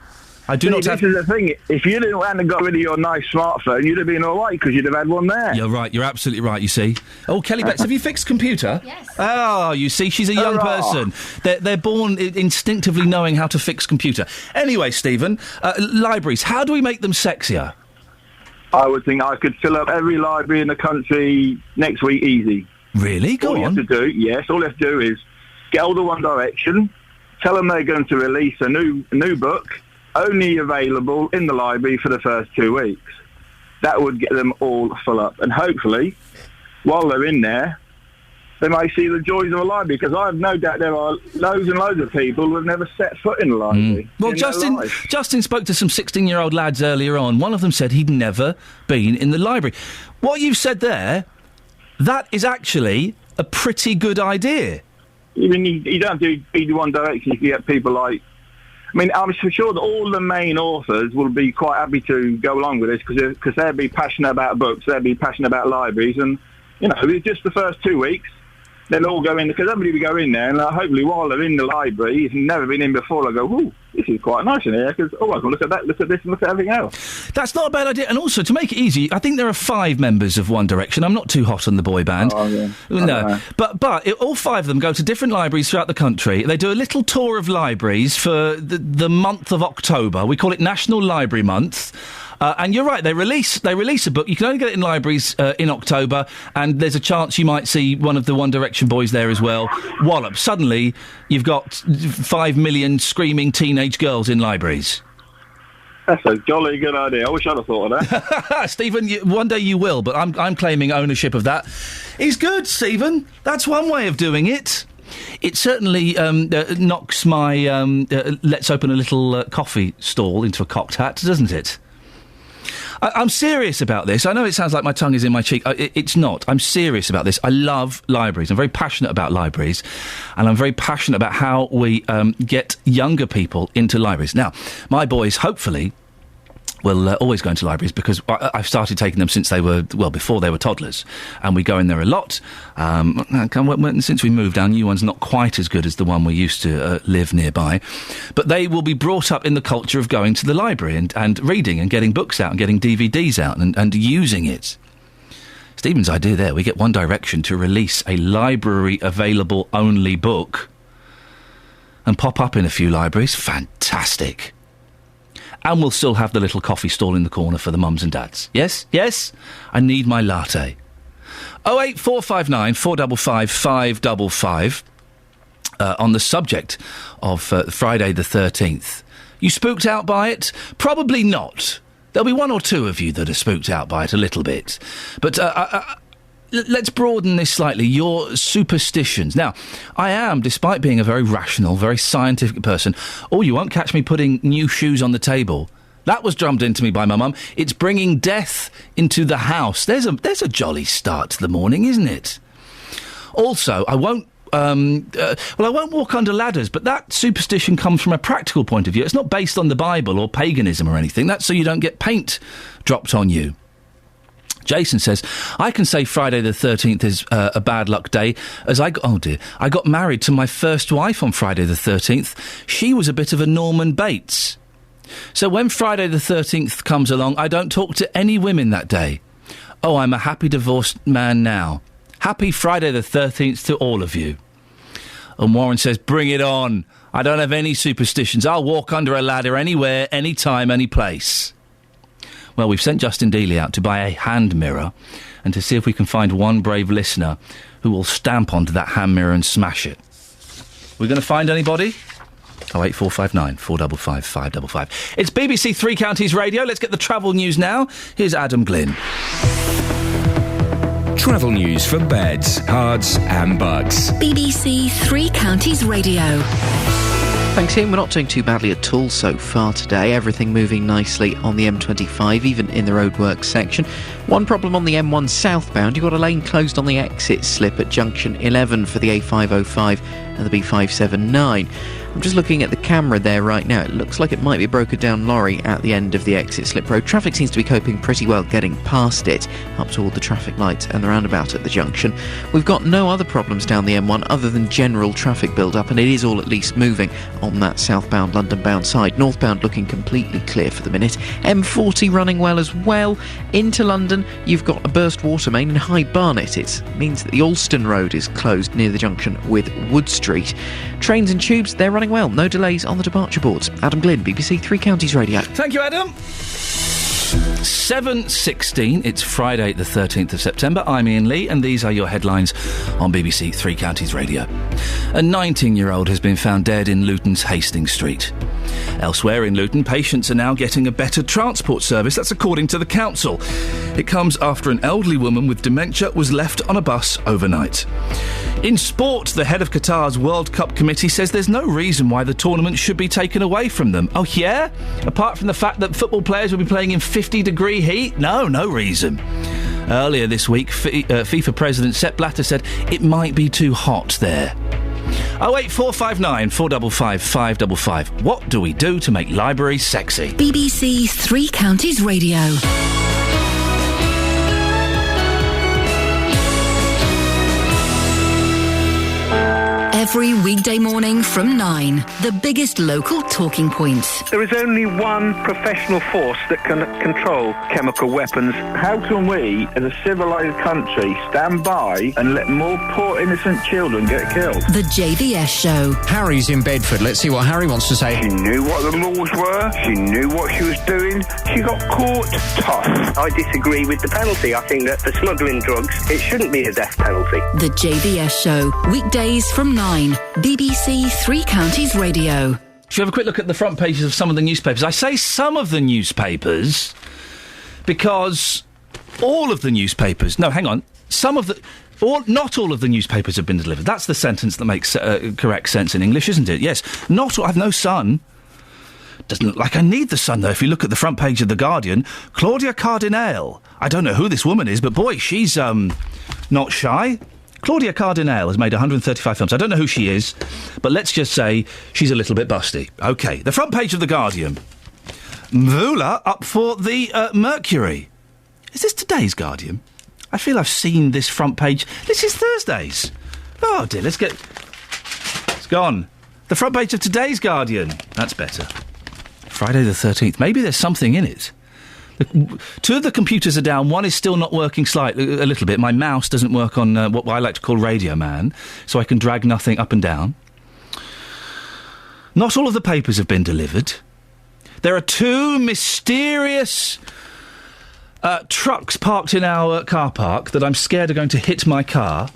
I do not have... This is the thing. If you hadn't got rid of your nice smartphone, you'd have been all right, because you'd have had one there. You're right. You're absolutely right, you see. Oh, Kelly Betts, have you fixed computer? Yes. Oh, you see, she's a young person. They're born instinctively knowing how to fix computer. Anyway, Stephen, libraries, how do we make them sexier? I would think I could fill up every library in the country next week easy. Really? Go on. All you have to do is get hold of One Direction, tell them they're going to release a new book, only available in the library for the first 2 weeks. That would get them all full up. And hopefully, while they're in there, they might see the joys of a library, because I have no doubt there are loads and loads of people who have never set foot in a library. Well, Justin spoke to some 16-year-old lads earlier on. One of them said he'd never been in the library. What you've said there, that is actually a pretty good idea. You mean you don't do One Direction if you get people like I mean, I'm sure that all the main authors will be quite happy to go along with this because they'll be passionate about books, they'll be passionate about libraries, and, you know, it's just the first 2 weeks. They'll all go in, because everybody will go in there, and hopefully while they're in the library, if you've never been in before, they'll go, ooh, this is quite nice in here, because, I can look at that, look at this, and look at everything else. That's not a bad idea. And also, to make it easy, I think there are 5 members of One Direction. I'm not too hot on the boy band. Oh, yeah. No. But all 5 of them go to different libraries throughout the country. They do a little tour of libraries for the month of October. We call it National Library Month. And you're right, they release a book. You can only get it in libraries in October, and there's a chance you might see one of the One Direction boys there as well. Wallop. Suddenly, you've got 5 million screaming teenage girls in libraries. That's a jolly good idea. I wish I'd have thought of that. Stephen, one day you will, but I'm claiming ownership of that. It's good, Stephen. That's one way of doing it. It certainly knocks my let's open a little coffee stall into a cocked hat, doesn't it? I'm serious about this. I know it sounds like my tongue is in my cheek. It's not. I'm serious about this. I love libraries. I'm very passionate about libraries, and I'm very passionate about how we get younger people into libraries. Now, my boys, hopefully, will always go into libraries because I've started taking them since they were, before they were toddlers. And we go in there a lot. Since we moved, our new one's not quite as good as the one we used to live nearby. But they will be brought up in the culture of going to the library and reading and getting books out and getting DVDs out and using it. Stephen's idea there, we get One Direction to release a library-available only book and pop up in a few libraries. Fantastic. And we'll still have the little coffee stall in the corner for the mums and dads. Yes? Yes? I need my latte. 08459 455 555 on the subject of Friday the 13th. You spooked out by it? Probably not. There'll be 1 or 2 of you that are spooked out by it a little bit. But let's broaden this slightly. Your superstitions. Now, I am, despite being a very rational, very scientific person, you won't catch me putting new shoes on the table. That was drummed into me by my mum. It's bringing death into the house. There's a jolly start to the morning, isn't it? Also, I won't walk under ladders, but that superstition comes from a practical point of view. It's not based on the Bible or paganism or anything. That's so you don't get paint dropped on you. Jason says, I can say Friday the 13th is a bad luck day, as I got married to my first wife on Friday the 13th. She was a bit of a Norman Bates. So when Friday the 13th comes along, I don't talk to any women that day. Oh, I'm a happy divorced man now. Happy Friday the 13th to all of you. And Warren says, bring it on. I don't have any superstitions. I'll walk under a ladder anywhere, anytime, any place. Well, we've sent Justin Dealey out to buy a hand mirror and to see if we can find one brave listener who will stamp onto that hand mirror and smash it. We're going to find anybody? 08459 455 555. It's BBC Three Counties Radio. Let's get the travel news now. Here's Adam Glynn. Travel news for beds, cards and bugs. BBC Three Counties Radio. Thanks, Iain. We're not doing too badly at all so far today. Everything moving nicely on the M25, even in the roadworks section. One problem on the M1 southbound. You've got a lane closed on the exit slip at junction 11 for the A505 and the B579. I'm just looking at the camera there right now. It looks like it might be a broken down lorry at the end of the exit slip road. Traffic seems to be coping pretty well getting past it up to all the traffic lights and the roundabout at the junction. We've got no other problems down the M1 other than general traffic build-up, and it is all at least moving on that southbound London-bound side. Northbound looking completely clear for the minute. M40 running well as well. Into London, you've got a burst water main in High Barnet. It means that the Alston Road is closed near the junction with Wood Street. Trains and tubes, they're running well. No delays on the departure boards. Adam Glynn, BBC Three Counties Radio. Thank you, Adam. 7:16. It's Friday the 13th of September. I'm Iain Lee, and these are your headlines on BBC Three Counties Radio. A 19-year-old has been found dead in Luton's Hastings Street. Elsewhere in Luton, patients are now getting a better transport service. That's according to the council. It comes after an elderly woman with dementia was left on a bus overnight. In sport, the head of Qatar's World Cup committee says there's no reason why the tournament should be taken away from them. Oh, yeah? Apart from the fact that football players will be playing in 50-degree heat? No reason. Earlier this week, FIFA President Sepp Blatter said it might be too hot there. 08459 455 555. What do we do to make libraries sexy? BBC Three Counties Radio. Every weekday morning from 9, the biggest local talking points. There is only one professional force that can control chemical weapons. How can we, as a civilised country, stand by and let more poor innocent children get killed? The JVS Show. Harry's in Bedford. Let's see what Harry wants to say. She knew what the laws were. She knew what she was doing. She got caught tough. I disagree with the penalty. I think that for smuggling drugs, it shouldn't be a death penalty. The JVS Show. Weekdays from 9. BBC Three Counties Radio. Should we have a quick look at the front pages of some of the newspapers? I say some of the newspapers because all of the newspapers... No, hang on. Not all of the newspapers have been delivered. That's the sentence that makes correct sense in English, isn't it? Yes. I've no Sun. Doesn't look like I need the Sun, though. If you look at the front page of The Guardian, Claudia Cardinale. I don't know who this woman is, but boy, she's not shy. Claudia Cardinale has made 135 films. I don't know who she is, but let's just say she's a little bit busty. OK, the front page of The Guardian. Mvula up for the Mercury. Is this today's Guardian? I feel I've seen this front page. This is Thursday's. Oh, dear, let's It's gone. The front page of today's Guardian. That's better. Friday the 13th. Maybe there's something in it. Two of the computers are down. One is still not working a little bit. My mouse doesn't work on what I like to call Radio Man, so I can drag nothing up and down. Not all of the papers have been delivered. There are two mysterious trucks parked in our car park that I'm scared are going to hit my car.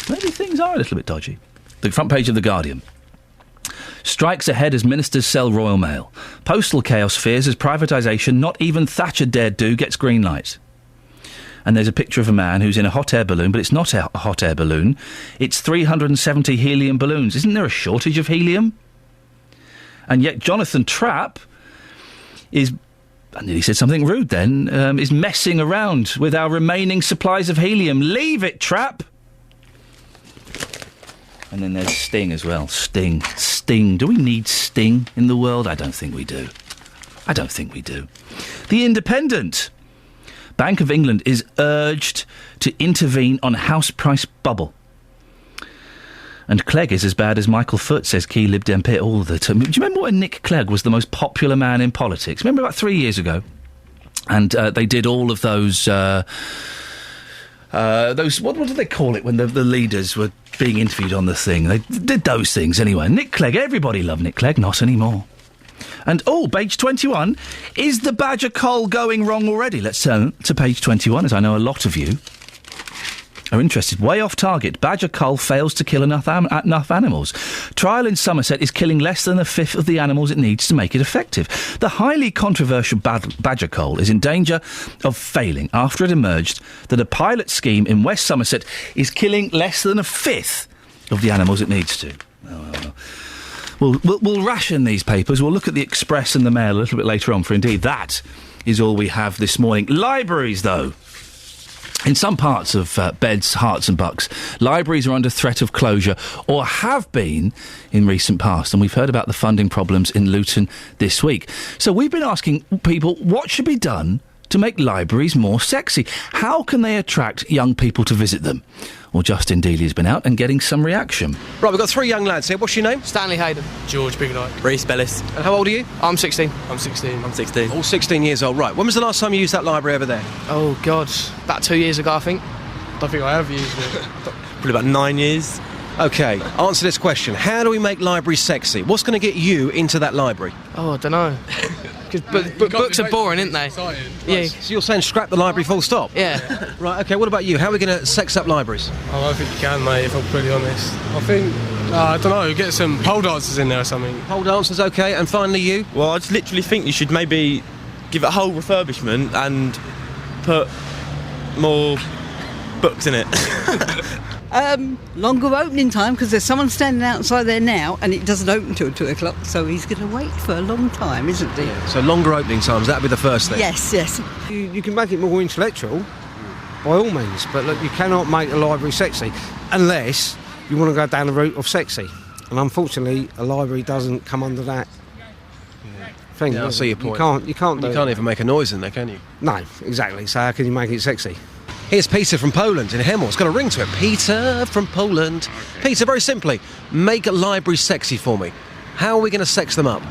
Maybe things are a little bit dodgy. The front page of The Guardian. Strikes ahead as ministers sell Royal Mail. Postal chaos fears as privatisation not even Thatcher dared do gets green light. And there's a picture of a man who's in a hot air balloon, but it's not a hot air balloon. It's 370 helium balloons. Isn't there a shortage of helium? And yet Jonathan Trapp is... I nearly said something rude then. Is messing around with our remaining supplies of helium. Leave it, Trapp! And then there's Sting as well. Sting. Do we need Sting in the world? I don't think we do. The Independent. Bank of England is urged to intervene on house price bubble. And Clegg is as bad as Michael Foot, says Key Lib Dem Pitt all the time. Do you remember when Nick Clegg was the most popular man in politics? Remember about 3 years ago? And they did all of those... what did they call it when the leaders were being interviewed on the thing? They did those things anyway. Nick Clegg, everybody loved Nick Clegg, not anymore. And, page 21, is the Badger Coal going wrong already? Let's turn to page 21, as I know a lot of you are interested. Way off target. Badger Coal fails to kill enough animals. Trial in Somerset is killing less than a fifth of the animals it needs to make it effective. The highly controversial Badger Coal is in danger of failing after it emerged that a pilot scheme in West Somerset is killing less than a fifth of the animals it needs to. We'll ration these papers. We'll look at the Express and the Mail a little bit later on, for indeed that is all we have this morning. Libraries, though. In some parts of Beds, Herts and Bucks, libraries are under threat of closure, or have been in recent past, and we've heard about the funding problems in Luton this week. So we've been asking people what should be done to make libraries more sexy. How can they attract young people to visit them? Well, Justin Dealey's been out and getting some reaction. Right, we've got three young lads here. What's your name? Stanley Hayden. George Bignight. Reece Bellis. And how old are you? I'm 16. I'm 16. All 16 years old. Right, when was the last time you used that library over there? Oh, God. About 2 years ago, I think. Don't think I have used it. Probably about 9 years. OK, answer this question. How do we make libraries sexy? What's going to get you into that library? Oh, I don't know. Because books are boring, aren't they? Yeah. So you're saying scrap the library full stop? Yeah. Right, OK, what about you? How are we going to sex up libraries? Oh, I don't think you can, mate, if I'm pretty honest. I think, I don't know, get some pole dancers in there or something. Pole dancers, OK, and finally you? Well, I just literally think you should maybe give it a whole refurbishment and put more books in it. Longer opening time, because there's someone standing outside there now and it doesn't open till 2 o'clock, so he's going to wait for a long time, isn't he? So longer opening times, that'd be the first thing? Yes. You can make it more intellectual, by all means, but look, you cannot make a library sexy unless you want to go down the route of sexy. And unfortunately, a library doesn't come under that thing. Yeah, I see your point. You can't even make a noise in there, can you? No, exactly. So how can you make it sexy? Here's Peter from Poland in Hemel. It's got a ring to it. Peter from Poland. Okay. Peter, very simply, make libraries sexy for me. How are we going to sex them up?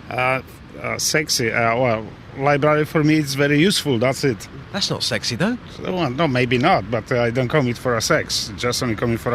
Sexy? Well, library for me is very useful, that's it. That's not sexy, though. Well, no, maybe not, but I don't come it for a sex. Just only coming for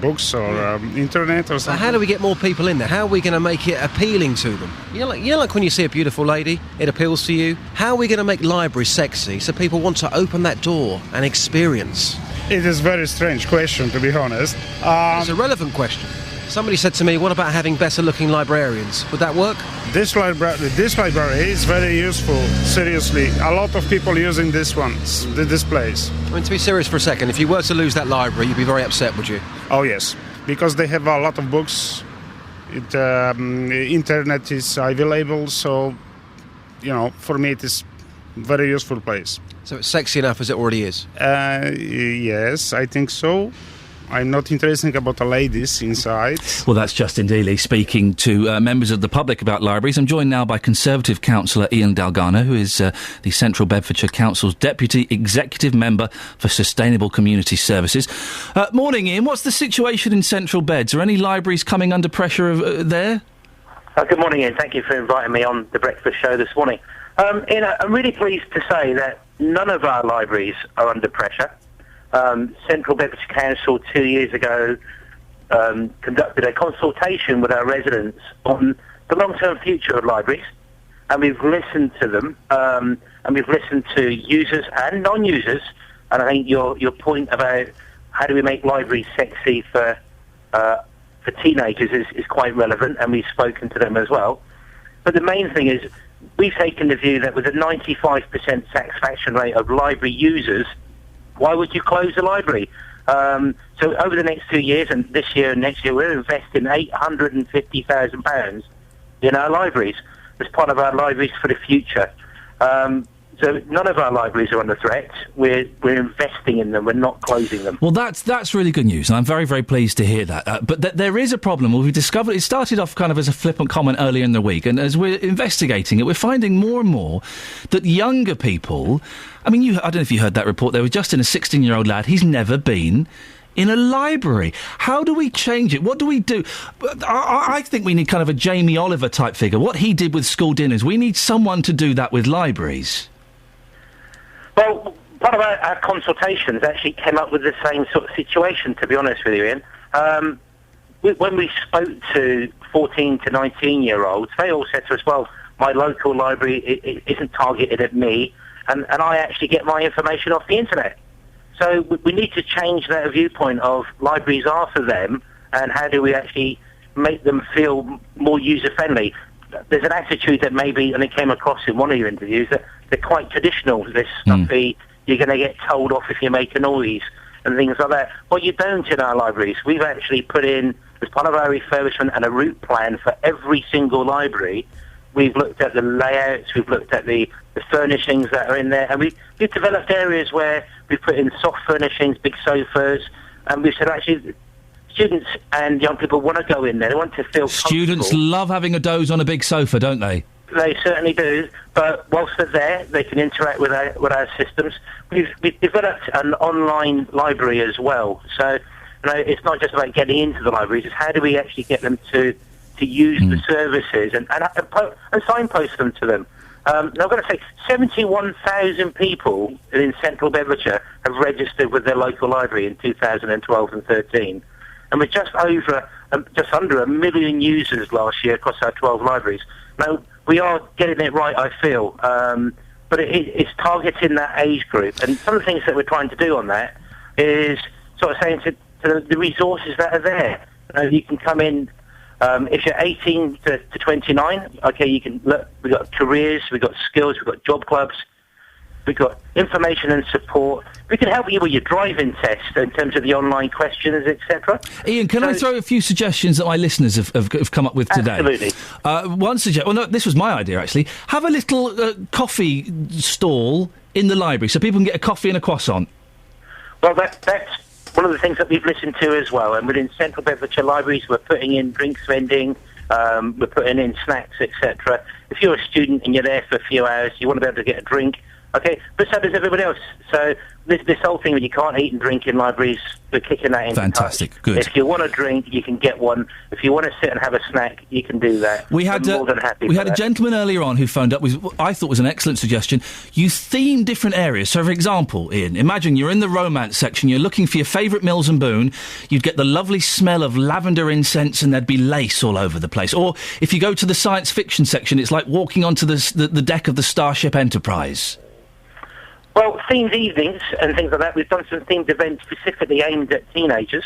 books or internet or something. So how do we get more people in there? How are we going to make it appealing to them? You know, like when you see a beautiful lady, it appeals to you. How are we going to make libraries sexy so people want to open that door and experience? It is a very strange question, to be honest. It's a relevant question. Somebody said to me, what about having better-looking librarians? Would that work? This library is very useful, seriously. A lot of people using this place. I mean, to be serious for a second, if you were to lose that library, you'd be very upset, would you? Oh, yes, because they have a lot of books. Internet is available, so, for me it is a very useful place. So it's sexy enough as it already is? Yes, I think so. I'm not interested about the ladies inside. Well, that's Justin Dealey speaking to members of the public about libraries. I'm joined now by Conservative councillor Iain Dalgarno, who is the Central Bedfordshire Council's Deputy Executive Member for Sustainable Community Services. Morning, Iain. What's the situation in Central Beds? Are any libraries coming under pressure there? Good morning, Iain. Thank you for inviting me on the breakfast show this morning. Iain, I'm really pleased to say that none of our libraries are under pressure. Central Bedfordshire Council 2 years ago conducted a consultation with our residents on the long-term future of libraries, and we've listened to them, and we've listened to users and non-users, and I think your point about how do we make libraries sexy for teenagers is quite relevant, and we've spoken to them as well. But the main thing is we've taken the view that with a 95% satisfaction rate of library users, why would you close a library? So over the next 2 years, and this year and next year, we're investing £850,000 in our libraries as part of our libraries for the future. So none of our libraries are under threat. We're investing in them. We're not closing them. Well, that's really good news, and I'm very, very pleased to hear that. But there is a problem. Well, we discovered it started off kind of as a flippant comment earlier in the week, and as we're investigating it, we're finding more and more that younger people. I mean, I don't know if you heard that report. There was Justin, a 16-year-old lad. He's never been in a library. How do we change it? What do we do? I think we need kind of a Jamie Oliver type figure. What he did with school dinners, we need someone to do that with libraries. Well, part of our consultations actually came up with the same sort of situation, to be honest with you, Iain. When we spoke to 14 to 19-year-olds, they all said to us, well, my local library isn't targeted at me, and I actually get my information off the internet. So we need to change that viewpoint of libraries are for them, and how do we actually make them feel more user-friendly. There's an attitude that maybe, and it came across in one of your interviews, that they're quite traditional, this stuffy, you're going to get told off if you make a noise, and things like that. Well, you don't in our libraries. We've actually put in, as part of our refurbishment and a route plan for every single library, we've looked at the layouts, we've looked at the furnishings that are in there, and we've developed areas where we've put in soft furnishings, big sofas, and we've said, actually, students and young people want to go in there. They want to feel Students love having a doze on a big sofa, don't they? They certainly do. But whilst they're there, they can interact with our systems. We've developed an online library as well. So it's not just about getting into the libraries. It's how do we actually get them to use the services and signpost them to them. Now, I've got to say, 71,000 people in Central Bedfordshire have registered with their local library in 2012 and 13. And we're just under 1 million users last year across our 12 libraries. Now, we are getting it right, I feel, but it's targeting that age group. And some of the things that we're trying to do on that is sort of saying to the resources that are there. You can come in, if you're 18 to 29, okay, you can look. We've got careers, we've got skills, we've got job clubs, we've got information and support. We can help you with your driving test in terms of the online questions, etc. Iain, can I throw a few suggestions that my listeners have come up with today? Absolutely. One suggestion. Well, no, this was my idea actually. Have a little coffee stall in the library so people can get a coffee and a croissant. Well, that's one of the things that we've listened to as well, and within Central Bedfordshire Libraries, we're putting in drinks vending, we're putting in snacks, etc. If you're a student and you're there for a few hours, you want to be able to get a drink, okay, but so does everybody else. So this whole thing that you can't eat and drink in libraries, we're kicking that in. Fantastic, good. If you want a drink, you can get one. If you want to sit and have a snack, you can do that. We had more than happy we for had a that. gentleman earlier on who phoned up with what I thought was an excellent suggestion. You theme different areas. So, for example, Ian, imagine you're in the romance section. You're looking for your favourite Mills and Boon. You'd get the lovely smell of lavender incense, and there'd be lace all over the place. Or if you go to the science fiction section, it's like walking onto the deck of the Starship Enterprise. Well, themed evenings and things like that. We've done some themed events specifically aimed at teenagers.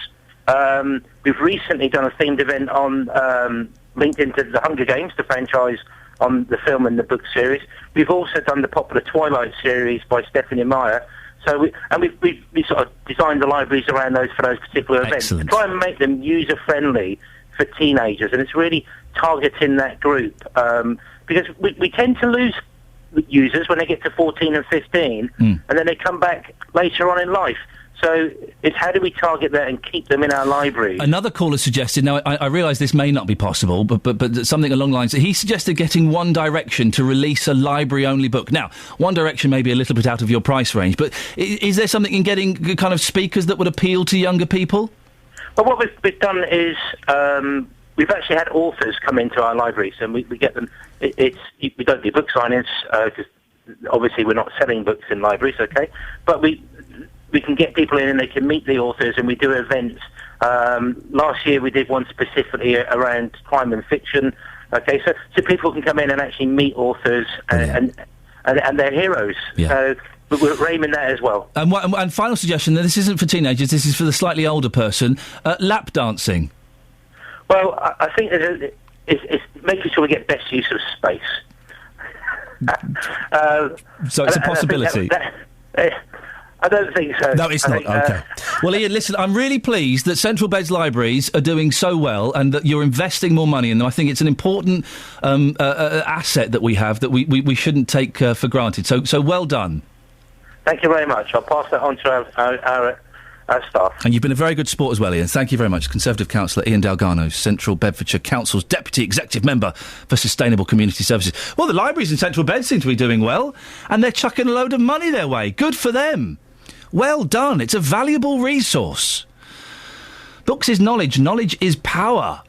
We've recently done a themed event on linked into the Hunger Games, the franchise on the film and the book series. We've also done the popular Twilight series by Stephanie Meyer. So we sort of designed the libraries around those for those particular events. Excellent. To try and make them user-friendly for teenagers, and it's really targeting that group because we tend to lose users when they get to 14 and 15, and then they come back later on in life. So it's how do we target that and keep them in our library? Another caller suggested, now I realise this may not be possible, but something along the lines, he suggested getting One Direction to release a library-only book. Now, One Direction may be a little bit out of your price range, but is there something in getting kind of speakers that would appeal to younger people? Well, what we've done is we've actually had authors come into our libraries, and we get them. We don't do book signings because obviously we're not selling books in libraries, okay? But we can get people in and they can meet the authors, and we do events. Last year we did one specifically around crime and fiction. Okay, so people can come in and actually meet authors and their heroes. Yeah. So we're aiming that as well. And final suggestion, this isn't for teenagers, this is for the slightly older person, lap dancing. Well, I think it's making sure we get best use of space. So it's a possibility. I don't think so. No, it's not. Okay. Well, Ian, listen, I'm really pleased that Central Beds Libraries are doing so well and that you're investing more money in them. I think it's an important asset that we have that we shouldn't take for granted. So well done. Thank you very much. I'll pass that on to our staff. And you've been a very good sport as well, Ian. Thank you very much. Conservative Councillor Ian Delgado, Central Bedfordshire Council's Deputy Executive Member for Sustainable Community Services. Well, the libraries in Central Bed seem to be doing well, and they're chucking a load of money their way. Good for them. Well done. It's a valuable resource. Books is knowledge. Knowledge is power.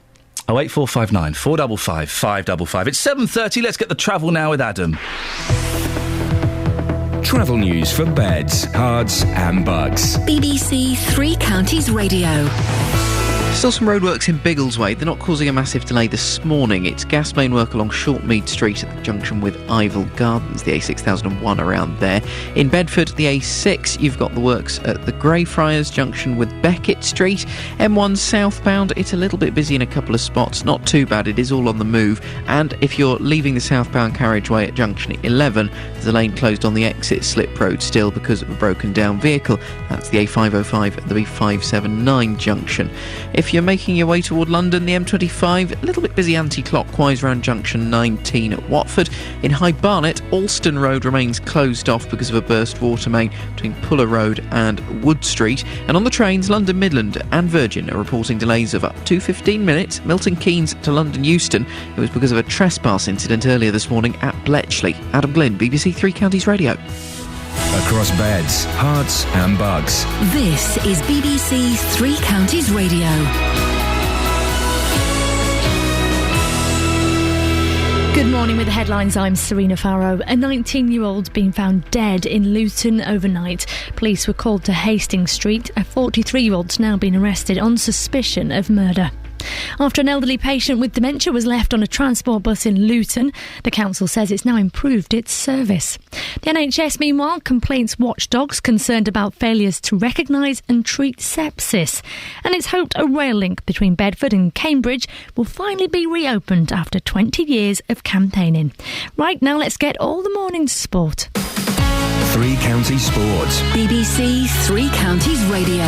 08459 455 555. It's 7:30. Let's get the travel now with Adam. Travel news for beds, cards and bugs. BBC Three Counties Radio. Still some roadworks in Biggleswade. They're not causing a massive delay this morning. It's gas main work along Shortmead Street at the junction with Ivell Gardens, the A6001 around there. In Bedford, the A6, you've got the works at the Greyfriars junction with Beckett Street. M1 southbound, it's a little bit busy in a couple of spots. Not too bad, it is all on the move. And if you're leaving the southbound carriageway at junction 11, there's a lane closed on the exit slip road still because of a broken down vehicle. That's the A505 at the B579 junction. If you're making your way toward London, the M25, a little bit busy anti-clockwise around junction 19 at Watford. In High Barnet, Alston Road remains closed off because of a burst water main between Puller Road and Wood Street. And on the trains, London Midland and Virgin are reporting delays of up to 15 minutes. Milton Keynes to London Euston. It was because of a trespass incident earlier this morning at Bletchley. Adam Glynn, BBC Three Counties Radio. Across beds, hearts and bugs. This is BBC Three Counties Radio. Good morning with the headlines. I'm Serena Farrow. A 19-year-old's been found dead in Luton overnight. Police were called to Hastings Street. A 43-year-old's now been arrested on suspicion of murder. After an elderly patient with dementia was left on a transport bus in Luton, the council says it's now improved its service. The NHS, meanwhile, complaints watchdogs concerned about failures to recognise and treat sepsis. And it's hoped a rail link between Bedford and Cambridge will finally be reopened after 20 years of campaigning. Right now, let's get all the morning's sport. Three Counties Sports. BBC Three Counties Radio.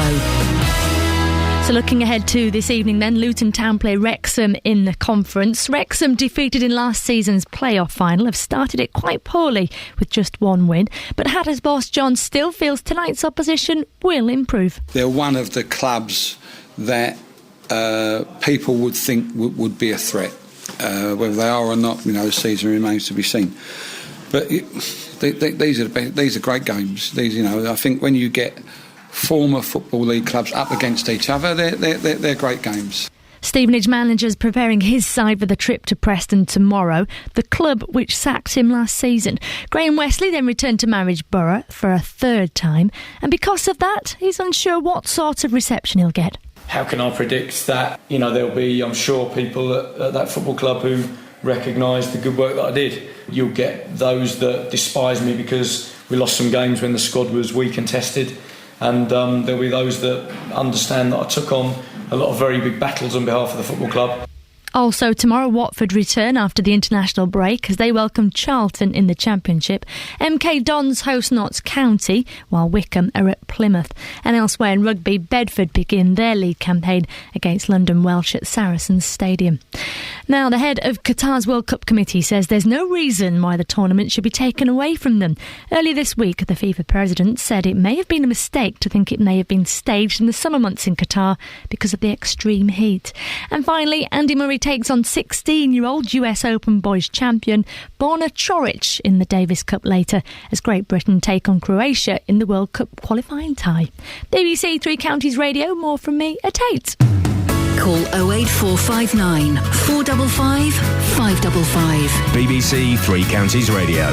So looking ahead to this evening then, Luton Town play Wrexham in the conference. Wrexham, defeated in last season's playoff final, have started it quite poorly with just one win. But Hatters boss John still feels tonight's opposition will improve. They're one of the clubs that people would think would be a threat. Whether they are or not, the season remains to be seen. But these are great games. I think when you get former Football League clubs up against each other, they're great games. Stevenage manager's preparing his side for the trip to Preston tomorrow, the club which sacked him last season. Graham Wesley then returned to Marriageborough for a third time, and because of that, he's unsure what sort of reception he'll get. How can I predict that? There'll be, I'm sure, people at that football club who recognise the good work that I did. You'll get those that despise me because we lost some games when the squad was weak and tested. And there'll be those that understand that I took on a lot of very big battles on behalf of the football club. Also tomorrow, Watford return after the international break as they welcome Charlton in the Championship. MK Dons host Notts County, while Wycombe are at Plymouth. And elsewhere in rugby, Bedford begin their league campaign against London Welsh at Saracens Stadium. Now, the head of Qatar's World Cup committee says there's no reason why the tournament should be taken away from them. Earlier this week, the FIFA president said it may have been a mistake to think it may have been staged in the summer months in Qatar because of the extreme heat. And finally, Andy Murray takes on 16-year-old US Open boys champion Borna Coric in the Davis Cup later as Great Britain take on Croatia in the World Cup qualifying tie. BBC Three Counties Radio, more from me at 8. Call 08459 455 555. BBC Three Counties Radio.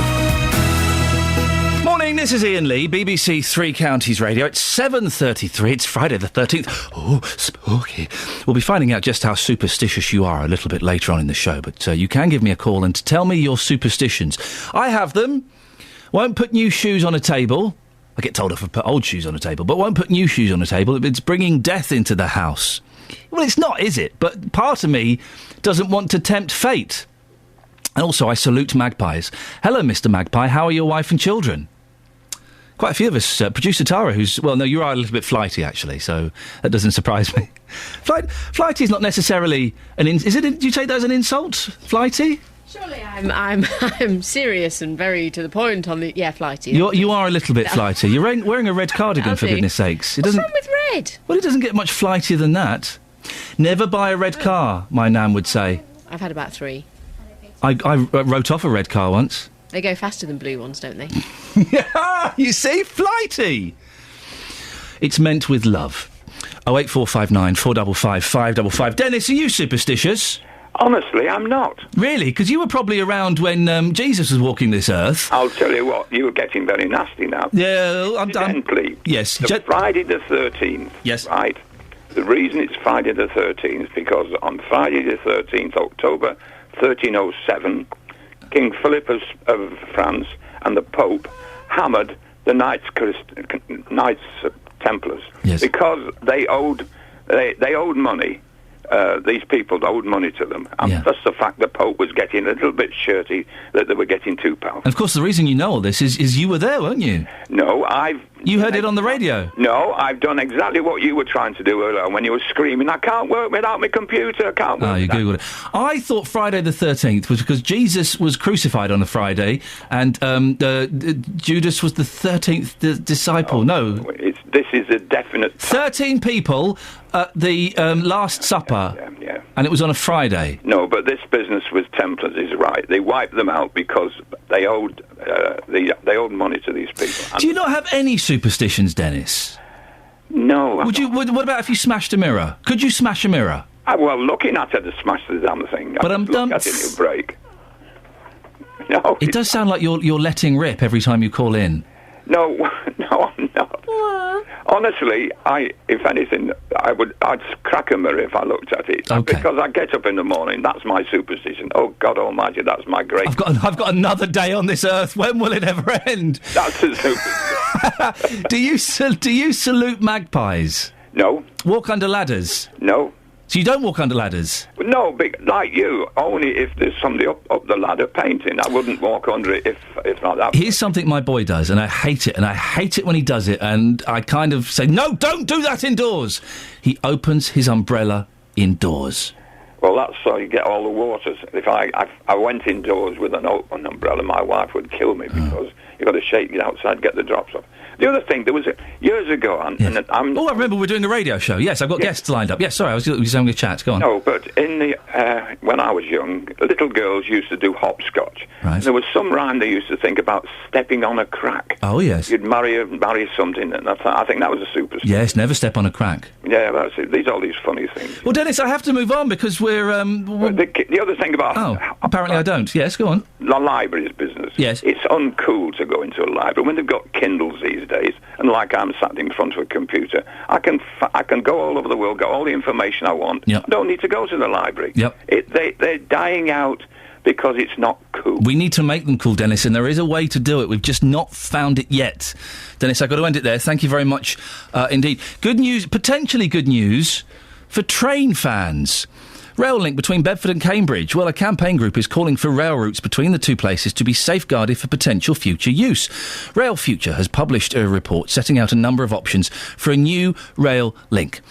Morning, this is Iain Lee, BBC Three Counties Radio. It's 7:33, it's Friday the 13th. Oh, spooky. We'll be finding out just how superstitious you are a little bit later on in the show, but you can give me a call and tell me your superstitions. I have them. Won't put new shoes on a table. I get told off I put old shoes on a table, but won't put new shoes on a table. It's bringing death into the house. Well, it's not, is it? But part of me doesn't want to tempt fate. And also, I salute magpies. Hello, Mr. Magpie. How are your wife and children? Quite a few of us. Producer Tara, who's... Well, no, you are a little bit flighty, actually, so that doesn't surprise me. Flighty is not necessarily an... do you take that as an insult? Flighty? Surely I'm serious and very to the point on the... Yeah, flighty. You are a little bit flighty. You're wearing a red cardigan, for goodness sakes. What's wrong with red? Well, it doesn't get much flightier than that. Never buy a red car, my nan would say. I've had about 3. I wrote off a red car once. They go faster than blue ones, don't they? You see? Flighty! It's meant with love. 08459 455 555. Dennis, are you superstitious? Honestly, I'm not. Really? Because you were probably around when Jesus was walking this earth. I'll tell you what, you were getting very nasty now. Yeah, Incidentally, yes. Friday the 13th. Yes. Right. The reason it's Friday the 13th is because on Friday the 13th, October 1307, King Philip of France and the Pope hammered the Knights Templars because they owed money. These people owed money to them, and plus the fact the Pope was getting a little bit shirty that they were getting too powerful. And of course, the reason you know all this is you were there, weren't you? No, You heard it on the radio? No, I've done exactly what you were trying to do earlier when you were screaming, I can't work without my computer, I can't work. Oh, you Googled it. I thought Friday the 13th was because Jesus was crucified on a Friday, and Judas was the 13th disciple. No. This is a definite... 13 people at the Last Supper, and it was on a Friday. No, but this business with Templars is right. They wiped them out because they owed money to these people. Do you not have any superstitions, Dennis? No. What about if you smashed a mirror? Could you smash a mirror? Well, looking at it, I'd smash the damn thing. But I'm look at it, it'll break. No. It does sound like you're letting rip every time you call in. No, I'm not. Honestly, if anything, I'd crack a mirror if I looked at it. Okay. Because I get up in the morning, that's my superstition. Oh, God almighty, that's my great... I've got another day on this earth. When will it ever end? That's a superstition. Do you salute magpies? No. Walk under ladders? No. So you don't walk under ladders? No, like you, only if there's somebody up the ladder painting. I wouldn't walk under it if not that. Here's something my boy does, and I hate it, and I hate it when he does it, and I kind of say, no, don't do that indoors. He opens his umbrella indoors. Well, that's so you get all the waters. If I went indoors with an open umbrella, my wife would kill me because you've got to shake it outside to get the drops off. The other thing, there was years ago, and I remember we're doing a radio show. Yes, I've got guests lined up. Yes, sorry, I was having a chat. Go on. No, but in the when I was young, little girls used to do hopscotch. Right. There was some rhyme they used to think about stepping on a crack. Oh, yes. You'd marry something, and I think that was a superstition. Yes, never step on a crack. Yeah, that's it. These are all these funny things. Well, Dennis, I have to move on because we're... The other thing about... Oh, apparently I don't. Yes, go on. The library's business. Yes. It's uncool to go into a library when they've got Kindles these days, and like I'm sat in front of a computer, I can go all over the world, get all the information I want. Yep. I don't need to go to the library. Yep. They're dying out because it's not cool. We need to make them cool, Dennis, and there is a way to do it. We've just not found it yet. Dennis, I've got to end it there. Thank you very much indeed. Good news, potentially good news for train fans. Rail link between Bedford and Cambridge. Well, a campaign group is calling for rail routes between the two places to be safeguarded for potential future use. Rail Future has published a report setting out a number of options for a new rail link.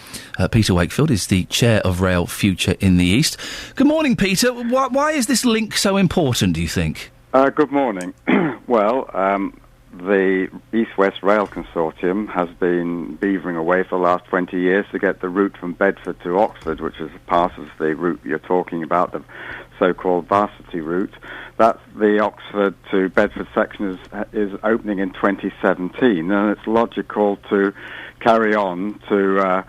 Peter Wakefield is the chair of Rail Future in the East. Good morning, Peter. Why is this link so important, do you think? Good morning. Well, the East-West Rail Consortium has been beavering away for the last 20 years to get the route from Bedford to Oxford, which is part of the route you're talking about, the so-called varsity route. That's the Oxford to Bedford section is opening in 2017, and it's logical to carry on to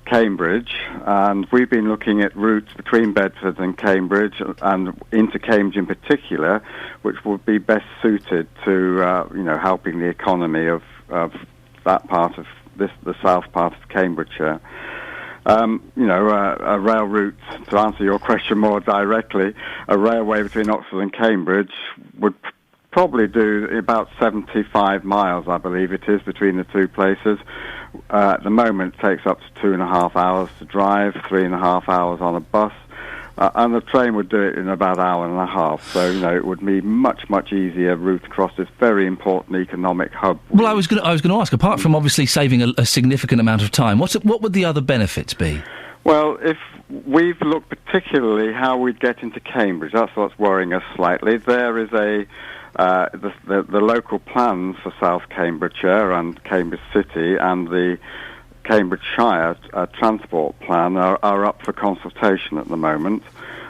Cambridge, and we've been looking at routes between Bedford and Cambridge and into Cambridge in particular, which would be best suited to helping the economy of that part of the south part of Cambridgeshire. A rail route, to answer your question more directly, a railway between Oxford and Cambridge would probably do about 75 miles, I believe it is, between the two places. At the moment, it takes up to 2.5 hours to drive, 3.5 hours on a bus, and the train would do it in about an hour and a half. So, it would be much, much easier route across this very important economic hub. Well, I was going to ask, apart from obviously saving a significant amount of time, what would the other benefits be? Well, if we've looked particularly how we'd get into Cambridge, that's what's worrying us slightly. There is the local plans for South Cambridgeshire and Cambridge City and the Cambridgeshire transport plan are up for consultation at the moment,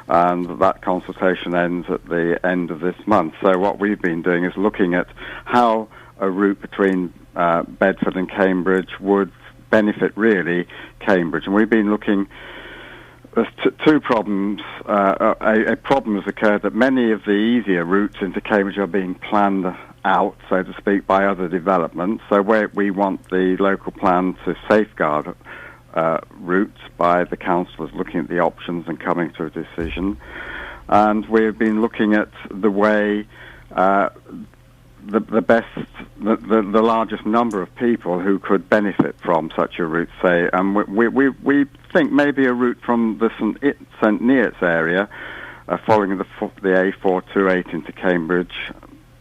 and that consultation ends at the end of this month. So what we've been doing is looking at how a route between Bedford and Cambridge would benefit really Cambridge, and we've been looking. There's two problems. A problem has occurred that many of the easier routes into Cambridge are being planned out, so to speak, by other developments. So we want the local plan to safeguard routes by the councillors looking at the options and coming to a decision. And we've been looking at the way the largest number of people who could benefit from such a route, say, and we think maybe a route from the St Neots area, following the A428 into Cambridge,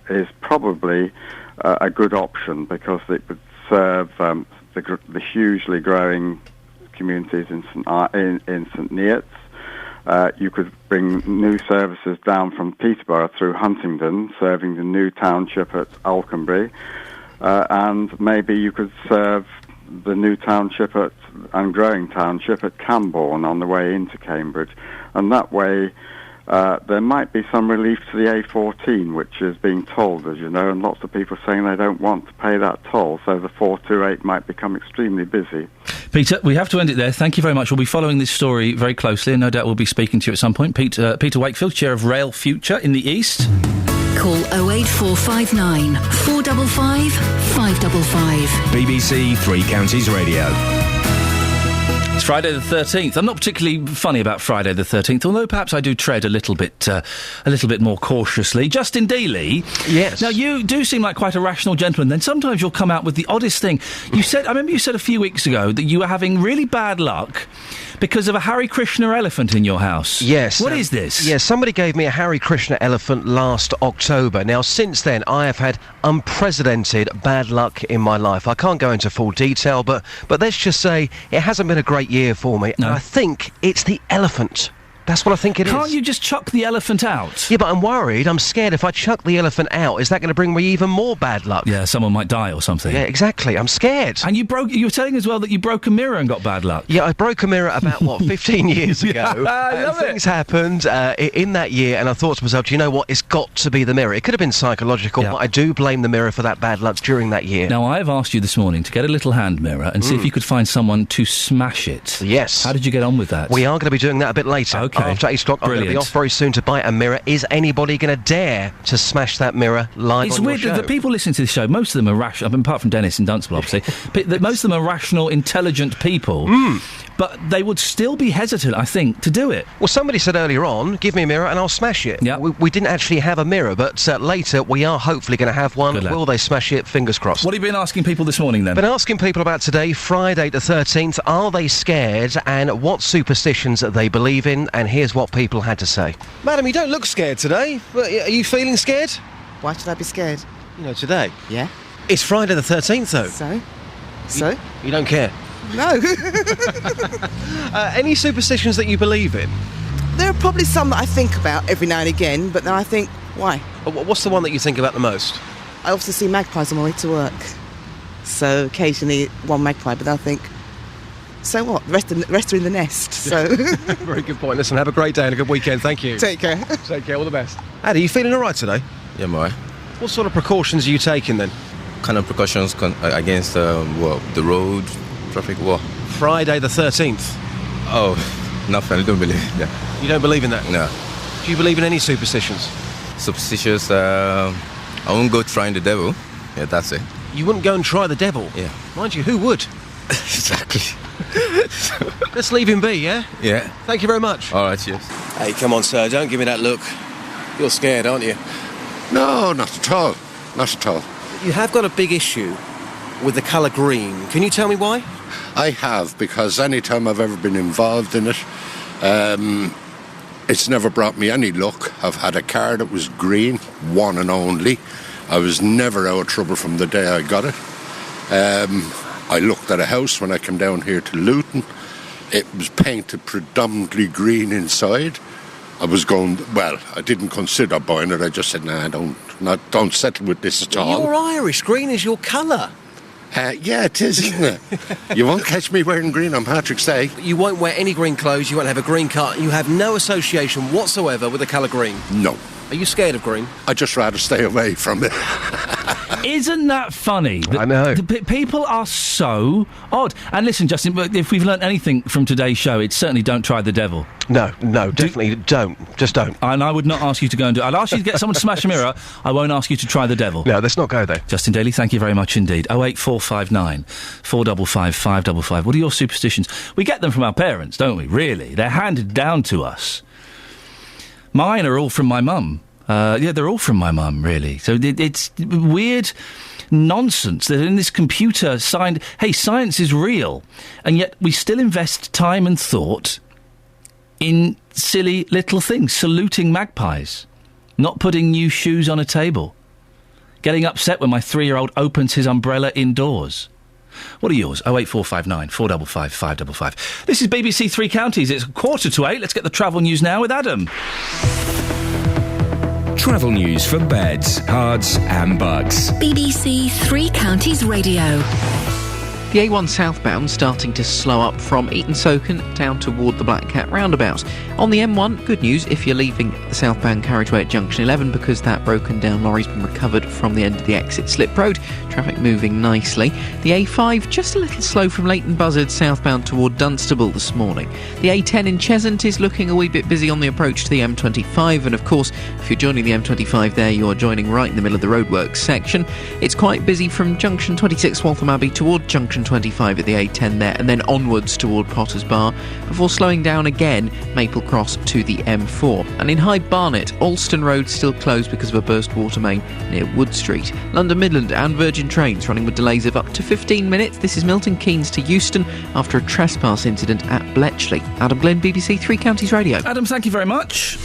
is probably a good option because it would serve the hugely growing communities in St Neots. You could bring new services down from Peterborough through Huntingdon, serving the new township at Alconbury, and maybe you could serve the new township and growing township at Camborne on the way into Cambridge. And that way there might be some relief to the A14, which is being tolled, as you know, and lots of people saying they don't want to pay that toll, so the 428 might become extremely busy. Peter, we have to end it there. Thank you very much. We'll be following this story very closely, and no doubt we'll be speaking to you at some point. Peter Wakefield, chair of Rail Future in the East. Call 08459 455 555. BBC Three Counties Radio. It's Friday the 13th. I'm not particularly funny about Friday the 13th, although perhaps I do tread a little bit more cautiously. Justin Dealey. Yes. Now, you do seem like quite a rational gentleman. Then sometimes you'll come out with the oddest thing. I remember you said a few weeks ago that you were having really bad luck because of a Hare Krishna elephant in your house. Yes. What is this? Yes, somebody gave me a Hare Krishna elephant last October. Now, since then, I have had unprecedented bad luck in my life. I can't go into full detail, but let's just say it hasn't been a great year for me. No. And I think it's the elephant. That's what I think it is. Can't you just chuck the elephant out? Yeah, but I'm worried. I'm scared if I chuck the elephant out, is that going to bring me even more bad luck? Yeah, someone might die or something. Yeah, exactly. I'm scared. And you were telling as well that you broke a mirror and got bad luck. Yeah, I broke a mirror about, 15 years ago. I love things happened in that year, and I thought to myself, do you know what? It's got to be the mirror. It could have been psychological, but I do blame the mirror for that bad luck during that year. Now, I've asked you this morning to get a little hand mirror and see if you could find someone to smash it. Yes. How did you get on with that? We are going to be doing that a bit later. Okay. After 8 o'clock, I'm going to be off very soon to buy a mirror. Is anybody going to dare to smash that mirror live It's on weird your show? that the people listening to this show, most of them are rational, apart from Dennis and Dunstable, obviously, most of them are rational, intelligent people, but they would still be hesitant, I think, to do it. Well, somebody said earlier on, give me a mirror and I'll smash it. Yeah. We didn't actually have a mirror, but later we are hopefully going to have one. Good lad. Will they smash it? Fingers crossed. What have you been asking people this morning, then? Been asking people about today, Friday the 13th. Are they scared, and what superstitions they believe in? And here's what people had to say. Madam, you don't look scared today. Are you feeling scared? Why should I be scared? You know, today. Yeah. It's Friday the 13th, though. So? You don't care? No. Any superstitions that you believe in? There are probably some that I think about every now and again, but then I think, why? What's the one that you think about the most? I often see magpies on my way to work. So occasionally one magpie, but I think, so what? The rest are in the nest, so... Very good point. Listen, have a great day and a good weekend. Thank you. Take care. Take care. All the best. Addy, you feeling all right today? Yeah, I'm alright. What sort of precautions are you taking, then? Kind of precautions against the road, traffic, what? Friday the 13th. Oh, nothing. I don't believe in that. You don't believe in that? No. Do you believe in any superstitions? Superstitious, I won't go trying the devil. Yeah, that's it. You wouldn't go and try the devil? Yeah. Mind you, who would? Exactly. Let's leave him be, yeah? Yeah. Thank you very much. All right, cheers. Hey, come on, sir, don't give me that look. You're scared, aren't you? No, not at all. Not at all. You have got a big issue with the colour green. Can you tell me why? I have, because any time I've ever been involved in it, it's never brought me any luck. I've had a car that was green, one and only. I was never out of trouble from the day I got it. I looked at a house when I came down here to Luton. It was painted predominantly green inside. I was going, well, I didn't consider buying it. I just said, nah, don't settle with this at all. You're Irish. Green is your colour. Yeah, it is, isn't it? You won't catch me wearing green on Patrick's Day. You won't wear any green clothes, you won't have a green car, you have no association whatsoever with the colour green? No. Are you scared of green? I'd just rather stay away from it. Isn't that funny? I know. People are so odd. And listen, Justin, if we've learnt anything from today's show, it's certainly don't try the devil. No, definitely don't. Just don't. And I would not ask you to go and do it. I'd ask you to get someone to smash a mirror. I won't ask you to try the devil. No, let's not go there. Justin Daly, thank you very much indeed. 08459 455 555. What are your superstitions? We get them from our parents, don't we? Really? They're handed down to us. Mine are all from my mum. Yeah, they're all from my mum, really. So it's weird nonsense that in this computer signed, hey, science is real, and yet we still invest time and thought in silly little things, saluting magpies, not putting new shoes on a table, getting upset when my 3-year-old opens his umbrella indoors. What are yours? 08459 455 555. This is BBC Three Counties. It's 7:45. Let's get the travel news now with Adam. Travel news for beds, cards and bugs. BBC Three Counties Radio. The A1 southbound starting to slow up from Eton-Soken down toward the Black Cat roundabout. On the M1, good news if you're leaving the southbound carriageway at junction 11 because that broken down lorry's been recovered from the end of the exit Slip Road. Traffic moving nicely. The A5 just a little slow from Leighton Buzzard southbound toward Dunstable this morning. The A10 in Cheshunt is looking a wee bit busy on the approach to the M25, and of course if you're joining the M25 there you're joining right in the middle of the roadworks section. It's quite busy from junction 26 Waltham Abbey toward junction junction 25 at the A10 there, and then onwards toward Potters Bar, before slowing down again, Maple Cross to the M4. And in High Barnet, Alston Road still closed because of a burst water main near Wood Street. London Midland and Virgin Trains running with delays of up to 15 minutes. This is Milton Keynes to Euston after a trespass incident at Bletchley. Adam Glynn, BBC Three Counties Radio. Adam, thank you very much.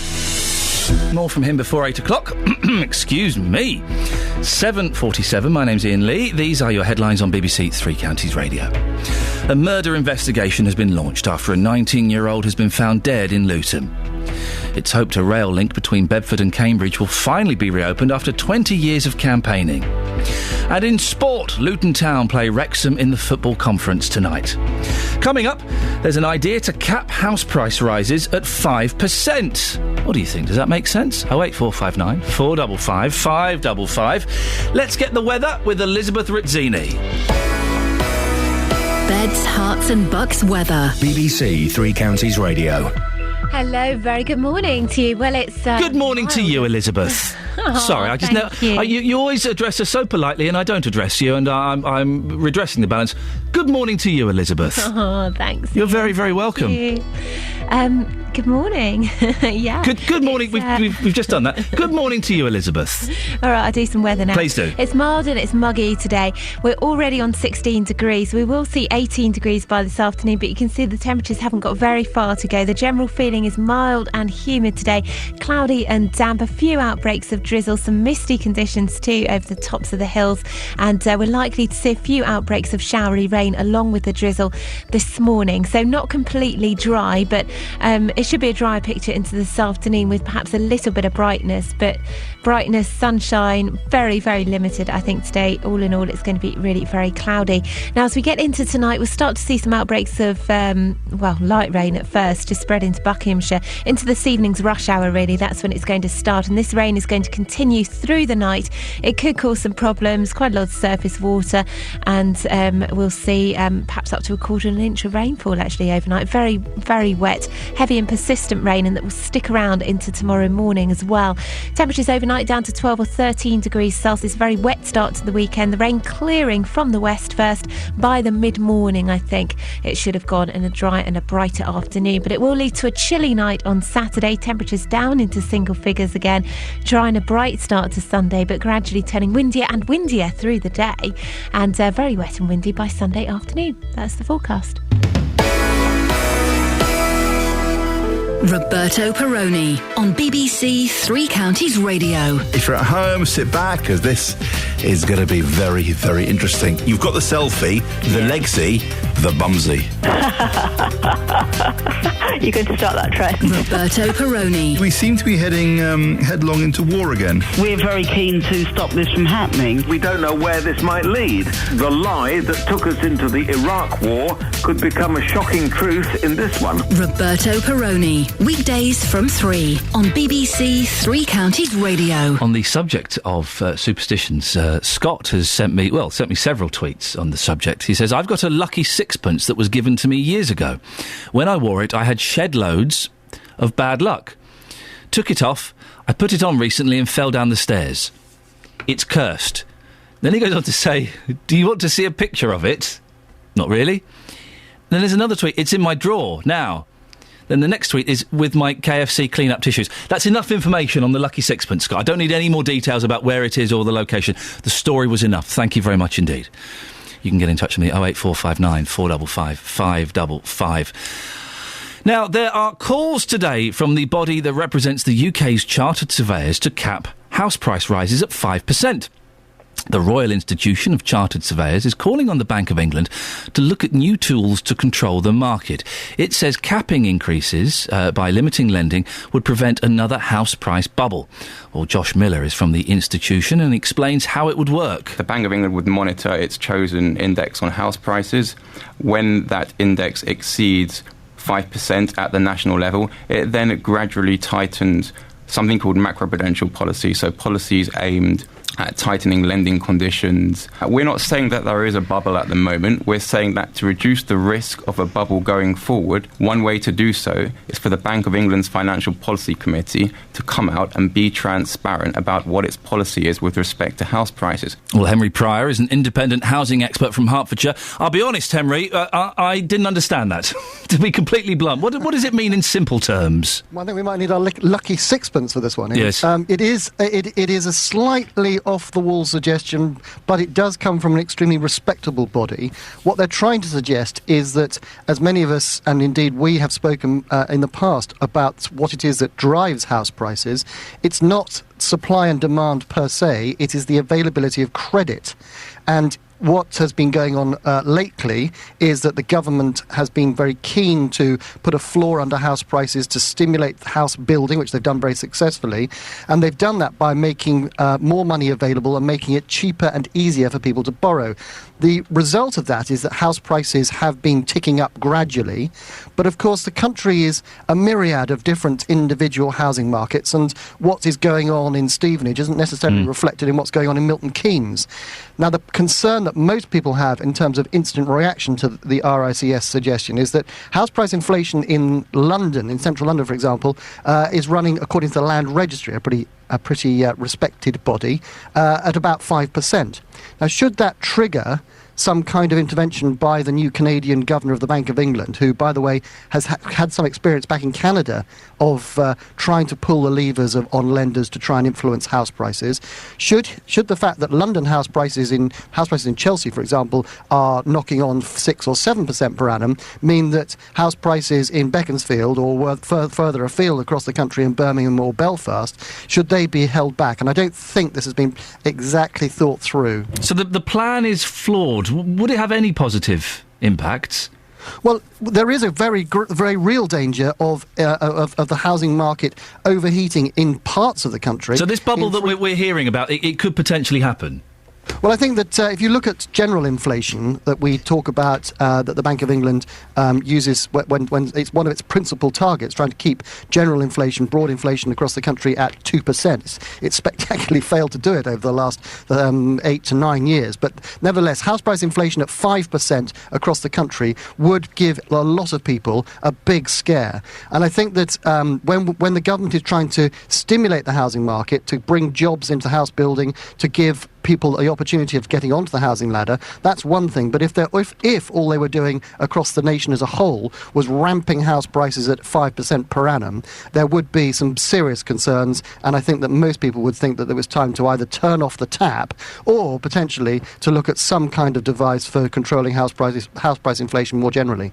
More from him before 8 o'clock. Excuse me. 7:47, my name's Iain Lee. These are your headlines on BBC Three Counties Radio. A murder investigation has been launched after a 19-year-old has been found dead in Luton. It's hoped a rail link between Bedford and Cambridge will finally be reopened after 20 years of campaigning. And in sport, Luton Town play Wrexham in the Football Conference tonight. Coming up, there's an idea to cap house price rises at 5%. What do you think? Does that make sense? 08459 455 555. Let's get the weather with Elizabeth Rizzini. Beds, Herts and Bucks weather. BBC Three Counties Radio. Hello, very good morning to you. Well, it's... Good morning to you, Elizabeth. Sorry, I just know... You always address her so politely and I don't address you, and I'm redressing the balance. Good morning to you, Elizabeth. Oh, thanks. You're very, very welcome. Good morning. Yeah. Good morning. We've just done that. Good morning to you, Elizabeth. All right, I'll do some weather now. Please do. It's mild and it's muggy today. We're already on 16 degrees. We will see 18 degrees by this afternoon, but you can see the temperatures haven't got very far to go. The general feeling is mild and humid today. Cloudy and damp. A few outbreaks of drizzle. Some misty conditions too over the tops of the hills. And we're likely to see a few outbreaks of showery rain along with the drizzle this morning. So not completely dry, but it should be a dry picture into this afternoon with perhaps a little bit of brightness, but brightness, sunshine, very, very limited, I think, today. All in all, it's going to be really very cloudy. Now, as we get into tonight, we'll start to see some outbreaks of, light rain at first, just spread into Buckinghamshire. Into this evening's rush hour, really, that's when it's going to start, and this rain is going to continue through the night. It could cause some problems, quite a lot of surface water, and we'll see perhaps up to a quarter of an inch of rainfall, actually, overnight. Very, very wet, heavy and persistent rain, and that will stick around into tomorrow morning as well. Temperatures overnight down to 12 or 13 degrees Celsius. Very wet start to the weekend. The rain clearing from the west first. By the mid-morning, I think it should have gone, in a dry and a brighter afternoon. But it will lead to a chilly night on Saturday. Temperatures down into single figures again. Dry and a bright start to Sunday, but gradually turning windier and windier through the day. And very wet and windy by Sunday afternoon. That's the forecast. Roberto Perrone on BBC Three Counties Radio. If you're at home, sit back, because this is going to be very, very interesting. You've got the selfie, the legsy, the bumsy. You're going to start that trend. Roberto Perrone. We seem to be heading headlong into war again. We're very keen to stop this from happening. We don't know where this might lead. The lie that took us into the Iraq War could become a shocking truth in this one. Roberto Perrone. Weekdays from 3 on BBC Three Counties Radio. On the subject of superstitions, Scott has sent me several tweets on the subject. He says, I've got a lucky sixpence that was given to me years ago. When I wore it, I had shed loads of bad luck. Took it off, I put it on recently and fell down the stairs. It's cursed. Then he goes on to say, do you want to see a picture of it? Not really. Then there's another tweet, it's in my drawer now. Then the next tweet is with my KFC clean-up tissues. That's enough information on the lucky sixpence, Scott. I don't need any more details about where it is or the location. The story was enough. Thank you very much indeed. You can get in touch with me, 08459 455 555. Now, there are calls today from the body that represents the UK's chartered surveyors to cap house price rises at 5%. The Royal Institution of Chartered Surveyors is calling on the Bank of England to look at new tools to control the market. It says capping increases by limiting lending would prevent another house price bubble. Well, Josh Miller is from the institution and explains how it would work. The Bank of England would monitor its chosen index on house prices. When that index exceeds 5% at the national level, it then gradually tightens something called macroprudential policy, so policies aimed at tightening lending conditions. We're not saying that there is a bubble at the moment. We're saying that to reduce the risk of a bubble going forward, one way to do so is for the Bank of England's Financial Policy Committee to come out and be transparent about what its policy is with respect to house prices. Well, Henry Pryor is an independent housing expert from Hertfordshire. I'll be honest, Henry, I didn't understand that. To be completely blunt, what does it mean in simple terms? Well, I think we might need our lucky sixpence for this one. Yes. It is a slightly off-the-wall suggestion, but it does come from an extremely respectable body. What they're trying to suggest is that, as many of us, and indeed we have spoken in the past about what it is that drives house prices, it's not supply and demand per se, it is the availability of credit. And what has been going on lately is that the government has been very keen to put a floor under house prices to stimulate house building, which they've done very successfully. And they've done that by making more money available and making it cheaper and easier for people to borrow. The result of that is that house prices have been ticking up gradually. But of course, the country is a myriad of different individual housing markets, and what is going on in Stevenage isn't necessarily reflected in what's going on in Milton Keynes. Now, the concern that most people have in terms of instant reaction to the RICS suggestion is that house price inflation in London, in central London, for example, is running, according to the Land Registry, a pretty respected body, at about 5%. Now, should that trigger some kind of intervention by the new Canadian Governor of the Bank of England, who, by the way, has had some experience back in Canada of trying to pull the levers on lenders to try and influence house prices, should the fact that London house prices in Chelsea, for example, are knocking on 6 or 7% per annum, mean that house prices in Beaconsfield or further afield across the country in Birmingham or Belfast, should they be held back? And I don't think this has been exactly thought through. So the plan is flawed. Would it have any positive impacts? Well, there is a very real danger of the housing market overheating in parts of the country. So this bubble that we're hearing about, it could potentially happen? Well, I think that if you look at general inflation that we talk about, that the Bank of England uses when it's one of its principal targets, trying to keep general inflation, broad inflation across the country at 2%. It's spectacularly failed to do it over the last 8 to 9 years. But nevertheless, house price inflation at 5% across the country would give a lot of people a big scare. And I think that when the government is trying to stimulate the housing market, to bring jobs into house building, to give people the opportunity of getting onto the housing ladder, that's one thing. But if all they were doing across the nation as a whole was ramping house prices at 5% per annum, there would be some serious concerns, and I think that most people would think that there was time to either turn off the tap or potentially to look at some kind of device for controlling house price inflation more generally.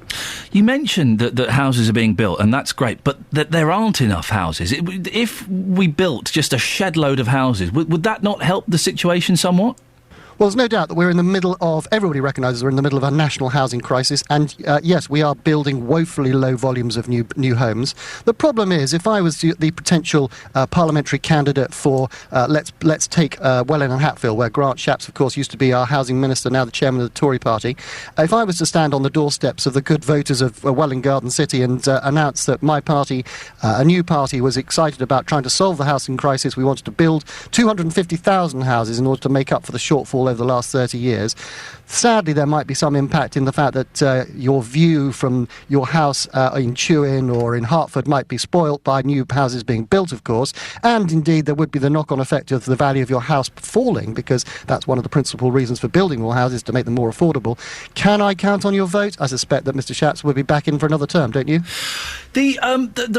You mentioned that houses are being built, and that's great, but that there aren't enough houses. If we built just a shed load of houses, would that not help the situation somewhat? Well, there's no doubt that we're in the middle of, everybody recognises we're in the middle of a national housing crisis, and yes, we are building woefully low volumes of new homes. The problem is, if I was the potential parliamentary candidate for, let's take Welwyn and Hatfield, where Grant Shapps, of course, used to be our housing minister, now the chairman of the Tory party, if I was to stand on the doorsteps of the good voters of Welwyn Garden City and announce that my party, a new party, was excited about trying to solve the housing crisis, we wanted to build 250,000 houses in order to make up for the shortfall over the last 30 years. Sadly, there might be some impact in the fact that your view from your house in Chewin or in Hertford might be spoilt by new houses being built, of course, and indeed there would be the knock-on effect of the value of your house falling, because that's one of the principal reasons for building more houses, to make them more affordable. Can I count on your vote? I suspect that Mr. Shapps will be back in for another term, don't you?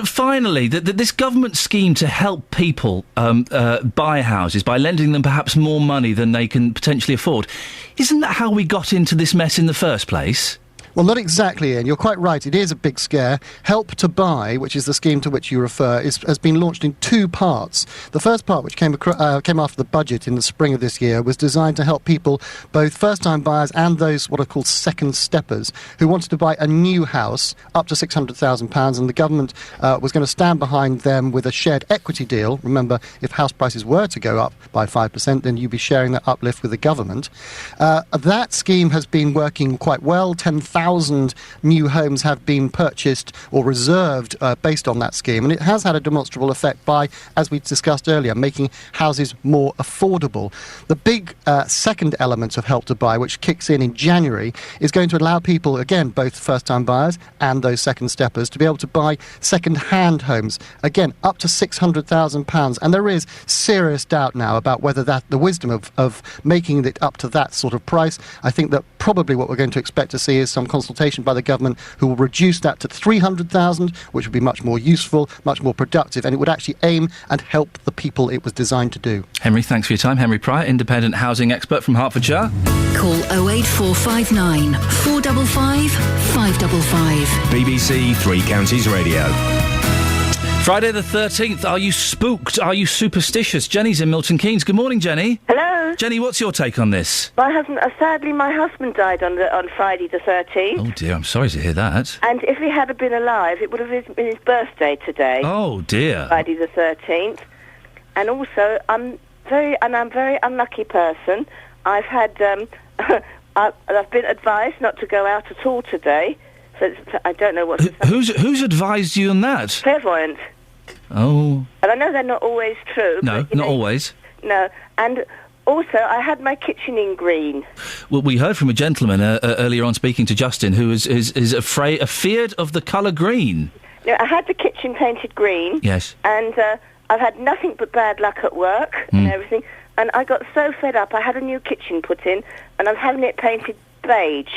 Finally, this government scheme to help people buy houses by lending them perhaps more money than they can potentially afford, isn't that how we got into this mess in the first place? Well, not exactly, Ian. You're quite right. It is a big scare. Help to Buy, which is the scheme to which you refer, has been launched in two parts. The first part, which came after the budget in the spring of this year, was designed to help people, both first-time buyers and those what are called second steppers, who wanted to buy a new house up to £600,000, and the government was going to stand behind them with a shared equity deal. Remember, if house prices were to go up by 5%, then you'd be sharing that uplift with the government. That scheme has been working quite well. 10,000 1,000 new homes have been purchased or reserved based on that scheme, and it has had a demonstrable effect by, as we discussed earlier, making houses more affordable. The big second element of Help to Buy, which kicks in January, is going to allow people, again, both first-time buyers and those second steppers, to be able to buy second-hand homes, again, up to £600,000. And there is serious doubt now about whether that the wisdom of making it up to that sort of price. I think that probably what we're going to expect to see is some consultation by the government who will reduce that to £300,000, which would be much more useful, much more productive, and it would actually aim and help the people it was designed to do. Henry, thanks for your time. Henry Pryor, independent housing expert from Hertfordshire. Call 08459 455 555. BBC Three Counties Radio. Friday the 13th. Are you spooked? Are you superstitious? Jenny's in Milton Keynes. Good morning, Jenny. Hello. Jenny, what's your take on this? Sadly, my husband died on Friday the 13th. Oh, dear, I'm sorry to hear that. And if he had been alive, it would have been his birthday today. Oh, dear. Friday the 13th. And also, I'm a very unlucky person. I've had, I've been advised not to go out at all today. So I don't know what to say. Who's advised you on that? Clairvoyant. Oh. And I know they're not always true. No, not always. No. And also, I had my kitchen in green. Well, we heard from a gentleman earlier on speaking to Justin who is afeared of the colour green. No, I had the kitchen painted green. Yes. And I've had nothing but bad luck at work and everything. And I got so fed up. I had a new kitchen put in, and I'm having it painted beige.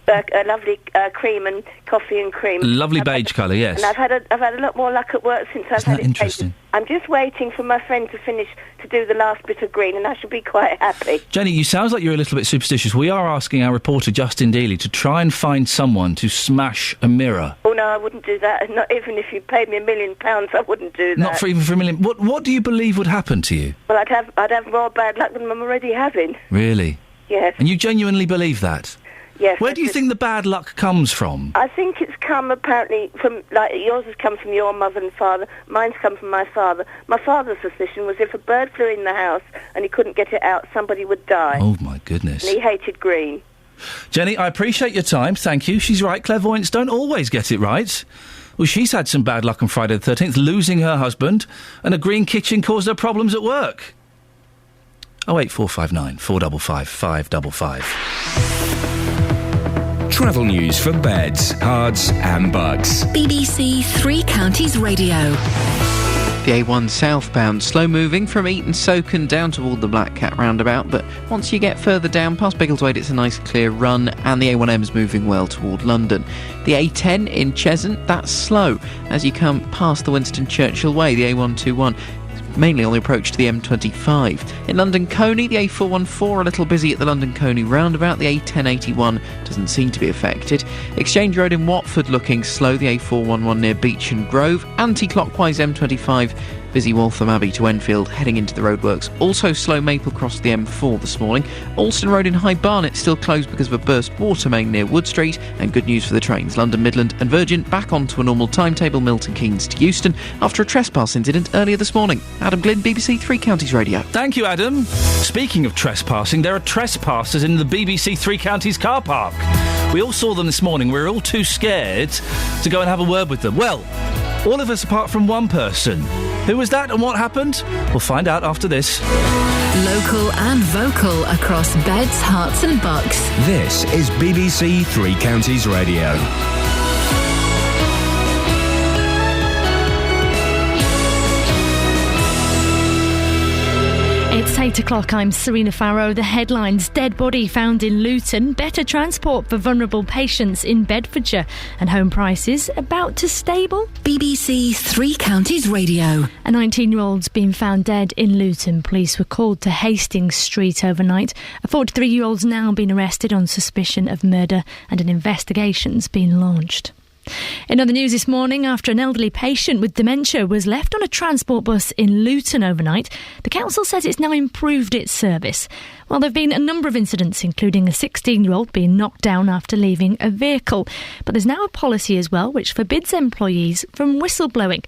A lovely cream and coffee and cream. Lovely beige colour, yes. And I've had a lot more luck at work since I've had it interesting? painted. I'm just waiting for my friend to finish to do the last bit of green, and I should be quite happy. Jenny, you sound like you're a little bit superstitious. We are asking our reporter Justin Dealey to try and find someone to smash a mirror. Oh no, I wouldn't do that. Not even if you paid me £1 million, I wouldn't do that. Not for even for £1 million. What do you believe would happen to you? Well, I'd have more bad luck than I'm already having. Really? Yes. And you genuinely believe that? Yes. Where do you think the bad luck comes from? I think it's come apparently from, like, yours has come from your mother and father, mine's come from my father. My father's suspicion was if a bird flew in the house and he couldn't get it out, somebody would die. Oh, my goodness. And he hated green. Jenny, I appreciate your time, thank you. She's right, clairvoyants don't always get it right. Well, she's had some bad luck on Friday the 13th, losing her husband, and a green kitchen caused her problems at work. 08459 455 555. Travel news for beds, cards and bugs. BBC Three Counties Radio. The A1 southbound, slow moving from Eton Soken down toward the Black Cat roundabout, but once you get further down past Biggleswade it's a nice clear run, and the A1M's moving well toward London. The A10 in Cheshunt, that's slow as you come past the Winston Churchill Way. The A121 mainly on the approach to the M25. In London Coney, the A414 a little busy at the London Coney roundabout. The A1081 doesn't seem to be affected. Exchange Road in Watford looking slow. The A411 near Beech and Grove. Anti-clockwise M25 busy Waltham Abbey to Enfield heading into the roadworks. Also slow Maple Cross to the M4 this morning. Alston Road in High Barnet still closed because of a burst water main near Wood Street. And good news for the trains. London Midland and Virgin back onto a normal timetable. Milton Keynes to Euston after a trespass incident earlier this morning. Adam Glynn, BBC Three Counties Radio. Thank you, Adam. Speaking of trespassing, there are trespassers in the BBC Three Counties car park. We all saw them this morning. We were all too scared to go and have a word with them. Well, all of us apart from one person. Who was that and what happened? We'll find out after this. Local and vocal across beds, hearts and bucks. This is BBC Three Counties Radio. It's 8 o'clock. I'm Serena Farrow. The headlines: dead body found in Luton, better transport for vulnerable patients in Bedfordshire, and home prices about to stable. BBC Three Counties Radio. A 19-year-old's been found dead in Luton. Police were called to Hastings Street overnight. A 43-year-old's now been arrested on suspicion of murder, and an investigation's been launched. In other news this morning, after an elderly patient with dementia was left on a transport bus in Luton overnight, the council says it's now improved its service. Well, there have been a number of incidents, including a 16-year-old being knocked down after leaving a vehicle. But there's now a policy as well which forbids employees from whistleblowing.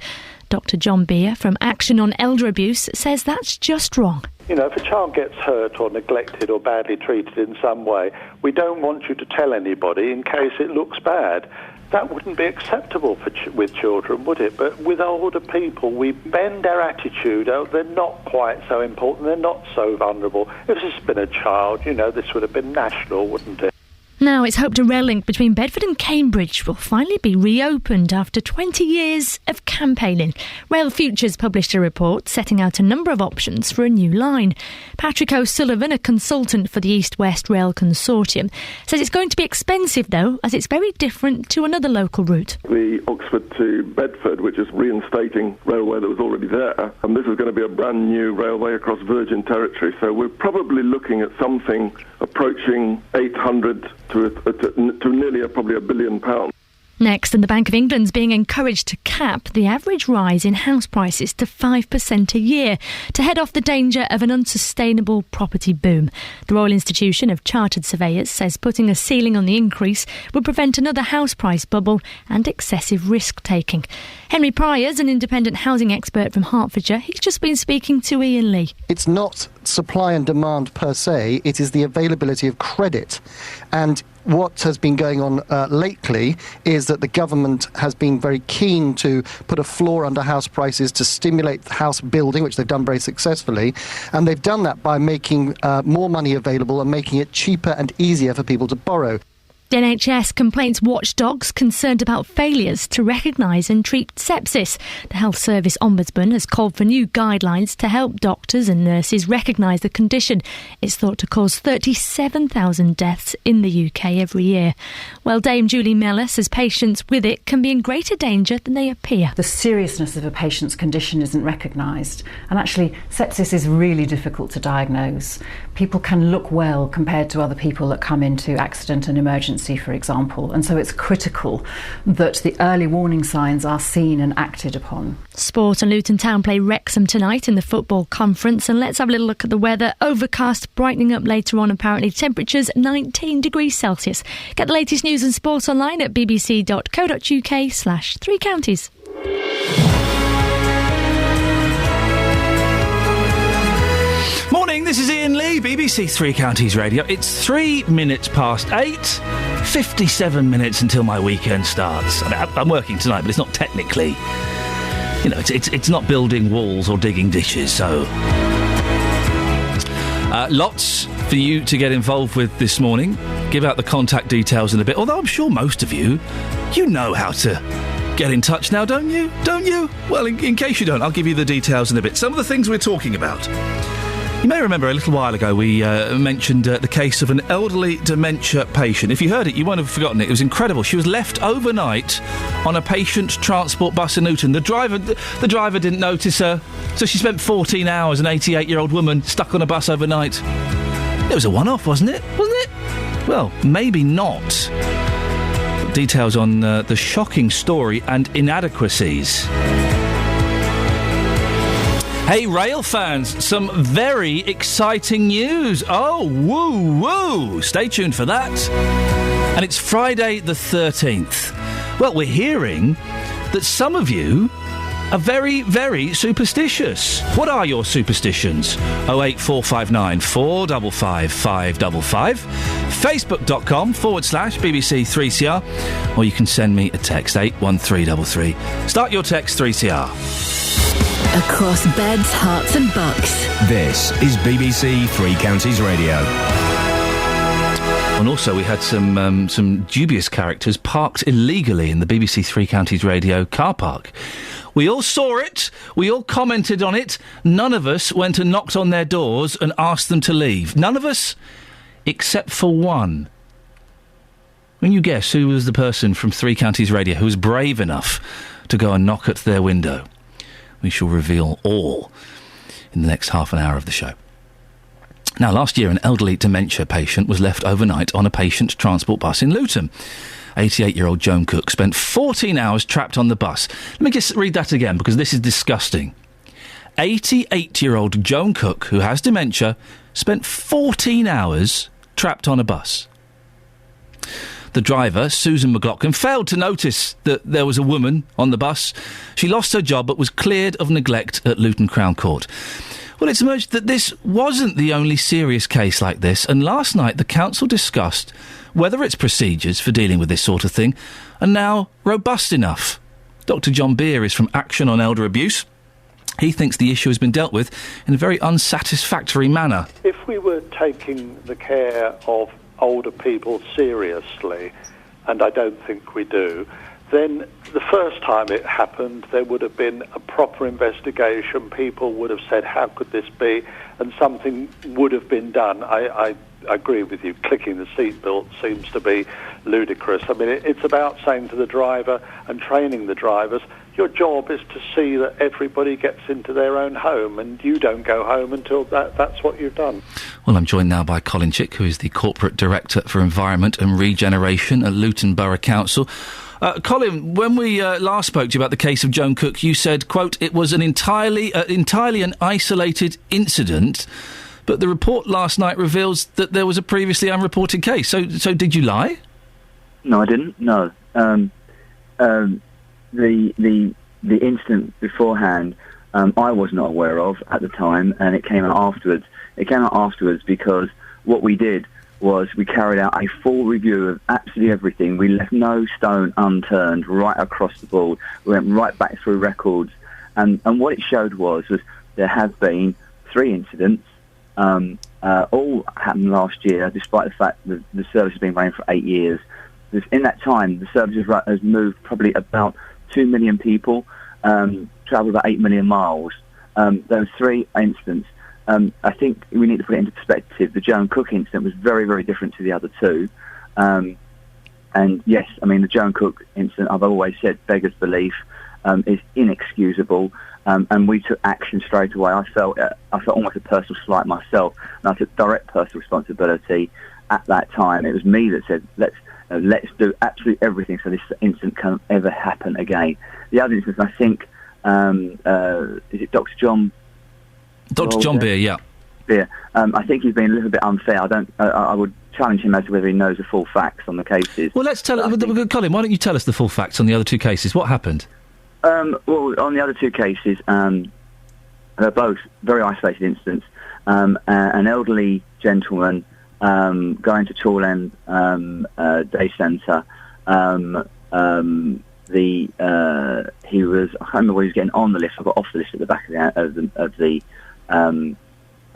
Dr John Beer from Action on Elder Abuse says that's just wrong. You know, if a child gets hurt or neglected or badly treated in some way, we don't want you to tell anybody in case it looks bad. That wouldn't be acceptable with children, would it? But with older people, we bend our attitude. Oh, they're not quite so important. They're not so vulnerable. If this had been a child, you know, this would have been national, wouldn't it? Now it's hoped a rail link between Bedford and Cambridge will finally be reopened after 20 years of campaigning. Rail Futures published a report setting out a number of options for a new line. Patrick O'Sullivan, a consultant for the East West Rail Consortium, says it's going to be expensive though, as it's very different to another local route. The Oxford to Bedford, which is reinstating railway that was already there, and this is going to be a brand new railway across Virgin Territory, so we're probably looking at something approaching 800 to nearly probably £1 billion. Next, and the Bank of England's being encouraged to cap the average rise in house prices to 5% a year to head off the danger of an unsustainable property boom. The Royal Institution of Chartered Surveyors says putting a ceiling on the increase would prevent another house price bubble and excessive risk-taking. Henry Pryor's an independent housing expert from Hertfordshire. He's just been speaking to Iain Lee. It's not supply and demand per se, it is the availability of credit. And what has been going on lately is that the government has been very keen to put a floor under house prices to stimulate house building, which they've done very successfully, and they've done that by making more money available and making it cheaper and easier for people to borrow. The NHS complaints watchdogs concerned about failures to recognise and treat sepsis. The Health Service Ombudsman has called for new guidelines to help doctors and nurses recognise the condition. It's thought to cause 37,000 deaths in the UK every year. Well, Dame Julie Mellor says patients with it can be in greater danger than they appear. The seriousness of a patient's condition isn't recognised, and actually sepsis is really difficult to diagnose. People can look well compared to other people that come into accident and emergency, for example, and so it's critical that the early warning signs are seen and acted upon. Sport, and Luton Town play Wrexham tonight in the football conference, and let's have a little look at the weather. Overcast, brightening up later on apparently, temperatures 19 degrees Celsius. Get the latest news and sport online at bbc.co.uk/3 counties. Morning, this is Iain Lee, BBC Three Counties Radio. It's 3 minutes past 8, 57 minutes until my weekend starts. I'm working tonight, but it's not technically, you know, it's not building walls or digging ditches, so... lots for you to get involved with this morning. Give out the contact details in a bit, although I'm sure most of you know how to get in touch now, don't you? Don't you? Well, in case you don't, I'll give you the details in a bit. Some of the things we're talking about. You may remember a little while ago we mentioned the case of an elderly dementia patient. If you heard it, you won't have forgotten it. It was incredible. She was left overnight on a patient transport bus in Luton. The driver didn't notice her, so she spent 14 hours, an 88-year-old woman, stuck on a bus overnight. It was a one-off, wasn't it? Wasn't it? Well, maybe not. Details on the shocking story and inadequacies. Hey, rail fans, some very exciting news. Oh, woo. Stay tuned for that. And it's Friday the 13th. Well, we're hearing that some of you are very, very superstitious. What are your superstitions? 08459 455 555. Facebook.com/BBC3CR. Or you can send me a text, 81333. Start your text 3CR. Across beds, hearts and bucks. This is BBC Three Counties Radio. And also we had some dubious characters parked illegally in the BBC Three Counties Radio car park. We all saw it, we all commented on it, none of us went and knocked on their doors and asked them to leave. None of us, except for one. Can you guess who was the person from Three Counties Radio who was brave enough to go and knock at their window? We shall reveal all in the next half an hour of the show. Now, last year, an elderly dementia patient was left overnight on a patient transport bus in Luton. 88-year-old Joan Cook spent 14 hours trapped on the bus. Let me just read that again, because this is disgusting. 88-year-old Joan Cook, who has dementia, spent 14 hours trapped on a bus. The driver, Susan McLaughlin, failed to notice that there was a woman on the bus. She lost her job but was cleared of neglect at Luton Crown Court. Well, it's emerged that this wasn't the only serious case like this, and last night the council discussed whether its procedures for dealing with this sort of thing are now robust enough. Dr. John Beer is from Action on Elder Abuse. He thinks the issue has been dealt with in a very unsatisfactory manner. If we were taking the care of older people seriously, and I don't think we do, then the first time it happened, there would have been a proper investigation. People would have said, how could this be? And something would have been done. I agree with you. Clicking the seatbelt seems to be ludicrous. I mean, it's about saying to the driver and training the drivers, your job is to see that everybody gets into their own home, and you don't go home until that's what you've done. Well, I'm joined now by Colin Chick, who is the Corporate Director for Environment and Regeneration at Luton Borough Council. Colin, when we last spoke to you about the case of Joan Cook, you said, quote, it was an entirely an isolated incident, but the report last night reveals that there was a previously unreported case. So did you lie? No, I didn't. No. The incident beforehand, I was not aware of at the time, and it came out afterwards. It came out afterwards because what we did was we carried out a full review of absolutely everything. We left no stone unturned right across the board. We went right back through records, and what it showed was there have been 3 incidents, all happened last year, despite the fact that the service has been running for 8 years. In that time, the service has moved probably about 2 million people, travelled about 8 million miles. Those 3 incidents, I think we need to put it into perspective. The Joan Cook incident was very, very different to the other 2. And yes, I mean, the Joan Cook incident, I've always said, beggars belief, is inexcusable. And we took action straight away. I felt almost a personal slight myself, and I took direct personal responsibility at that time. It was me that said, let's do absolutely everything so this incident can't ever happen again. The other instance, I think, is it Dr. John? Dr. John Beer, yeah. Beer. I think he's been a little bit unfair. I would challenge him as to whether he knows the full facts on the cases. Well, let's tell Colin, why don't you tell us the full facts on the other 2 cases? What happened? Well, on the other 2 cases, they're both very isolated incidents. An elderly gentleman going to Chorlend Day Centre. He was, I can't remember where he was getting on the lift. I got off the lift at the back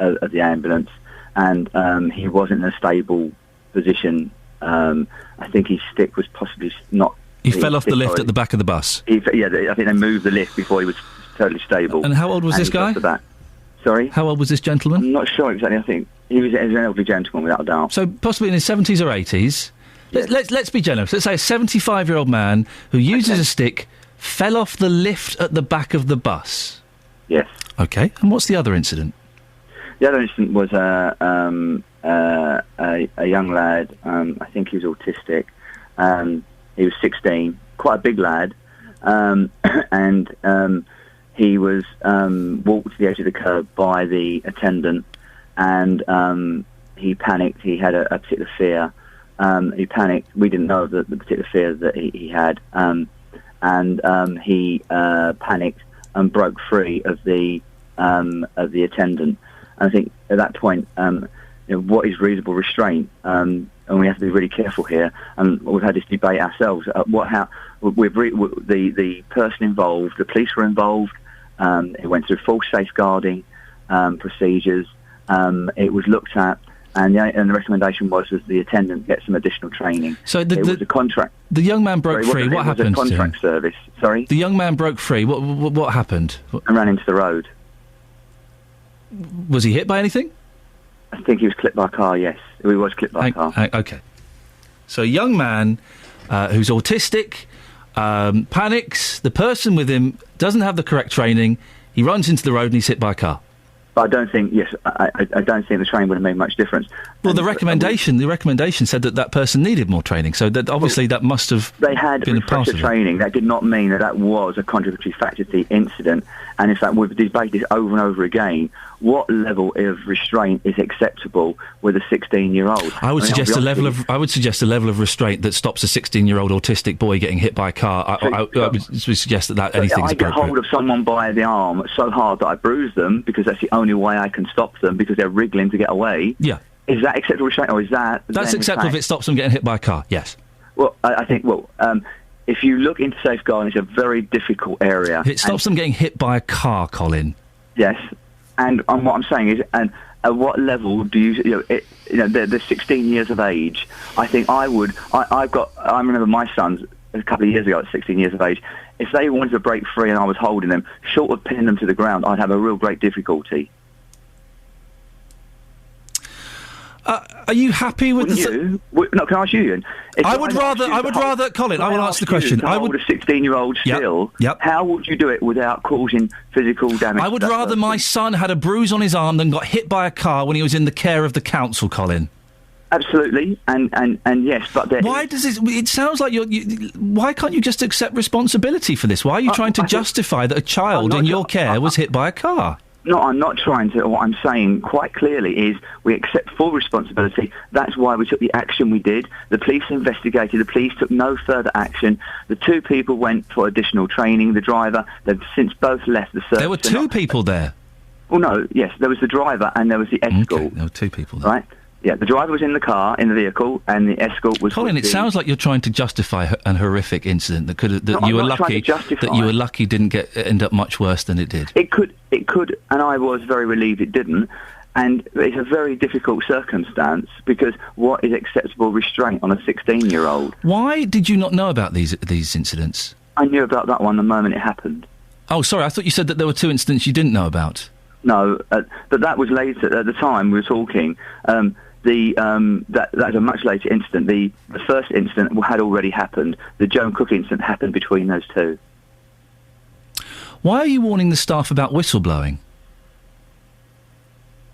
of the ambulance, and he wasn't in a stable position. I think his stick was possibly not. He fell off the lift at the back of the bus. I think they moved the lift before he was totally stable. And how old was this guy? Sorry? How old was this gentleman? I'm not sure exactly. I think he was an elderly gentleman, without a doubt. So possibly in his 70s or 80s. Yes. Let's be generous. Let's say a 75-year-old man who uses a stick fell off the lift at the back of the bus. Yes. Okay. And what's the other incident? The other incident was a young lad. I think he was autistic. He was 16, quite a big lad, and he was walked to the edge of the curb by the attendant, and he panicked. He had a particular fear. He panicked. We didn't know the particular fear that he had, and he panicked and broke free of the attendant. And I think at that point, what is reasonable restraint? And we have to be really careful here. And we've had this debate ourselves. The person involved, the police were involved. It went through full safeguarding procedures. It was looked at, and the recommendation was that the attendant get some additional training. So it was a contract. The young man broke free. What happened? It was a contract service. Sorry. The young man broke free. What happened? And ran into the road. Was he hit by anything? I think he was clipped by a car, yes. He was clipped by a car. Okay. So a young man who's autistic, panics, the person with him doesn't have the correct training, he runs into the road and he's hit by a car. But I don't think, I don't think the training would have made much difference. Well, the recommendation said that person needed more training, so that obviously that must have been a part of it. They had refresher training. That did not mean that was a contributory factor to the incident. And in fact, we've debated this over and over again. what level of restraint is acceptable with a 16-year-old. I would suggest a level of restraint that stops a 16-year-old autistic boy getting hit by a car. I would suggest that anything's I get appropriate. hold of someone by the arm so hard that I bruise them because that's the only way I can stop them because they're wriggling to get away. Yeah. Is that acceptable restraint, or is that... That's acceptable if it stops them getting hit by a car, yes. Well, I think, if you look into safeguarding, it's a very difficult area. If it stops them getting hit by a car, Colin. Yes, and what I'm saying is, and at what level do you... they're 16 years of age. I think I remember my sons a couple of years ago at 16 years of age. If they wanted to break free and I was holding them, short of pinning them to the ground, I'd have a real great difficulty. Are you happy with you? No, can I ask you, Iain? I would rather, Colin, I will answer the question. I would a 16-year-old still. Yep. How would you do it without causing physical damage? I would rather my son had a bruise on his arm than got hit by a car when he was in the care of the council, Colin. Absolutely, and yes, but why does this? It sounds like why can't you just accept responsibility for this? Why are you trying to justify that a child in your care was hit by a car? No, I'm not trying to. What I'm saying quite clearly is we accept full responsibility. That's why we took the action we did. The police investigated. The police took no further action. The two people went for additional training. The driver, they've since both left the service. There were two people there. Well, no, yes, there was the driver and there was the escort. Okay, there were two people there. Right? Yeah, the driver was in the car, in the vehicle, and the escort was... Colin, it sounds like you're trying to justify an horrific incident that you were lucky didn't end up much worse than it did. It could, and I was very relieved it didn't. And it's a very difficult circumstance because what is acceptable restraint on a 16-year-old? Why did you not know about these incidents? I knew about that one the moment it happened. Oh, sorry, I thought you said that there were two incidents you didn't know about. No, but that was later. At the time we were talking... that's a much later incident. The first incident had already happened. The Joan Cook incident happened between those two. Why are you warning the staff about whistleblowing?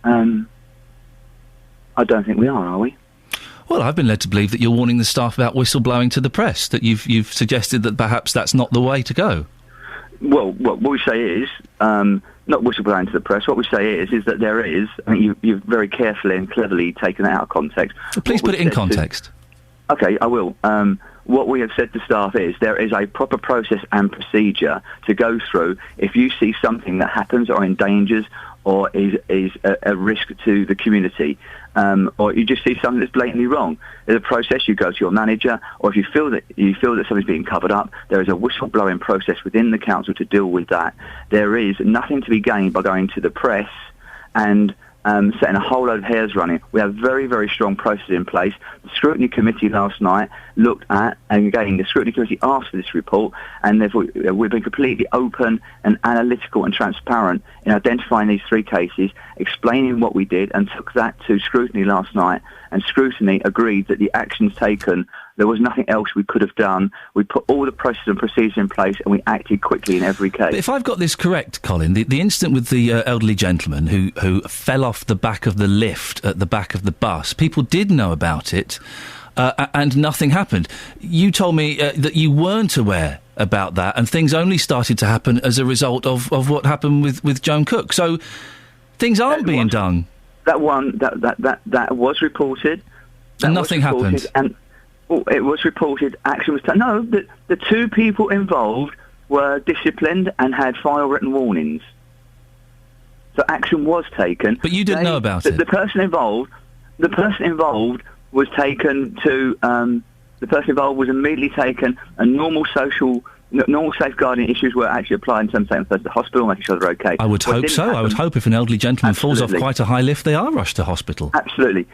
I don't think we are we? Well, I've been led to believe that you're warning the staff about whistleblowing to the press, that you've suggested that perhaps that's not the way to go. Well, what we say is... not whistleblowing to the press. What we say is that there is... I think you've very carefully and cleverly taken it out of context. Please put it in context. Okay, I will. What we have said to staff is there is a proper process and procedure to go through. If you see something that happens or endangers or is a risk to the community, or you just see something that's blatantly wrong, there's a process. You go to your manager, or if you feel that something's being covered up, there is a whistleblowing process within the council to deal with that. There is nothing to be gained by going to the press and setting a whole load of hairs running. We have very, very strong processes in place. The Scrutiny Committee last night looked at, and again, the Scrutiny Committee asked for this report, and therefore we've been completely open and analytical and transparent in identifying these three cases, explaining what we did, and took that to Scrutiny last night, and Scrutiny agreed that the actions taken, there was nothing else we could have done. We put all the processes and procedures in place, and we acted quickly in every case. But if I've got this correct, Colin, the incident with the elderly gentleman who fell off the back of the lift at the back of the bus, people did know about it, and nothing happened. You told me that you weren't aware about that, and things only started to happen as a result of what happened with Joan Cook. So things aren't being done. That was reported. And nothing happened. And it was reported. Action was taken. No, the two people involved were disciplined and had final written warnings. So action was taken. But you didn't know about it. The person involved was taken to. The person involved was immediately taken, and normal safeguarding issues were actually applied in terms of taking the person to the hospital, making sure they're okay. I would hope so. I would hope if an elderly gentleman falls off quite a high lift, they are rushed to hospital. Absolutely.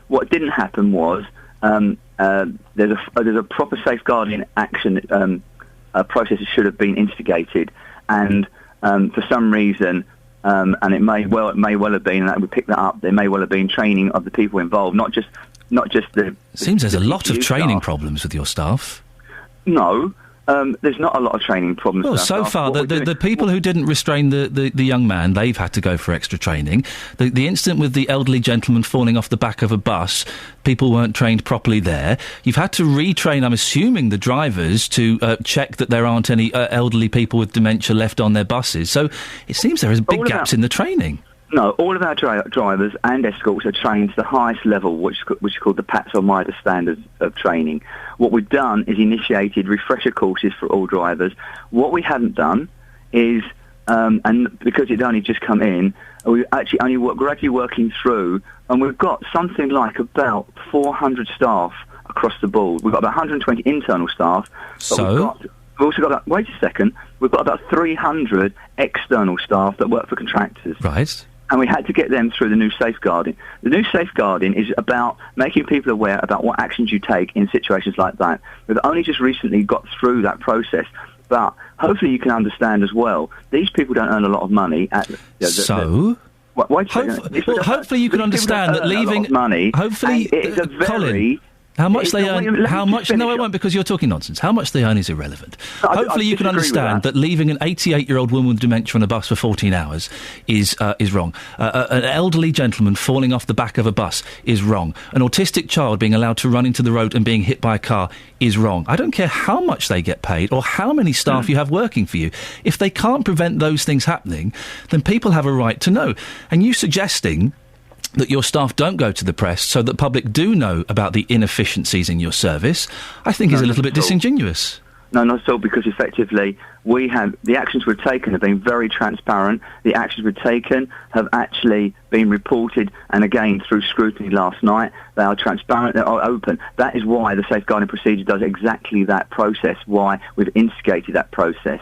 What didn't happen was there's a proper safeguarding action process that should have been instigated, and for some reason, and it may well have been, and we picked that up. There may well have been training of the people involved, not just the. Seems there's a lot of training problems with your staff. No, There's not a lot of training problems. Well, so far, the people who didn't restrain the young man, they've had to go for extra training. The incident with the elderly gentleman falling off the back of a bus, people weren't trained properly there. You've had to retrain, I'm assuming, the drivers to check that there aren't any elderly people with dementia left on their buses. So it seems there is big gaps in the training. No, all of our drivers and escorts are trained to the highest level, which is called the PATS or MIDA standards of training. What we've done is initiated refresher courses for all drivers. What we haven't done is, and because it's only just come in, we're actually gradually working through, and we've got something like about 400 staff across the board. We've got about 120 internal staff. But we've also got about, wait a second, we've got about 300 external staff that work for contractors. Right. And we had to get them through the new safeguarding. The new safeguarding is about making people aware about what actions you take in situations like that. We've only just recently got through that process, but hopefully you can understand as well, these people don't earn a lot of money. Hopefully you can understand that leaving money. Hopefully, it's a very. Colin, how much they earn? How much? No, I won't, because you're talking nonsense. How much they earn is irrelevant. Hopefully, you can understand that leaving an 88-year-old woman with dementia on a bus for 14 hours is wrong. An elderly gentleman falling off the back of a bus is wrong. An autistic child being allowed to run into the road and being hit by a car is wrong. I don't care how much they get paid or how many staff you have working for you. If they can't prevent those things happening, then people have a right to know. And you suggesting that your staff don't go to the press so that public do know about the inefficiencies in your service, I think is a little bit disingenuous. No, not at all, because effectively the actions we've taken have been very transparent. The actions we've taken have actually been reported, and again, through scrutiny last night, they are transparent, they are open. That is why the safeguarding procedure does exactly that process, why we've instigated that process.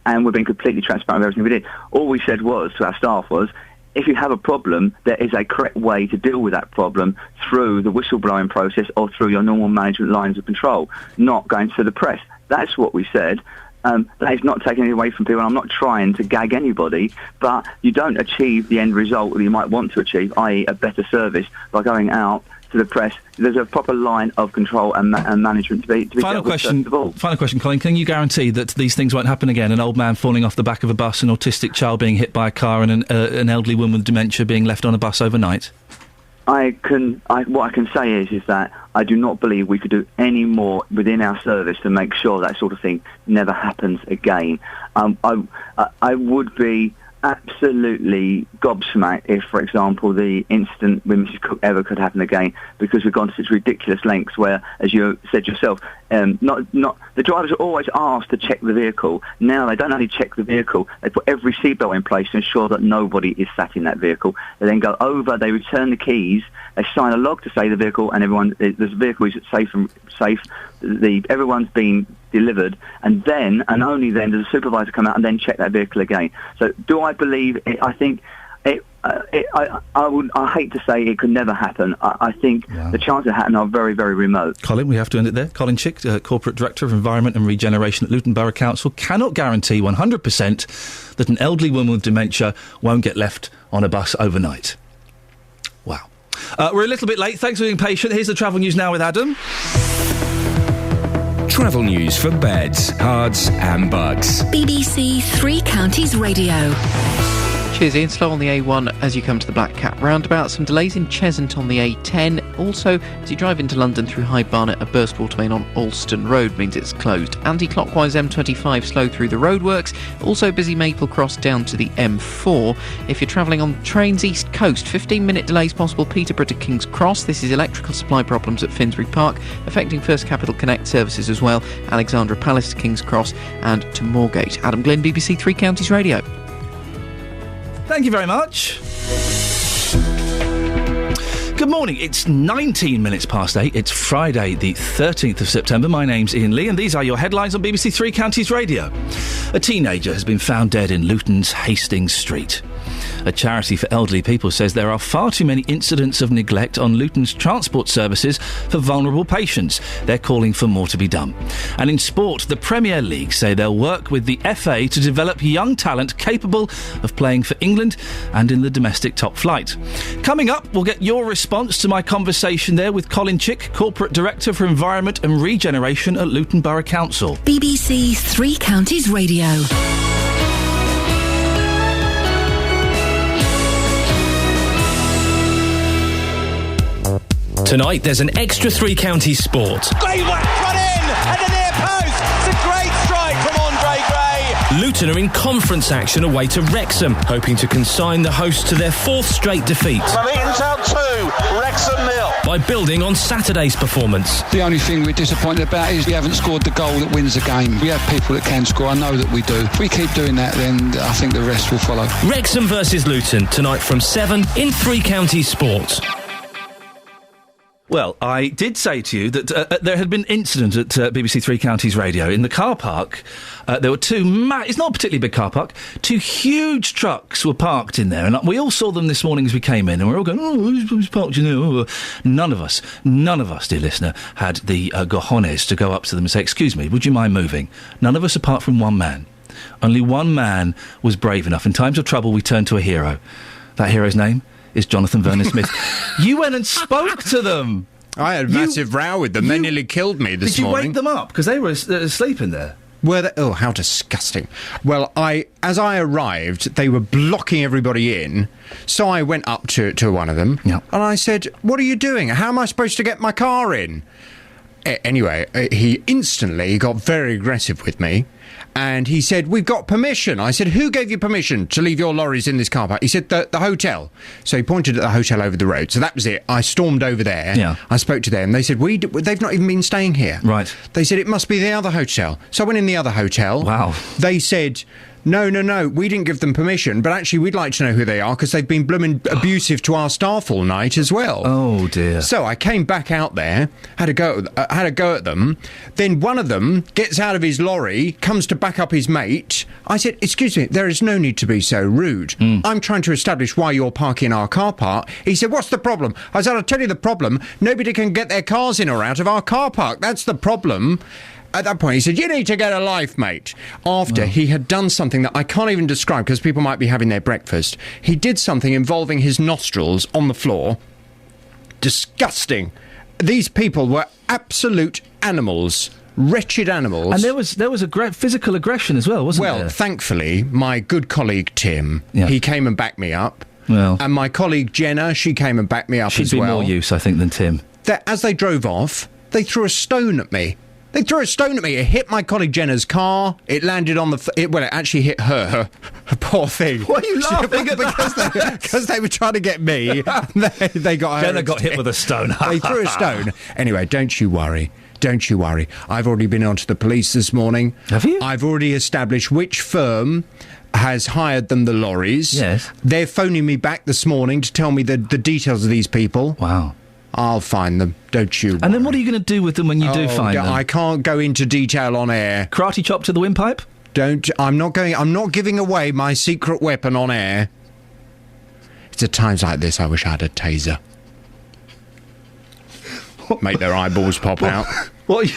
And we've been completely transparent with everything we did. All we said to our staff was, if you have a problem, there is a correct way to deal with that problem through the whistleblowing process or through your normal management lines of control, not going to the press. That's what we said. That is not taking it away from people. I'm not trying to gag anybody, but you don't achieve the end result that you might want to achieve, i.e. a better service, by going out to the press. There's a proper line of control and management to be Final question, Colin. Can you guarantee that these things won't happen again? An old man falling off the back of a bus, an autistic child being hit by a car, and an elderly woman with dementia being left on a bus overnight? What I can say is that I do not believe we could do any more within our service to make sure that sort of thing never happens again. I would be absolutely gobsmacked if, for example, the incident with Mrs. Cook ever could happen again, because we've gone to such ridiculous lengths where, as you said yourself, the drivers are always asked to check the vehicle. Now they don't only check the vehicle, they put every seatbelt in place to ensure that nobody is sat in that vehicle. They then go over, they return the keys, they sign a log to say the vehicle and the vehicle is safe. Everyone's been delivered, and then and only then does the supervisor come out and then check that vehicle again. So, do I believe it? I think it. I hate to say it could never happen. I think the chances of happening are very, very remote. Colin, we have to end it there. Colin Chick, Corporate Director of Environment and Regeneration at Luton Borough Council, cannot guarantee 100% that an elderly woman with dementia won't get left on a bus overnight. Wow. We're a little bit late. Thanks for being patient. Here's the travel news now with Adam. Travel news for beds, cards and bugs. BBC Three Counties Radio. Cheers, Iain. Slow on the A1 as you come to the Black Cat roundabout. Some delays in Cheshunt on the A10. Also, as you drive into London through High Barnet, a burst water main on Alston Road means it's closed. Anti-clockwise M25 slow through the roadworks. Also busy Maple Cross down to the M4. If you're travelling on trains East Coast, 15-minute delays possible Peterborough to King's Cross. This is electrical supply problems at Finsbury Park, affecting First Capital Connect services as well. Alexandra Palace to King's Cross and to Moorgate. Adam Glynn, BBC Three Counties Radio. Thank you very much. Good morning. It's 19 minutes past 8. It's Friday, the 13th of September. My name's Iain Lee, and these are your headlines on BBC Three Counties Radio. A teenager has been found dead in Luton's Hastings Street. A charity for elderly people says there are far too many incidents of neglect on Luton's transport services for vulnerable patients. They're calling for more to be done. And in sport, the Premier League say they'll work with the FA to develop young talent capable of playing for England and in the domestic top flight. Coming up, we'll get your response response to my conversation there with Colin Chick, Corporate Director for Environment and Regeneration at Luton Borough Council. BBC Three Counties Radio. Tonight, there's an extra Three Counties sport. Great whack, run in, and a near post. It's a great strike from Andre Gray. Luton are in conference action away to Wrexham, hoping to consign the hosts to their fourth straight defeat. Nuneaton Town 2, Wrexham 0. By building on Saturday's performance. The only thing we're disappointed about is we haven't scored the goal that wins the game. We have people that can score, I know that we do. If we keep doing that, then I think the rest will follow. Wrexham versus Luton, tonight from 7 in Three Counties Sports. Well, I did say to you that there had been an incident at BBC Three Counties Radio. In the car park, there were two... it's not a particularly big car park. Two huge trucks were parked in there. And we all saw them this morning as we came in. And we were all going, who's parked in there? None of us, dear listener, had the cojones to go up to them and say, excuse me, would you mind moving? None of us apart from one man. Only one man was brave enough. In times of trouble, we turned to a hero. That hero's name is Jonathan Vernon-Smith. You went and spoke to them. I had a massive row with them. They nearly killed me this morning. Did you wake them up? Because they were asleep in there. Were they? Oh, how disgusting. Well, as I arrived, they were blocking everybody in. So I went up to one of them. Yeah. And I said, what are you doing? How am I supposed to get my car in? Anyway, he instantly got very aggressive with me. And he said, we've got permission. I said, who gave you permission to leave your lorries in this car park? He said, the hotel. So he pointed at the hotel over the road. So that was it. I stormed over there. Yeah. I spoke to them. They said, they've not even been staying here. Right. They said, it must be the other hotel. So I went in the other hotel. Wow. They said... No, we didn't give them permission, but actually we'd like to know who they are because they've been blooming abusive to our staff all night as well. Oh, dear. So I came back out there, had a go at them, then one of them gets out of his lorry, comes to back up his mate. I said, excuse me, there is no need to be so rude. I'm trying to establish why you're parking our car park. He said, what's the problem? I said, I'll tell you the problem. Nobody can get their cars in or out of our car park. That's the problem. At that point, he said, you need to get a life, mate. After he had done something that I can't even describe because people might be having their breakfast. He did something involving his nostrils on the floor. Disgusting. These people were absolute animals. Wretched animals. And there was physical aggression as well, wasn't there? Well, thankfully, my good colleague Tim, he came and backed me up. Well. And my colleague Jenna, she came and backed me up as well. She'd be more use, I think, than Tim. As they drove off, they threw a stone at me. They threw a stone at me. It hit my colleague Jenna's car. It landed on it actually hit her. Poor thing. Why are you laughing at that? Because they were trying to get me. They got her. Jenna got hit with a stone. They threw a stone. Anyway, don't you worry. Don't you worry. I've already been on to the police this morning. Have you? I've already established which firm has hired them the lorries. Yes. They're phoning me back this morning to tell me the details of these people. Wow. I'll find them, don't you worry. And then what are you going to do with them when you do find them? I can't go into detail on air. Karate chop to the windpipe? I'm not giving away my secret weapon on air. It's at times like this I wish I had a taser. Make their eyeballs pop out. What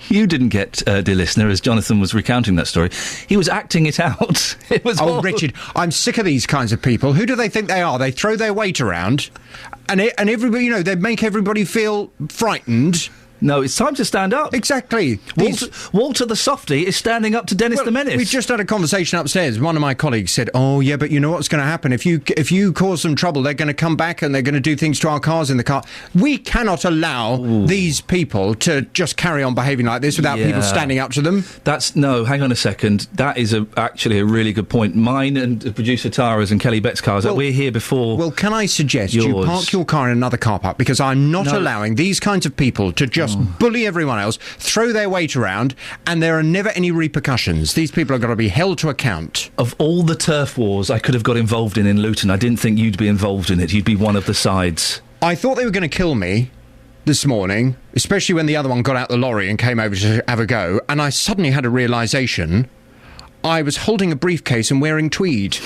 you didn't get, dear listener, as Jonathan was recounting that story, he was acting it out. It was Richard, I'm sick of these kinds of people. Who do they think they are? They throw their weight around, and everybody, they make everybody feel frightened. No, it's time to stand up. Exactly. Walter the Softie is standing up to Dennis the Menace. We just had a conversation upstairs. One of my colleagues said, oh, yeah, but you know what's going to happen? If you cause them trouble, they're going to come back and they're going to do things to our cars in the car. We cannot allow these people to just carry on behaving like this without people standing up to them. Hang on a second. That is actually a really good point. Mine and producer Tara's and Kelly Bett's cars, we're here before. Well, can I suggest you park your car in another car park? Because I'm not allowing these kinds of people to just bully everyone else, throw their weight around, and there are never any repercussions. These people are going to be held to account. Of all the turf wars I could have got involved in Luton, I didn't think you'd be involved in it. You'd be one of the sides. I thought they were going to kill me this morning, especially when the other one got out the lorry and came over to have a go, and I suddenly had a realisation. I was holding a briefcase and wearing tweed.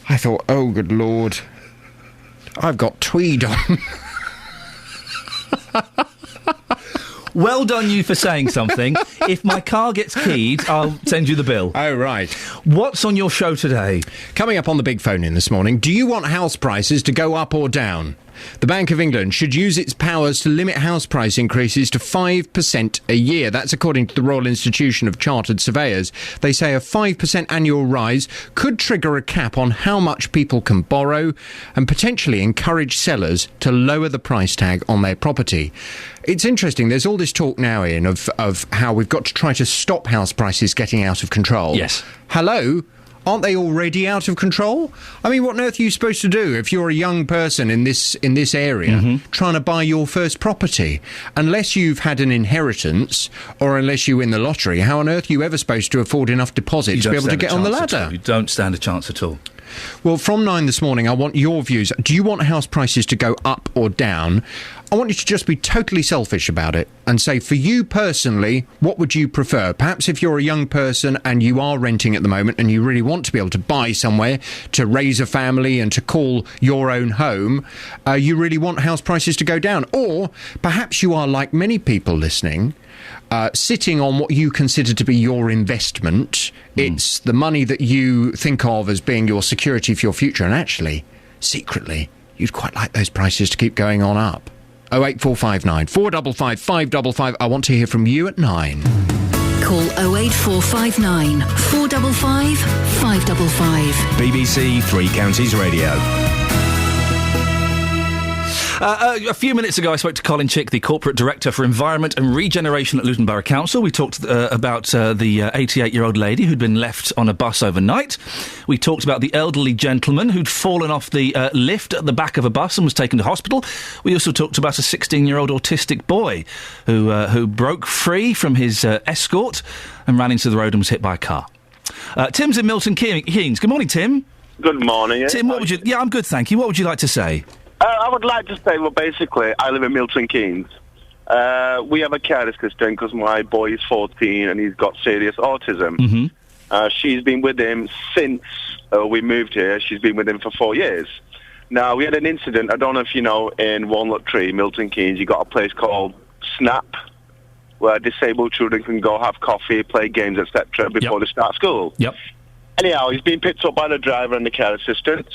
I thought, oh, good Lord, I've got tweed on. Well done you for saying something. If my car gets keyed, I'll send you the bill. Oh, right. What's on your show today? Coming up on the big phone in this morning, do you want house prices to go up or down? The Bank of England should use its powers to limit house price increases to 5% a year. That's according to the Royal Institution of Chartered Surveyors. They say a 5% annual rise could trigger a cap on how much people can borrow and potentially encourage sellers to lower the price tag on their property. It's interesting, there's all this talk now, Ian, of how we've got to try to stop house prices getting out of control. Yes. Hello? Aren't they already out of control? I mean, what on earth are you supposed to do if you're a young person in this area trying to buy your first property? Unless you've had an inheritance or unless you win the lottery, how on earth are you ever supposed to afford enough deposit to be able to get on the ladder? You don't stand a chance at all. Well, from 9 this morning, I want your views. Do you want house prices to go up or down? I want you to just be totally selfish about it and say, for you personally, what would you prefer? Perhaps if you're a young person and you are renting at the moment and you really want to be able to buy somewhere to raise a family and to call your own home, you really want house prices to go down. Or perhaps you are, like many people listening, sitting on what you consider to be your investment. It's the money that you think of as being your security for your future, and actually, secretly, you'd quite like those prices to keep going on up. 08459 455 555. I want to hear from you at 9. Call 08459 455 555. BBC Three Counties Radio. A few minutes ago, I spoke to Colin Chick, the Corporate Director for Environment and Regeneration at Luton Borough Council. We talked about the 88-year-old lady who'd been left on a bus overnight. We talked about the elderly gentleman who'd fallen off the lift at the back of a bus and was taken to hospital. We also talked about a 16-year-old autistic boy who broke free from his escort and ran into the road and was hit by a car. Tim's in Milton Keynes. Good morning, Tim. Good morning. Tim, what would you... Yeah, I'm good, thank you. What would you like to say? I would like to say, well, basically, I live in Milton Keynes. We have a care assistant because my boy is 14 and he's got serious autism. Mm-hmm. She's been with him since we moved here. She's been with him for 4 years. Now, we had an incident, I don't know if you know, in Walnut Tree, Milton Keynes, you got a place called Snap, where disabled children can go have coffee, play games, etc. before they start school. Yep. Anyhow, he's been picked up by the driver and the care assistant.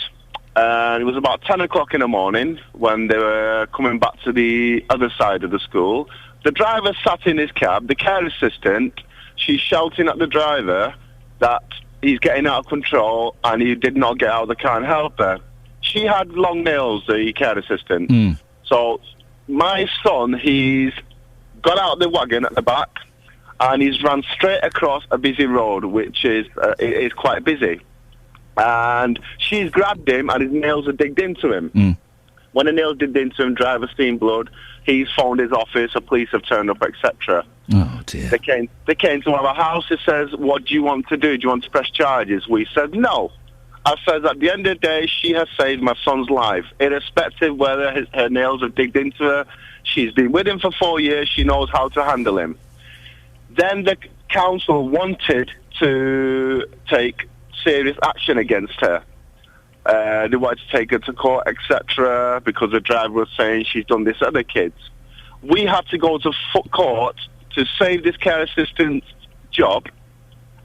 And it was about 10 o'clock in the morning when they were coming back to the other side of the school. The driver sat in his cab. The care assistant, she's shouting at the driver that he's getting out of control and he did not get out of the car and help her. She had long nails, the care assistant. So my son, he's got out of the wagon at the back and he's run straight across a busy road, which is quite busy. And she's grabbed him and his nails are digged into him. When the nails digged into him, driver's seen blood, he's phoned his office, the police have turned up, etc. Oh, dear. They came to our house. It says, what do you want to do? Do you want to press charges? We said no. I said, at the end of the day, she has saved my son's life. Irrespective whether her nails have digged into her, she's been with him for 4 years, she knows how to handle him. Then the council wanted to take serious action against her. They wanted to take her to court, etc., because the driver was saying she's done this to other kids. We had to go to court to save this care assistant's job.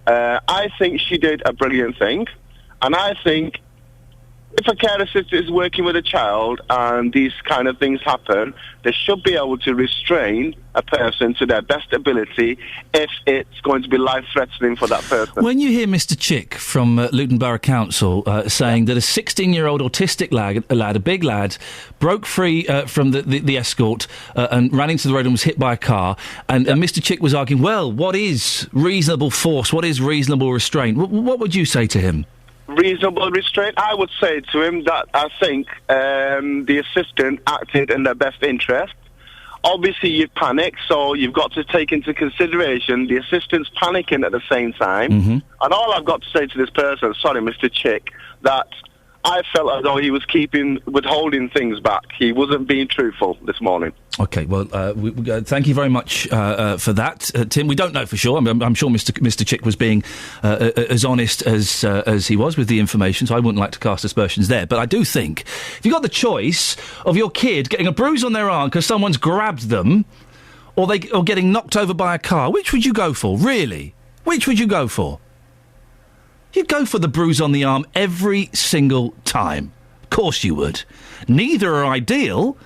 I think she did a brilliant thing, and I think if a care assistant is working with a child and these kind of things happen, they should be able to restrain a person to their best ability if it's going to be life-threatening for that person. When you hear Mr. Chick from Luton Borough Council saying that a 16-year-old autistic lad, a big lad, broke free from the escort and ran into the road and was hit by a car, and Mr. Chick was arguing, well, what is reasonable force? What is reasonable restraint? What would you say to him? Reasonable restraint, I would say to him that I think the assistant acted in their best interest. Obviously, you panic, so you've got to take into consideration the assistant's panicking at the same time. And all I've got to say to this person, sorry, Mr. Chick, that I felt as though he was withholding things back. He wasn't being truthful this morning. OK, well, thank you very much for that, Tim. We don't know for sure. I'm sure Mr. Chick was being as honest as he was with the information, so I wouldn't like to cast aspersions there. But I do think if you've got the choice of your kid getting a bruise on their arm because someone's grabbed them, or getting knocked over by a car? Which would you go for, really? Which would you go for? You'd go for the bruise on the arm every single time. Of course you would. Neither are ideal,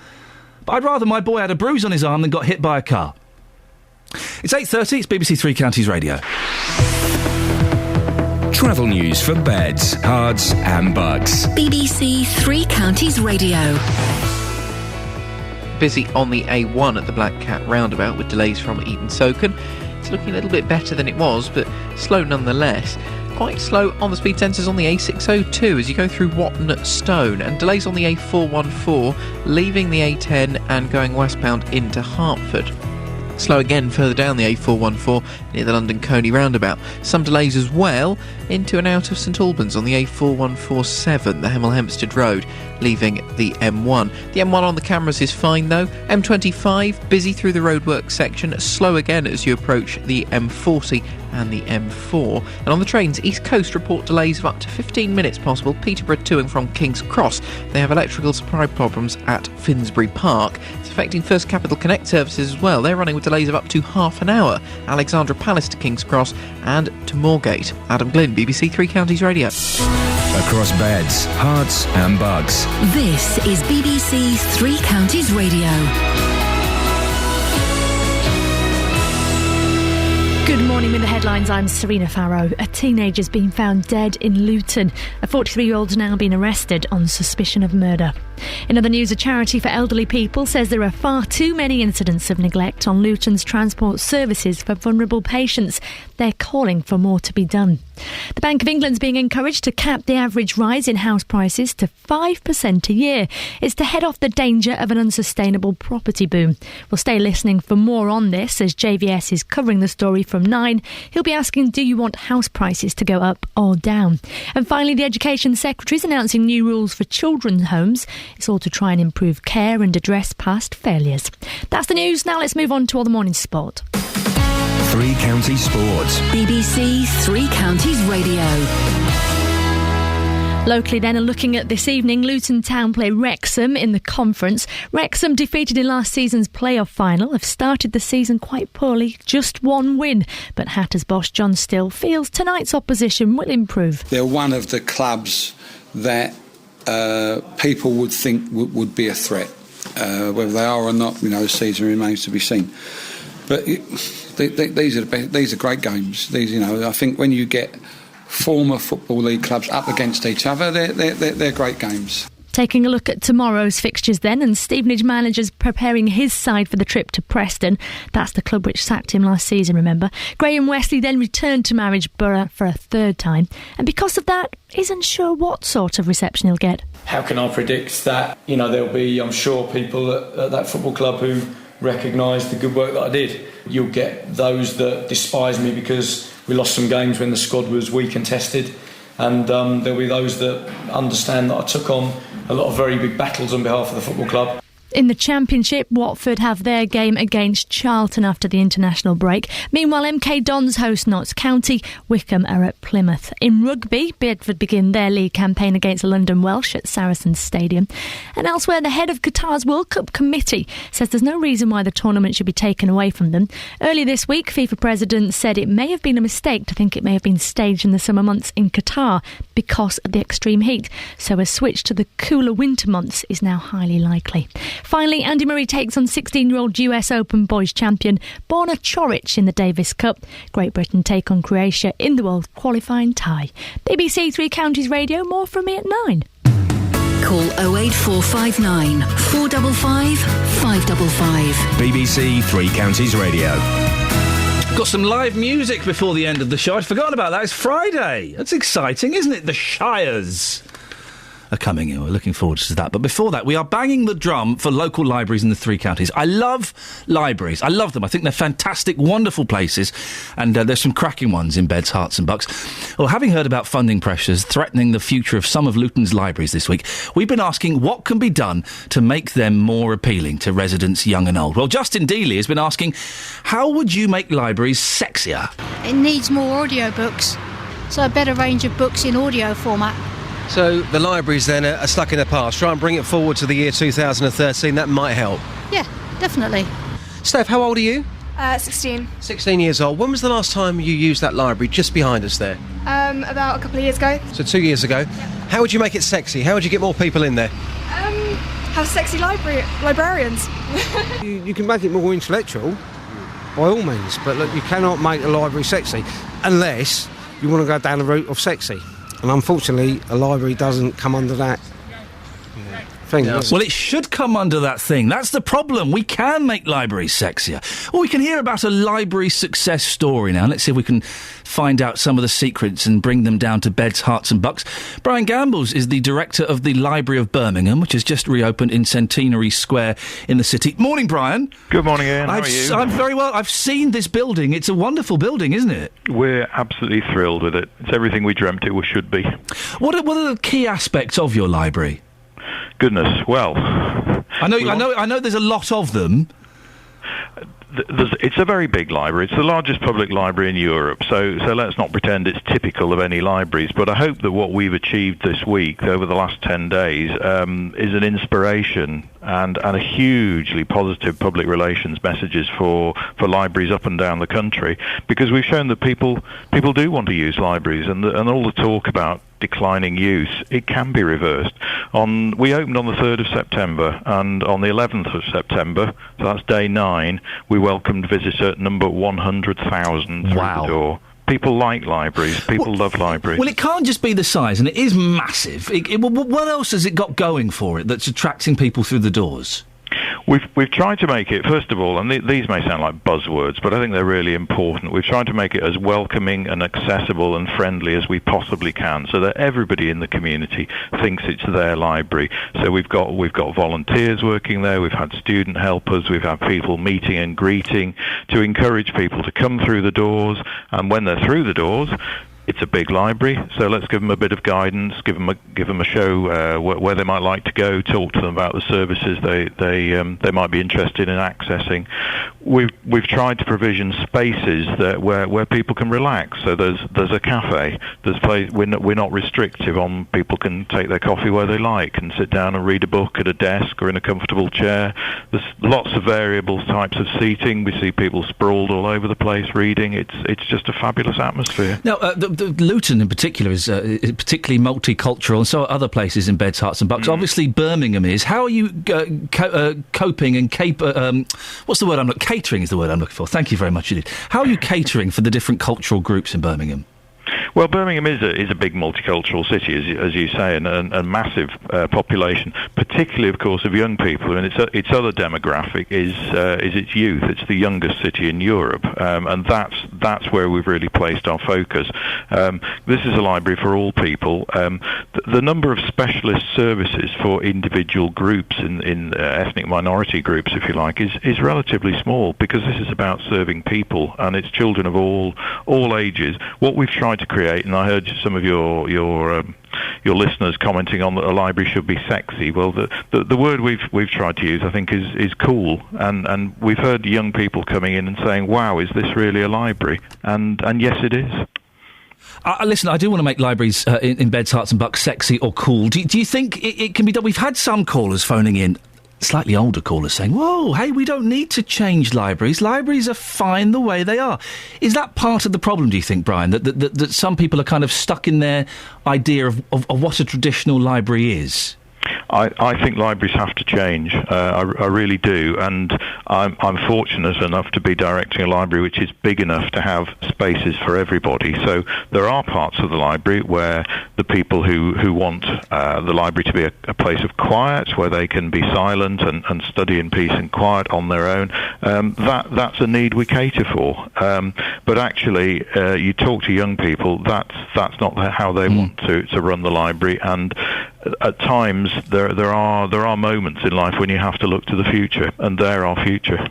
but I'd rather my boy had a bruise on his arm than got hit by a car. It's 8:30, it's BBC Three Counties Radio. Travel news for beds, cards and bugs. BBC Three Counties Radio. Busy on the A1 at the Black Cat roundabout with delays from Eton-Soken. It's looking a little bit better than it was, but slow nonetheless. Quite slow on the speed sensors on the A602 as you go through Watton at Stone, and delays on the A414, leaving the A10 and going westbound into Hertford. Slow again further down the A414 near the London Coney roundabout. Some delays as well into and out of St Albans on the A4147, the Hemel Hempstead Road, leaving the M1. The M1 on the cameras is fine though. M25 busy through the roadwork section, slow again as you approach the M40 and the M4. And on the trains, East Coast report delays of up to 15 minutes possible. Peterborough to and from King's Cross. They have electrical supply problems at Finsbury Park. It's affecting First Capital Connect services as well. They're running with delays of up to half an hour. Alexandra Palace to King's Cross and to Moorgate. Adam Glynn, BBC Three Counties Radio. Across beds, hearts and bugs. This is BBC Three Counties Radio. Good morning with the headlines. I'm Serena Farrow. A teenager's been found dead in Luton. A 43-year-old's now been arrested on suspicion of murder. In other news, a charity for elderly people says there are far too many incidents of neglect on Luton's transport services for vulnerable patients. They're calling for more to be done. The Bank of England's being encouraged to cap the average rise in house prices to 5% a year. It's to head off the danger of an unsustainable property boom. We'll stay listening for more on this as JVS is covering the story from 9. He'll be asking, do you want house prices to go up or down? And finally, the Education Secretary's announcing new rules for children's homes. It's all to try and improve care and address past failures. That's the news. Now let's move on to all the morning sport. Three Counties Sports. BBC Three Counties Radio. Locally then, looking at this evening, Luton Town play Wrexham in the conference. Wrexham, defeated in last season's playoff final, have started the season quite poorly, just one win. But Hatters boss John Still feels tonight's opposition will improve. They're one of the clubs that people would think would be a threat. Whether they are or not, the season remains to be seen. But these are great games. I think when you get former Football League clubs up against each other, they're great games. Taking a look at tomorrow's fixtures then, and Stevenage manager's preparing his side for the trip to Preston. That's the club which sacked him last season, remember. Graham Wesley then returned to Marriageborough for a third time, and because of that, isn't sure what sort of reception he'll get. How can I predict that? There'll be, I'm sure, people at that football club who recognise the good work that I did. You'll get those that despise me because we lost some games when the squad was weak and tested, and there'll be those that understand that I took on a lot of very big battles on behalf of the football club. In the Championship, Watford have their game against Charlton after the international break. Meanwhile, MK Dons host Notts County. Wickham are at Plymouth. In rugby, Bedford begin their league campaign against London Welsh at Saracens Stadium. And elsewhere, the head of Qatar's World Cup committee says there's no reason why the tournament should be taken away from them. Earlier this week, FIFA president said it may have been a mistake to think it may have been staged in the summer months in Qatar because of the extreme heat. So a switch to the cooler winter months is now highly likely. Finally, Andy Murray takes on 16-year-old US Open boys champion Borna Coric in the Davis Cup. Great Britain take on Croatia in the world qualifying tie. BBC Three Counties Radio, more from me at 9. Call 08459 455 555. BBC Three Counties Radio. Got some live music before the end of the show. I'd forgotten about that. It's Friday. That's exciting, isn't it? The Shires are coming in. We're looking forward to that. But before that, we are banging the drum for local libraries in the three counties. I love libraries. I love them. I think they're fantastic, wonderful places. And there's some cracking ones in Beds, Herts and Bucks. Well, having heard about funding pressures threatening the future of some of Luton's libraries this week, we've been asking what can be done to make them more appealing to residents young and old. Well, Justin Dealey has been asking, how would you make libraries sexier? It needs more audiobooks, so a better range of books in audio format. So the libraries then are stuck in the past. Try and bring it forward to the year 2013. That might help. Yeah, definitely. Steph, how old are you? 16. 16 years old. When was the last time you used that library just behind us there? About a couple of years ago. So 2 years ago. Yep. How would you make it sexy? How would you get more people in there? Have sexy librarians. You can make it more intellectual, by all means, but look, you cannot make a library sexy unless you want to go down the route of sexy. And unfortunately, a library doesn't come under that thing. Yeah. Well, it should come under that thing. That's the problem. We can make libraries sexier. Well, we can hear about a library success story now. Let's see if we can find out some of the secrets and bring them down to beds, hearts and bucks. Brian Gambles is the director of the Library of Birmingham, which has just reopened in Centenary Square in the city. Morning, Brian. Good morning, Ian. How are you? I'm very well. I've seen this building. It's a wonderful building, isn't it? We're absolutely thrilled with it. It's everything we dreamt it should be. What are the key aspects of your library? Goodness, well, I know. There's a lot of them. It's a very big library. It's the largest public library in Europe. So let's not pretend it's typical of any libraries. But I hope that what we've achieved this week, over the last 10 days, is an inspiration and a hugely positive public relations messages for libraries up and down the country. Because we've shown that people do want to use libraries, and all the talk about declining use, it can be reversed. We opened on the 3rd of September, and on the 11th of September, so that's day 9, we welcomed visitor number 100,000 through the door. People like libraries. People love libraries. Well, it can't just be the size, and it is massive. What else has it got going for it that's attracting people through the doors? We've tried to make it, first of all, and these may sound like buzzwords, but I think they're really important. We've tried to make it as welcoming and accessible and friendly as we possibly can, so that everybody in the community thinks it's their library. So we've got volunteers working there, we've had student helpers, we've had people meeting and greeting to encourage people to come through the doors, and when they're through the doors, it's a big library, so let's give them a bit of guidance, give them a show where they might like to go, talk to them about the services they might be interested in accessing. We've tried to provision spaces where people can relax. So there's a cafe. We're not restrictive on people can take their coffee where they like and sit down and read a book at a desk or in a comfortable chair. There's lots of variable types of seating. We see people sprawled all over the place reading. It's just a fabulous atmosphere. Now, Luton in particular is particularly multicultural, and so are other places in Beds, Herts and Bucks. Obviously, Birmingham is. How are you coping and what's the word I'm looking for? Catering is the word I'm looking for. Thank you very much indeed. How are you catering for the different cultural groups in Birmingham? Well, Birmingham is a big multicultural city, as you say, and a massive population, particularly, of course, of young people. And its other demographic is its youth. It's the youngest city in Europe, and that's where we've really placed our focus. This is a library for all people. The number of specialist services for individual groups in ethnic minority groups, if you like, is relatively small, because this is about serving people, and it's children of all ages. What we've tried to create, and I heard some of your listeners commenting on that a library should be sexy. Well, the word we've tried to use, I think, is cool, and we've heard young people coming in and saying, "Wow, is this really a library?" And yes, it is. Listen, I do want to make libraries in Beds, Herts and Bucks sexy or cool. Do you think it can be done? We've had some callers phoning in, slightly older callers, saying, whoa, hey, we don't need to change libraries. Libraries are fine the way they are. Is that part of the problem, do you think, Brian, that some people are kind of stuck in their idea of what a traditional library is? I think libraries have to change. I really do, and I'm fortunate enough to be directing a library which is big enough to have spaces for everybody. So there are parts of the library where the people who want the library to be a place of quiet, where they can be silent and study in peace and quiet on their own, that's a need we cater for. But actually, you talk to young people, that's not how they want to run the library, and at times there are moments in life when you have to look to the future, and they're our future.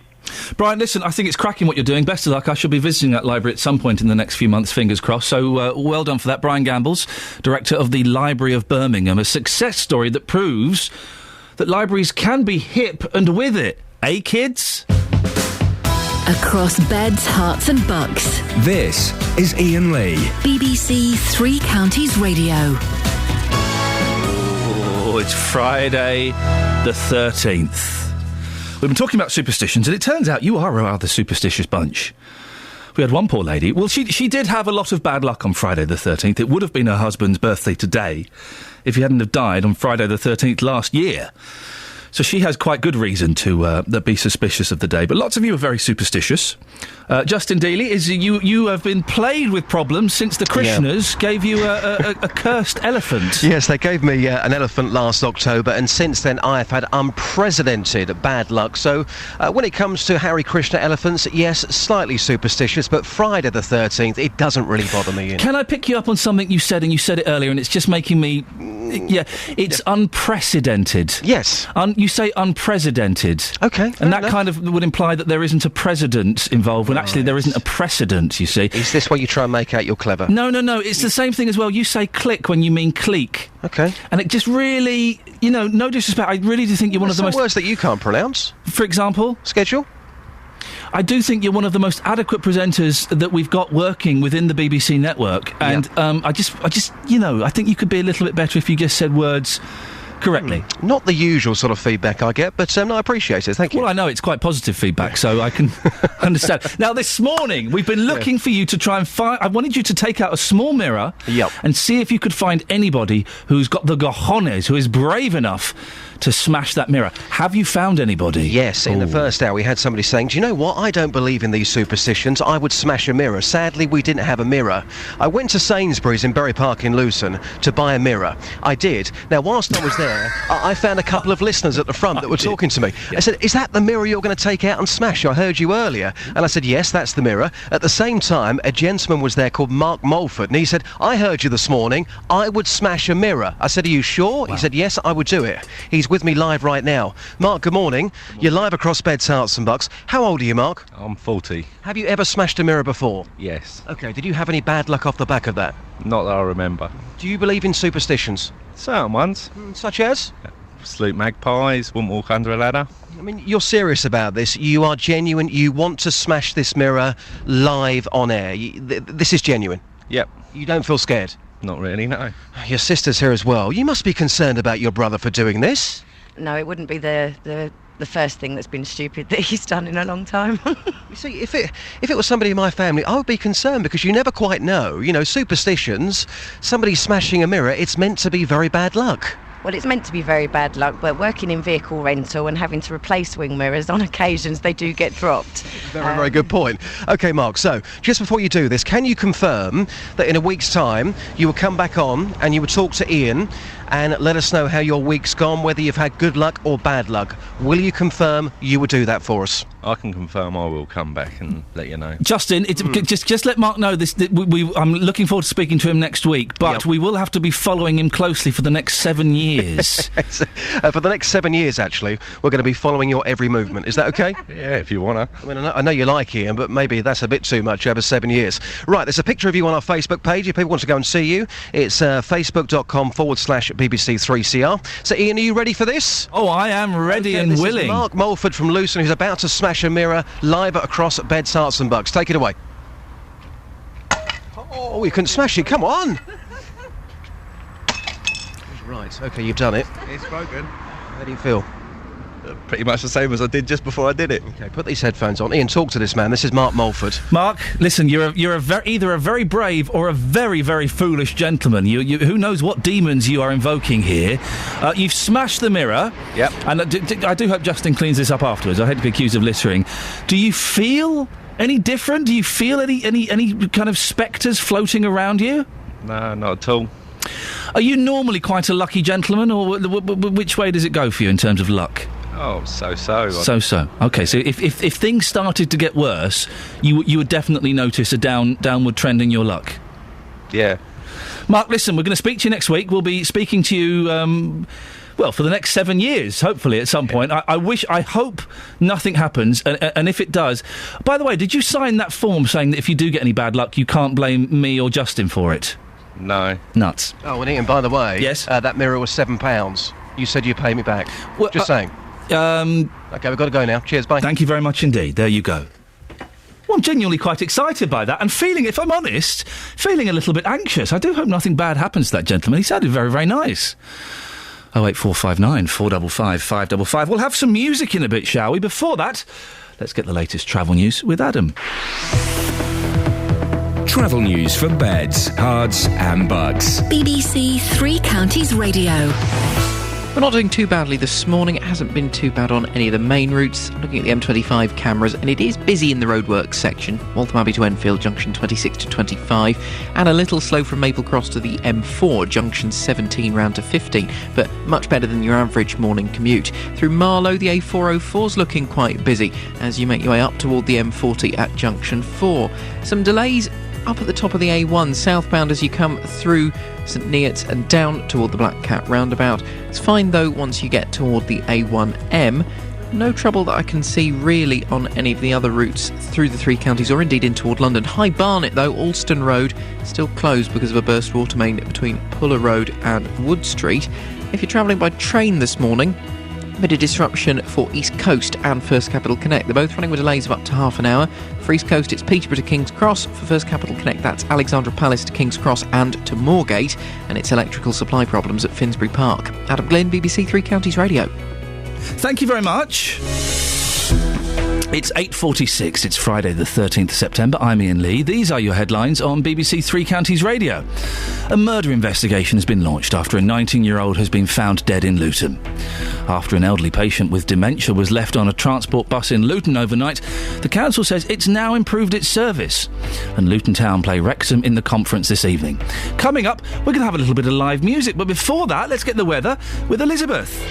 Brian, listen, I think it's cracking what you're doing. Best of luck. I shall be visiting that library at some point in the next few months, fingers crossed. So well done for that. Brian Gambles, director of the Library of Birmingham, a success story that proves that libraries can be hip and with it. Eh, kids? Across Beds, Herts and Bucks. This is Iain Lee. BBC Three Counties Radio. Oh, it's Friday the 13th. We've been talking about superstitions, and it turns out you are a rather superstitious bunch. We had one poor lady. Well, she did have a lot of bad luck on Friday the 13th. It would have been her husband's birthday today if he hadn't have died on Friday the 13th last year. So she has quite good reason to be suspicious of the day. But lots of you are very superstitious. Justin Dealey, you have been plagued with problems since the Krishners gave you a cursed elephant. Yes, they gave me an elephant last October, and since then I have had unprecedented bad luck. So when it comes to Hare Krishna elephants, yes, slightly superstitious, but Friday the 13th, it doesn't really bother me. Ian. Can I pick you up on something you said, and you said it earlier, and it's just making me... it's unprecedented. Yes. You say unprecedented. Okay. And that kind of would imply that there isn't a president involved, when actually there isn't a precedent, you see. Is this where you try and make out you're clever? No. It's the same thing as well. You say click when you mean clique. Okay. And it just really, no disrespect, I really do think you're one of the most... words that you can't pronounce. For example? Schedule? I do think you're one of the most adequate presenters that we've got working within the BBC network. And I think you could be a little bit better if you just said words correctly. Not the usual sort of feedback I get, but I appreciate it. Thank you. Well, I know it's quite positive feedback, so I can understand. Now, this morning, we've been looking for you to try and find... I wanted you to take out a small mirror and see if you could find anybody who's got the cojones, who is brave enough to smash that mirror. Have you found anybody? Yes, in the first hour we had somebody saying, do you know what, I don't believe in these superstitions, I would smash a mirror. Sadly, we didn't have a mirror. I went to Sainsbury's in Bury Park in Luton to buy a mirror. I did. Now, whilst I was there, I found a couple of listeners at the front that were talking to me. I said, is that the mirror you're going to take out and smash? I heard you earlier. And I said, yes, that's the mirror. At the same time, a gentleman was there called Mark Mulford, and he said, I heard you this morning, I would smash a mirror. I said, are you sure? Wow. He said, yes, I would do it. He's with me live right now. Mark, good morning. You're live across Beds, Hearts and Bucks. How old are you, Mark? I'm 40. Have you ever smashed a mirror before? Yes. OK, did you have any bad luck off the back of that? Not that I remember. Do you believe in superstitions? Certain ones. Such as? Salute magpies, wouldn't walk under a ladder. I mean, you're serious about this. You are genuine. You want to smash this mirror live on air. This is genuine. Yep. You don't feel scared? Not really, no. Your sister's here as well. You must be concerned about your brother for doing this. No, it wouldn't be the first thing that's been stupid that he's done in a long time. You see, if it was somebody in my family, I would be concerned because you never quite know. Superstitions, somebody smashing a mirror, it's meant to be very bad luck. Well, it's meant to be very bad luck, but working in vehicle rental and having to replace wing mirrors, on occasions they do get dropped. Very good point. OK, Mark, so just before you do this, can you confirm that in a week's time you will come back on and you will talk to Iain and let us know how your week's gone, whether you've had good luck or bad luck? Will you confirm you will do that for us? I can confirm I will come back and let you know. Justin, just let Mark know this. I'm looking forward to speaking to him next week, but we will have to be following him closely for the next 7 years. For the next 7 years, actually, we're going to be following your every movement. Is that OK? Yeah, if you want to. I mean, I know you like Iain, but maybe that's a bit too much over 7 years. Right, there's a picture of you on our Facebook page. If people want to go and see you, it's facebook.com/BBC3CR. So, Iain, are you ready for this? Oh, I am ready and this willing. Is Mark Mulford from Luton, who's about to smash a mirror live across Beds, Hearts and Bucks. Take it away. Oh, you couldn't smash it. Come on. Right, OK, you've done it. It's broken. How do you feel? Pretty much the same as I did just before I did it. OK, put these headphones on. Iain, talk to this man. This is Mark Mulford. Mark, listen, you're either a very brave or a very, very foolish gentleman. You who knows what demons you are invoking here. You've smashed the mirror. Yep. And I do hope Justin cleans this up afterwards. I hate to be accused of littering. Do you feel any different? Do you feel any kind of spectres floating around you? No, not at all. Are you normally quite a lucky gentleman, or which way does it go for you in terms of luck? Oh, so-so. So-so. OK, so if things started to get worse, you would definitely notice a downward trend in your luck? Yeah. Mark, listen, we're going to speak to you next week. We'll be speaking to you, for the next 7 years, hopefully, at some point. I hope nothing happens, and if it does... By the way, did you sign that form saying that if you do get any bad luck, you can't blame me or Justin for it? No. Nuts. Oh, and Iain, by the way... Yes? That mirror was £7. You said you'd pay me back. Well, Just saying. OK, we've got to go now. Cheers, bye. Thank you very much indeed. There you go. Well, I'm genuinely quite excited by that and feeling, if I'm honest, a little bit anxious. I do hope nothing bad happens to that gentleman. He sounded very, very nice. 08459 455 555. We'll have some music in a bit, shall we? Before that, let's get the latest travel news with Adam. Travel news for beds, cards and bugs. BBC Three Counties Radio. We're not doing too badly this morning. It hasn't been too bad on any of the main routes. I'm looking at the M25 cameras, and it is busy in the roadworks section. Waltham Abbey to Enfield, junction 26 to 25, and a little slow from Maple Cross to the M4, junction 17 round to 15, but much better than your average morning commute. Through Marlow, the A404's looking quite busy as you make your way up toward the M40 at junction 4. Some delays up at the top of the A1 southbound as you come through St Neots and down toward the Black Cat roundabout. It's fine though once you get toward the A1M. No trouble that I can see really on any of the other routes through the three counties or indeed in toward London. High Barnet though, Alston Road, still closed because of a burst water main between Puller Road and Wood Street. If you're travelling by train this morning, a bit of disruption for East Coast and First Capital Connect. They're both running with delays of up to half an hour. For East Coast, it's Peterborough to King's Cross. For First Capital Connect, that's Alexandra Palace to King's Cross and to Moorgate. And it's electrical supply problems at Finsbury Park. Adam Glynn, BBC Three Counties Radio. Thank you very much. It's 8:46. It's Friday the 13th of September. I'm Iain Lee. These are your headlines on BBC Three Counties Radio. A murder investigation has been launched after a 19-year-old has been found dead in Luton. After an elderly patient with dementia was left on a transport bus in Luton overnight, the council says it's now improved its service. And Luton Town play Wrexham in the conference this evening. Coming up, we're going to have a little bit of live music, but before that, let's get the weather with Elizabeth.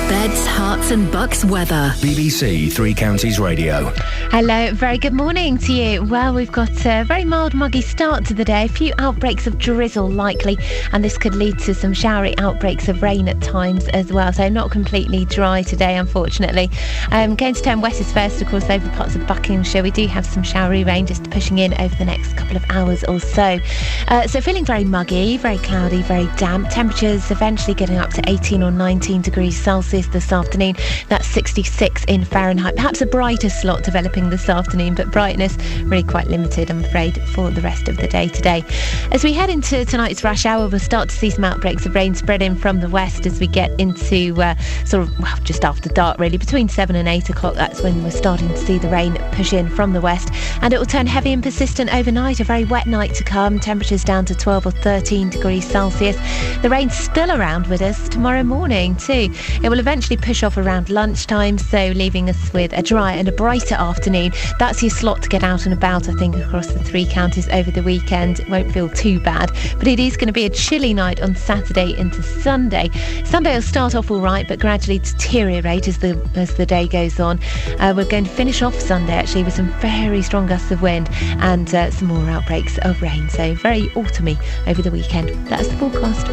Beds, hearts and bucks weather. BBC Three Counties Radio. Hello, very good morning to you. Well, we've got a very mild, muggy start to the day. A few outbreaks of drizzle likely, and this could lead to some showery outbreaks of rain at times as well. So not completely dry today, unfortunately. Going to turn west first, of course, over parts of Buckinghamshire. We do have some showery rain just pushing in over the next couple of hours or so. So feeling very muggy, very cloudy, very damp. Temperatures eventually getting up to 18 or 19 degrees Celsius this afternoon. That's 66 in Fahrenheit. Perhaps a brighter slot developing this afternoon, but brightness really quite limited, I'm afraid, for the rest of the day today. As we head into tonight's rush hour, we'll start to see some outbreaks of rain spread in from the west as we get into just after dark, really, between 7 and 8 o'clock. That's when we're starting to see the rain push in from the west, and it will turn heavy and persistent overnight. A very wet night to come. Temperatures down to 12 or 13 degrees Celsius. The rain's still around with us tomorrow morning too. It will eventually push off around lunchtime, so leaving us with a dry and a brighter afternoon. That's your slot to get out and about, I think, across the three counties over the weekend. It won't feel too bad, but it is going to be a chilly night on Saturday into Sunday. Sunday will start off all right, but gradually deteriorate as the day goes on. We're going to finish off Sunday actually with some very strong gusts of wind and some more outbreaks of rain, so very autumny over the weekend. That's the forecast.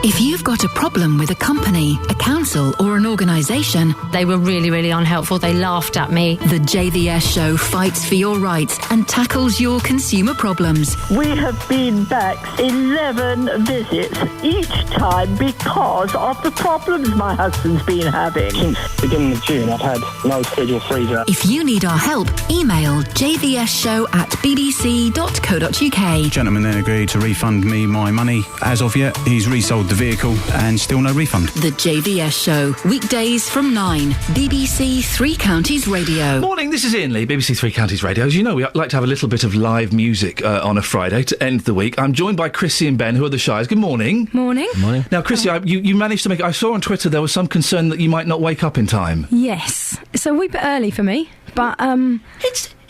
If you've got a problem with a company, a council or an organisation... They were really, really unhelpful. They laughed at me. The JVS show fights for your rights and tackles your consumer problems. We have been back 11 visits, each time because of the problems my husband's been having. Since the beginning of June, I've had no schedule freezer. If you need our help, email jvsshow@bbc.co.uk. Gentleman then agreed to refund me my money. As of yet, he's resold the vehicle and still no refund. The JVS show, weekdays from 9, BBC Three Counties Radio. Morning, this is Iain Lee, BBC Three Counties Radio. As you know, we like to have a little bit of live music on a Friday to end the week. I'm joined by Chrissy and Ben, who are the Shires. Good morning. Morning. Morning. Now, Chrissy, you managed to make... I saw on Twitter there was some concern that you might not wake up in time. Yes. It's a wee bit early for me, but...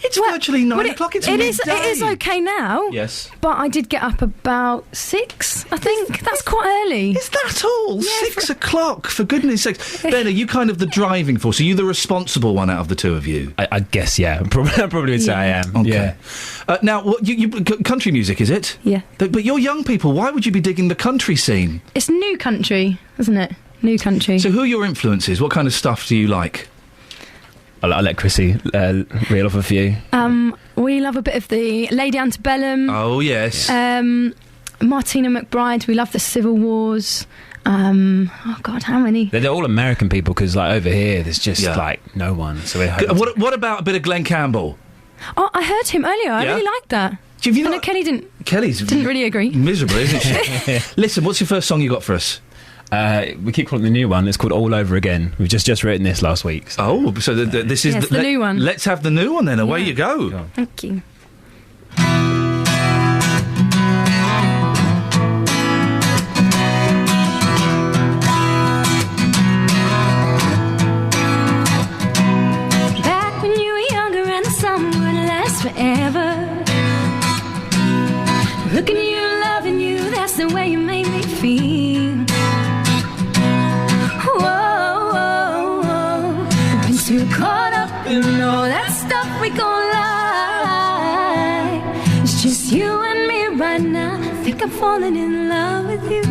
It's virtually 9 o'clock. It's midday. It is okay now. Yes. But I did get up about 6, I think. That's quite early. Is that all? Yeah, 6 o'clock, for goodness sakes. Ben, are you kind of the driving force? Are you the responsible one out of the two of you? I guess, yeah. I probably would say I am. Okay. Yeah. Now, you country music, is it? Yeah. But you're young people. Why would you be digging the country scene? It's new country, isn't it? New country. So who are your influences? What kind of stuff do you like? I'll let Chrissy reel off a few. We love a bit of the Lady Antebellum. Oh, yes. Martina McBride. We love the Civil Wars. Oh, God, how many? They're all American people, because, like, over here, there's just, no one. So what about a bit of Glenn Campbell? Oh, I heard him earlier. I really liked that. No, Kelly didn't really agree. Miserable, isn't she? Listen, what's your first song you got for us? We keep calling it the new one. It's called All Over Again. We've just written this last week. So. This is the new one. Let's have the new one then. Away you go. Thank you. Back when you were younger and the summer would last forever. Looking at you, loving you, that's the way you made me feel. Too caught up in all that stuff we gon' lie. It's just you and me right now. I think I'm falling in love with you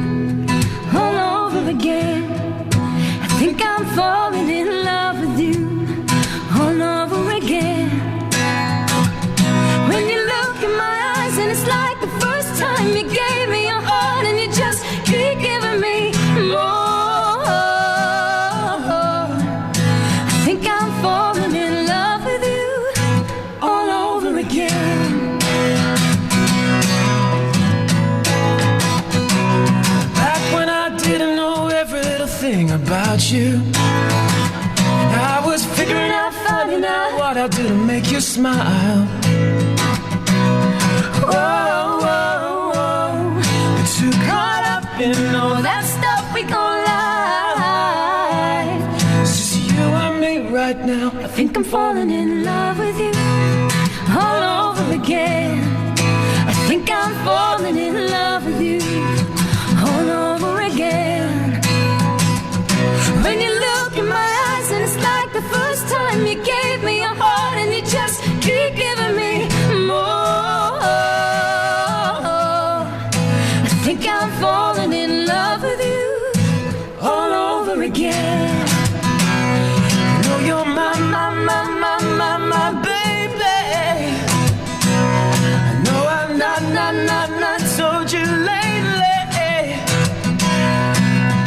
all over again. I think I'm falling in love with you all over again. When you look in my eyes and it's like the first time you gave me your heart and you just keep giving me more. Falling in love with you all over again. Back when I didn't know every little thing about you, I was figuring out, finding out what I'll do to make you smile. Whoa, whoa, whoa. You're too caught up in all that stuff we gon' lie. Right now, I think I'm falling in love with you all over again. I think I'm falling in love with you all over again. When you look in my eyes and it's like the first time you gave me your heart and you just keep giving me more. I think I'm falling in love with you all over again. You're my baby. I know I've not told you lately,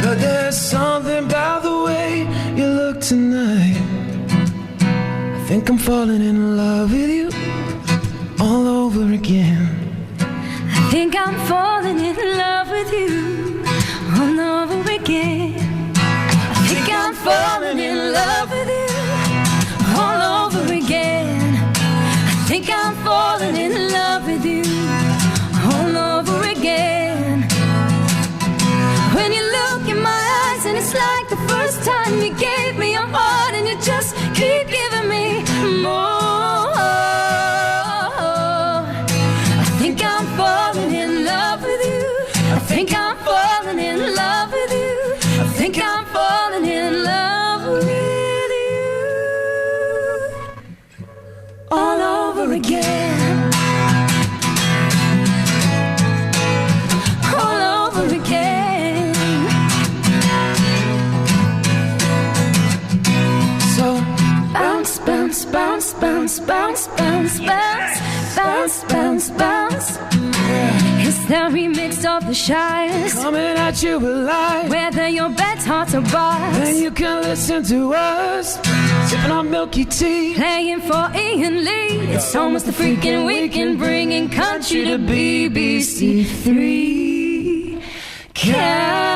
but there's something about the way you look tonight. I think I'm falling in love with you all over again. I think I'm falling in love with you all over again. I think I'm falling in love with you all over again. I think I'm falling in love with you all over again. When you look in my eyes and it's like the first time you gave me your heart and you just keep giving me more. I think I'm falling in love with you. I think I'm falling in love with you. I think I'm falling in love with you all over again. All over again. So bounce, bounce, bounce, bounce, bounce, bounce, bounce, bounce, bounce, bounce. It's the remix of the Shires, coming at you alive. Whether your bed's hot or bars, then you can listen to us, sipping on milky tea, playing for Iain Lee. It's almost a freaking weekend, bringing country to BBC Three counties.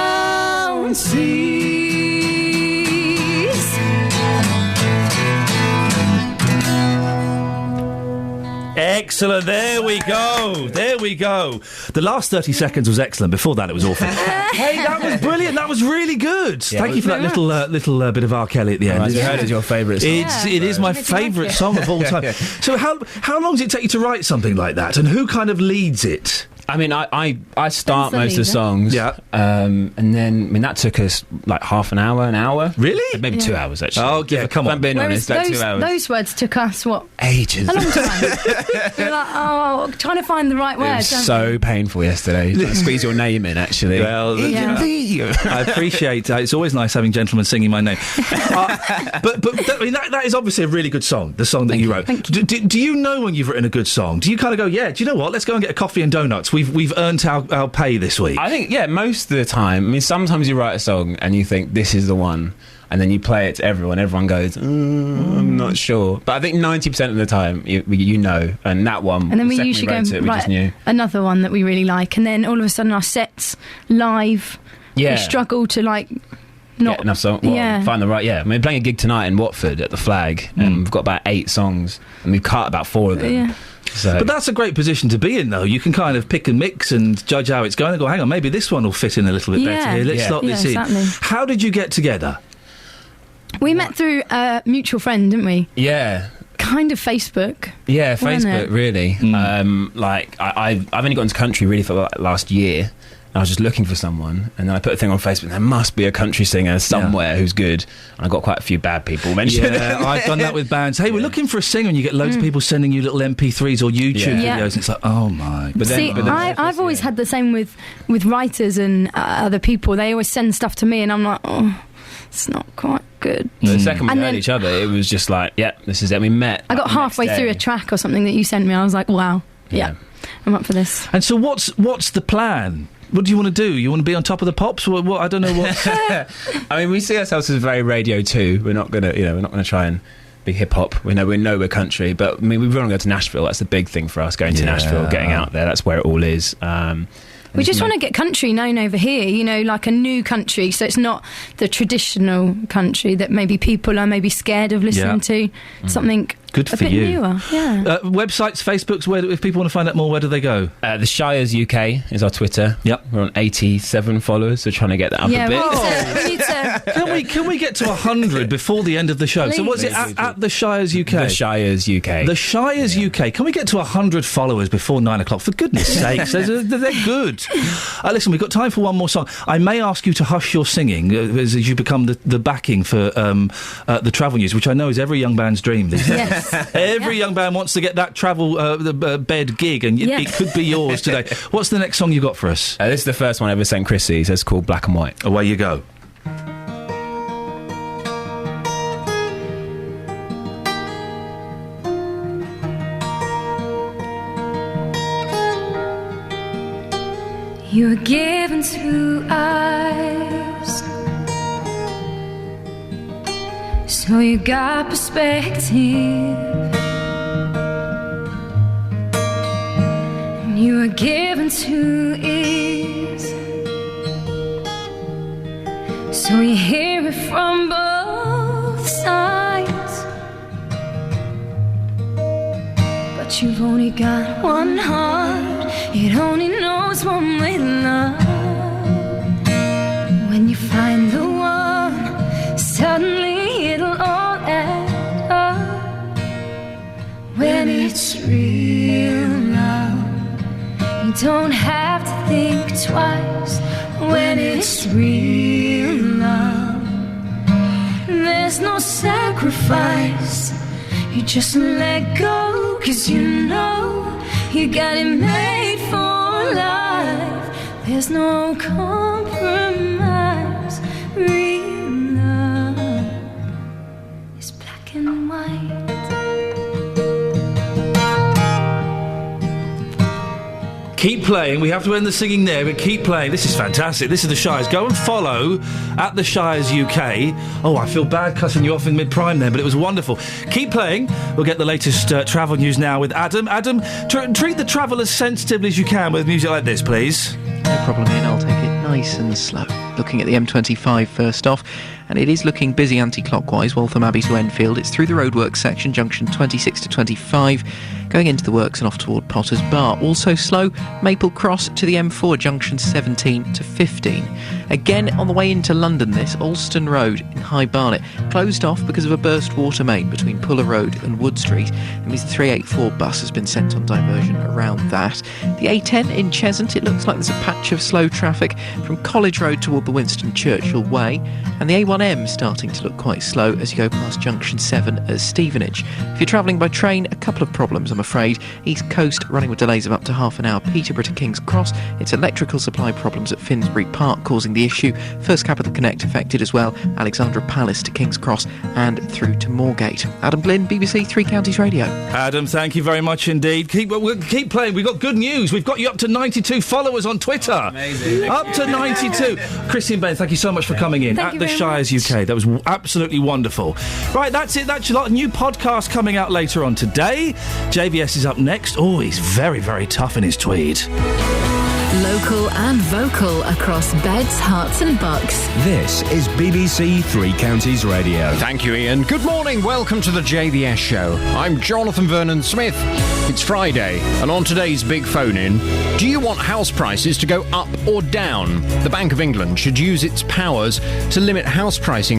Excellent. There we go. There we go. The last 30 seconds was excellent. Before that, it was awful. Hey, that was brilliant. That was really good. Yeah, Thank you for that little bit of R. Kelly at the end. Right, I heard it's your favourite song. It is my favourite song of all time. So how long does it take you to write something like that? And who kind of leads it? I mean, I start most of the songs. Yeah. And then, that took us like half an hour. Really? Maybe 2 hours, actually. Oh, yeah, come on. I'm being honest, like 2 hours. Those words took us, what? Ages. A long time. You're like, trying to find the right words. It was so painful yesterday. Trying to squeeze your name in, actually. Well, I appreciate it's always nice having gentlemen singing my name. But that is obviously a really good song, the song that you wrote. Do you know when you've written a good song? Do you kind of go, yeah, do you know what? Let's go and get a coffee and donuts. We've earned our pay this week. I think, yeah, most of the time. I mean, sometimes you write a song and you think this is the one, and then you play it to everyone. Everyone goes, I'm not sure. But I think 90% of the time, you know, and that one. And then we the second usually wrote go it, we just knew. another one that we really like, and then all of a sudden our sets live. Yeah. We struggle to like. Not get enough song. Well, yeah. find the right. Yeah, I mean, we're playing a gig tonight in Watford at the Flag, and we've got about 8 songs, and we've cut about 4 of them. Yeah. So. But that's a great position to be in, though. You can kind of pick and mix and judge how it's going and go, hang on, maybe this one will fit in a little bit better here. Let's slot this exactly. in. How did you get together? We met through a mutual friend, didn't we? Yeah. Kind of Facebook. Yeah, wasn't Facebook, it? really. Like, I've only got into country really for like last year. I was just looking for someone, and then I put a thing on Facebook. There must be a country singer somewhere who's good. And I got quite a few bad people mentioned. Yeah, I've done that with bands. Hey, we're looking for a singer, and you get loads of people sending you little MP3s or YouTube videos. And it's like, oh my. But then, I've always had the same with writers and other people. They always send stuff to me, and I'm like, oh, it's not quite good. The second we And heard then- each other, it was just like, yeah, this is it. We met. I got halfway through a track or something that you sent me. I was like, wow, yeah, I'm up for this. And so what's the plan? What do you want to do? You want to be on top of the pops? What I don't know what. I mean, we see ourselves as very Radio 2. We're not gonna, we're not gonna try and be hip hop. We know we're country, but I mean, we want to go to Nashville. That's the big thing for us. Going to Nashville, getting out there. That's where it all is. We just want to get country known over here, like a new country, so it's not the traditional country that maybe people are maybe scared of listening to. Something good a for bit you. newer. Yeah. Websites, Facebooks. Where if people want to find out more, where do they go? The Shires UK is our Twitter. Yep, we're on 87 followers. So trying to get that up a bit. We need to. Can we get to 100 before the end of the show? Please. So what's it at the Shires UK? The Shires UK. The Shires UK. Can we get to 100 followers before 9 o'clock? For goodness sakes, they're good. Listen, we've got time for one more song. I may ask you to hush your singing as you become the backing for the travel news, which I know is every young band's dream these days. Yes. Every young band wants to get that travel bed gig, and it could be yours today. What's the next song you got for us? This is the first one I ever sent Chrissy. So it's called Black and White. Away you go. You were given 2 eyes, so you got perspective. And you were given 2 ears, so you hear it from both sides. But you've only got one heart, it only knows one way love. When you find the one, suddenly it'll all add up. When it's real love, you don't have to think twice. When it's real love, there's no sacrifice. You just let go, 'cause you know you got it made for life. There's no compromise. Real love is black and white. Keep playing. We have to end the singing there, but keep playing. This is fantastic. This is the Shires. Go and follow at the Shires UK. Oh, I feel bad cutting you off in mid-prime there, but it was wonderful. Keep playing. We'll get the latest travel news now with Adam. Adam, treat the travel as sensitively as you can with music like this, please. No problem, Ian. I'll take it nice and slow. Looking at the M25 first off, and it is looking busy anti-clockwise, Waltham Abbey to Enfield. It's through the roadworks section, junction 26 to 25, going into the works and off toward Potter's Bar. Also slow, Maple Cross to the M4, junction 17 to 15. Again, on the way into London, this, Alston Road in High Barnet, closed off because of a burst water main between Puller Road and Wood Street. That means the 384 bus has been sent on diversion around that. The A10 in Cheshunt, it looks like there's a patch of slow traffic from College Road toward the Winston Churchill Way. And the A1 A1M starting to look quite slow as you go past junction 7 at Stevenage. If you're travelling by train, a couple of problems, I'm afraid. East Coast running with delays of up to half an hour, Peterborough to King's Cross. It's electrical supply problems at Finsbury Park causing the issue. First Capital Connect affected as well, Alexandra Palace to King's Cross and through to Moorgate. Adam Glynn, BBC Three Counties Radio. Adam, thank you very much indeed. We'll keep playing. We've got good news. We've got you up to 92 followers on Twitter. Amazing. Up to 92. Chrissy and Ben, thank you so much for coming in Thank at you the very Shires much. UK. That was absolutely wonderful. Right, that's it. That's a lot. New podcast coming out later on today. JVS is up next. Oh, he's very, very tough in his tweed. Local and vocal across Beds, Herts and Bucks. This is BBC Three Counties Radio. Thank you, Ian. Good morning. Welcome to the JVS show. I'm Jonathan Vernon Smith. It's Friday, and on today's big phone-in, do you want house prices to go up or down? The Bank of England should use its powers to limit house pricing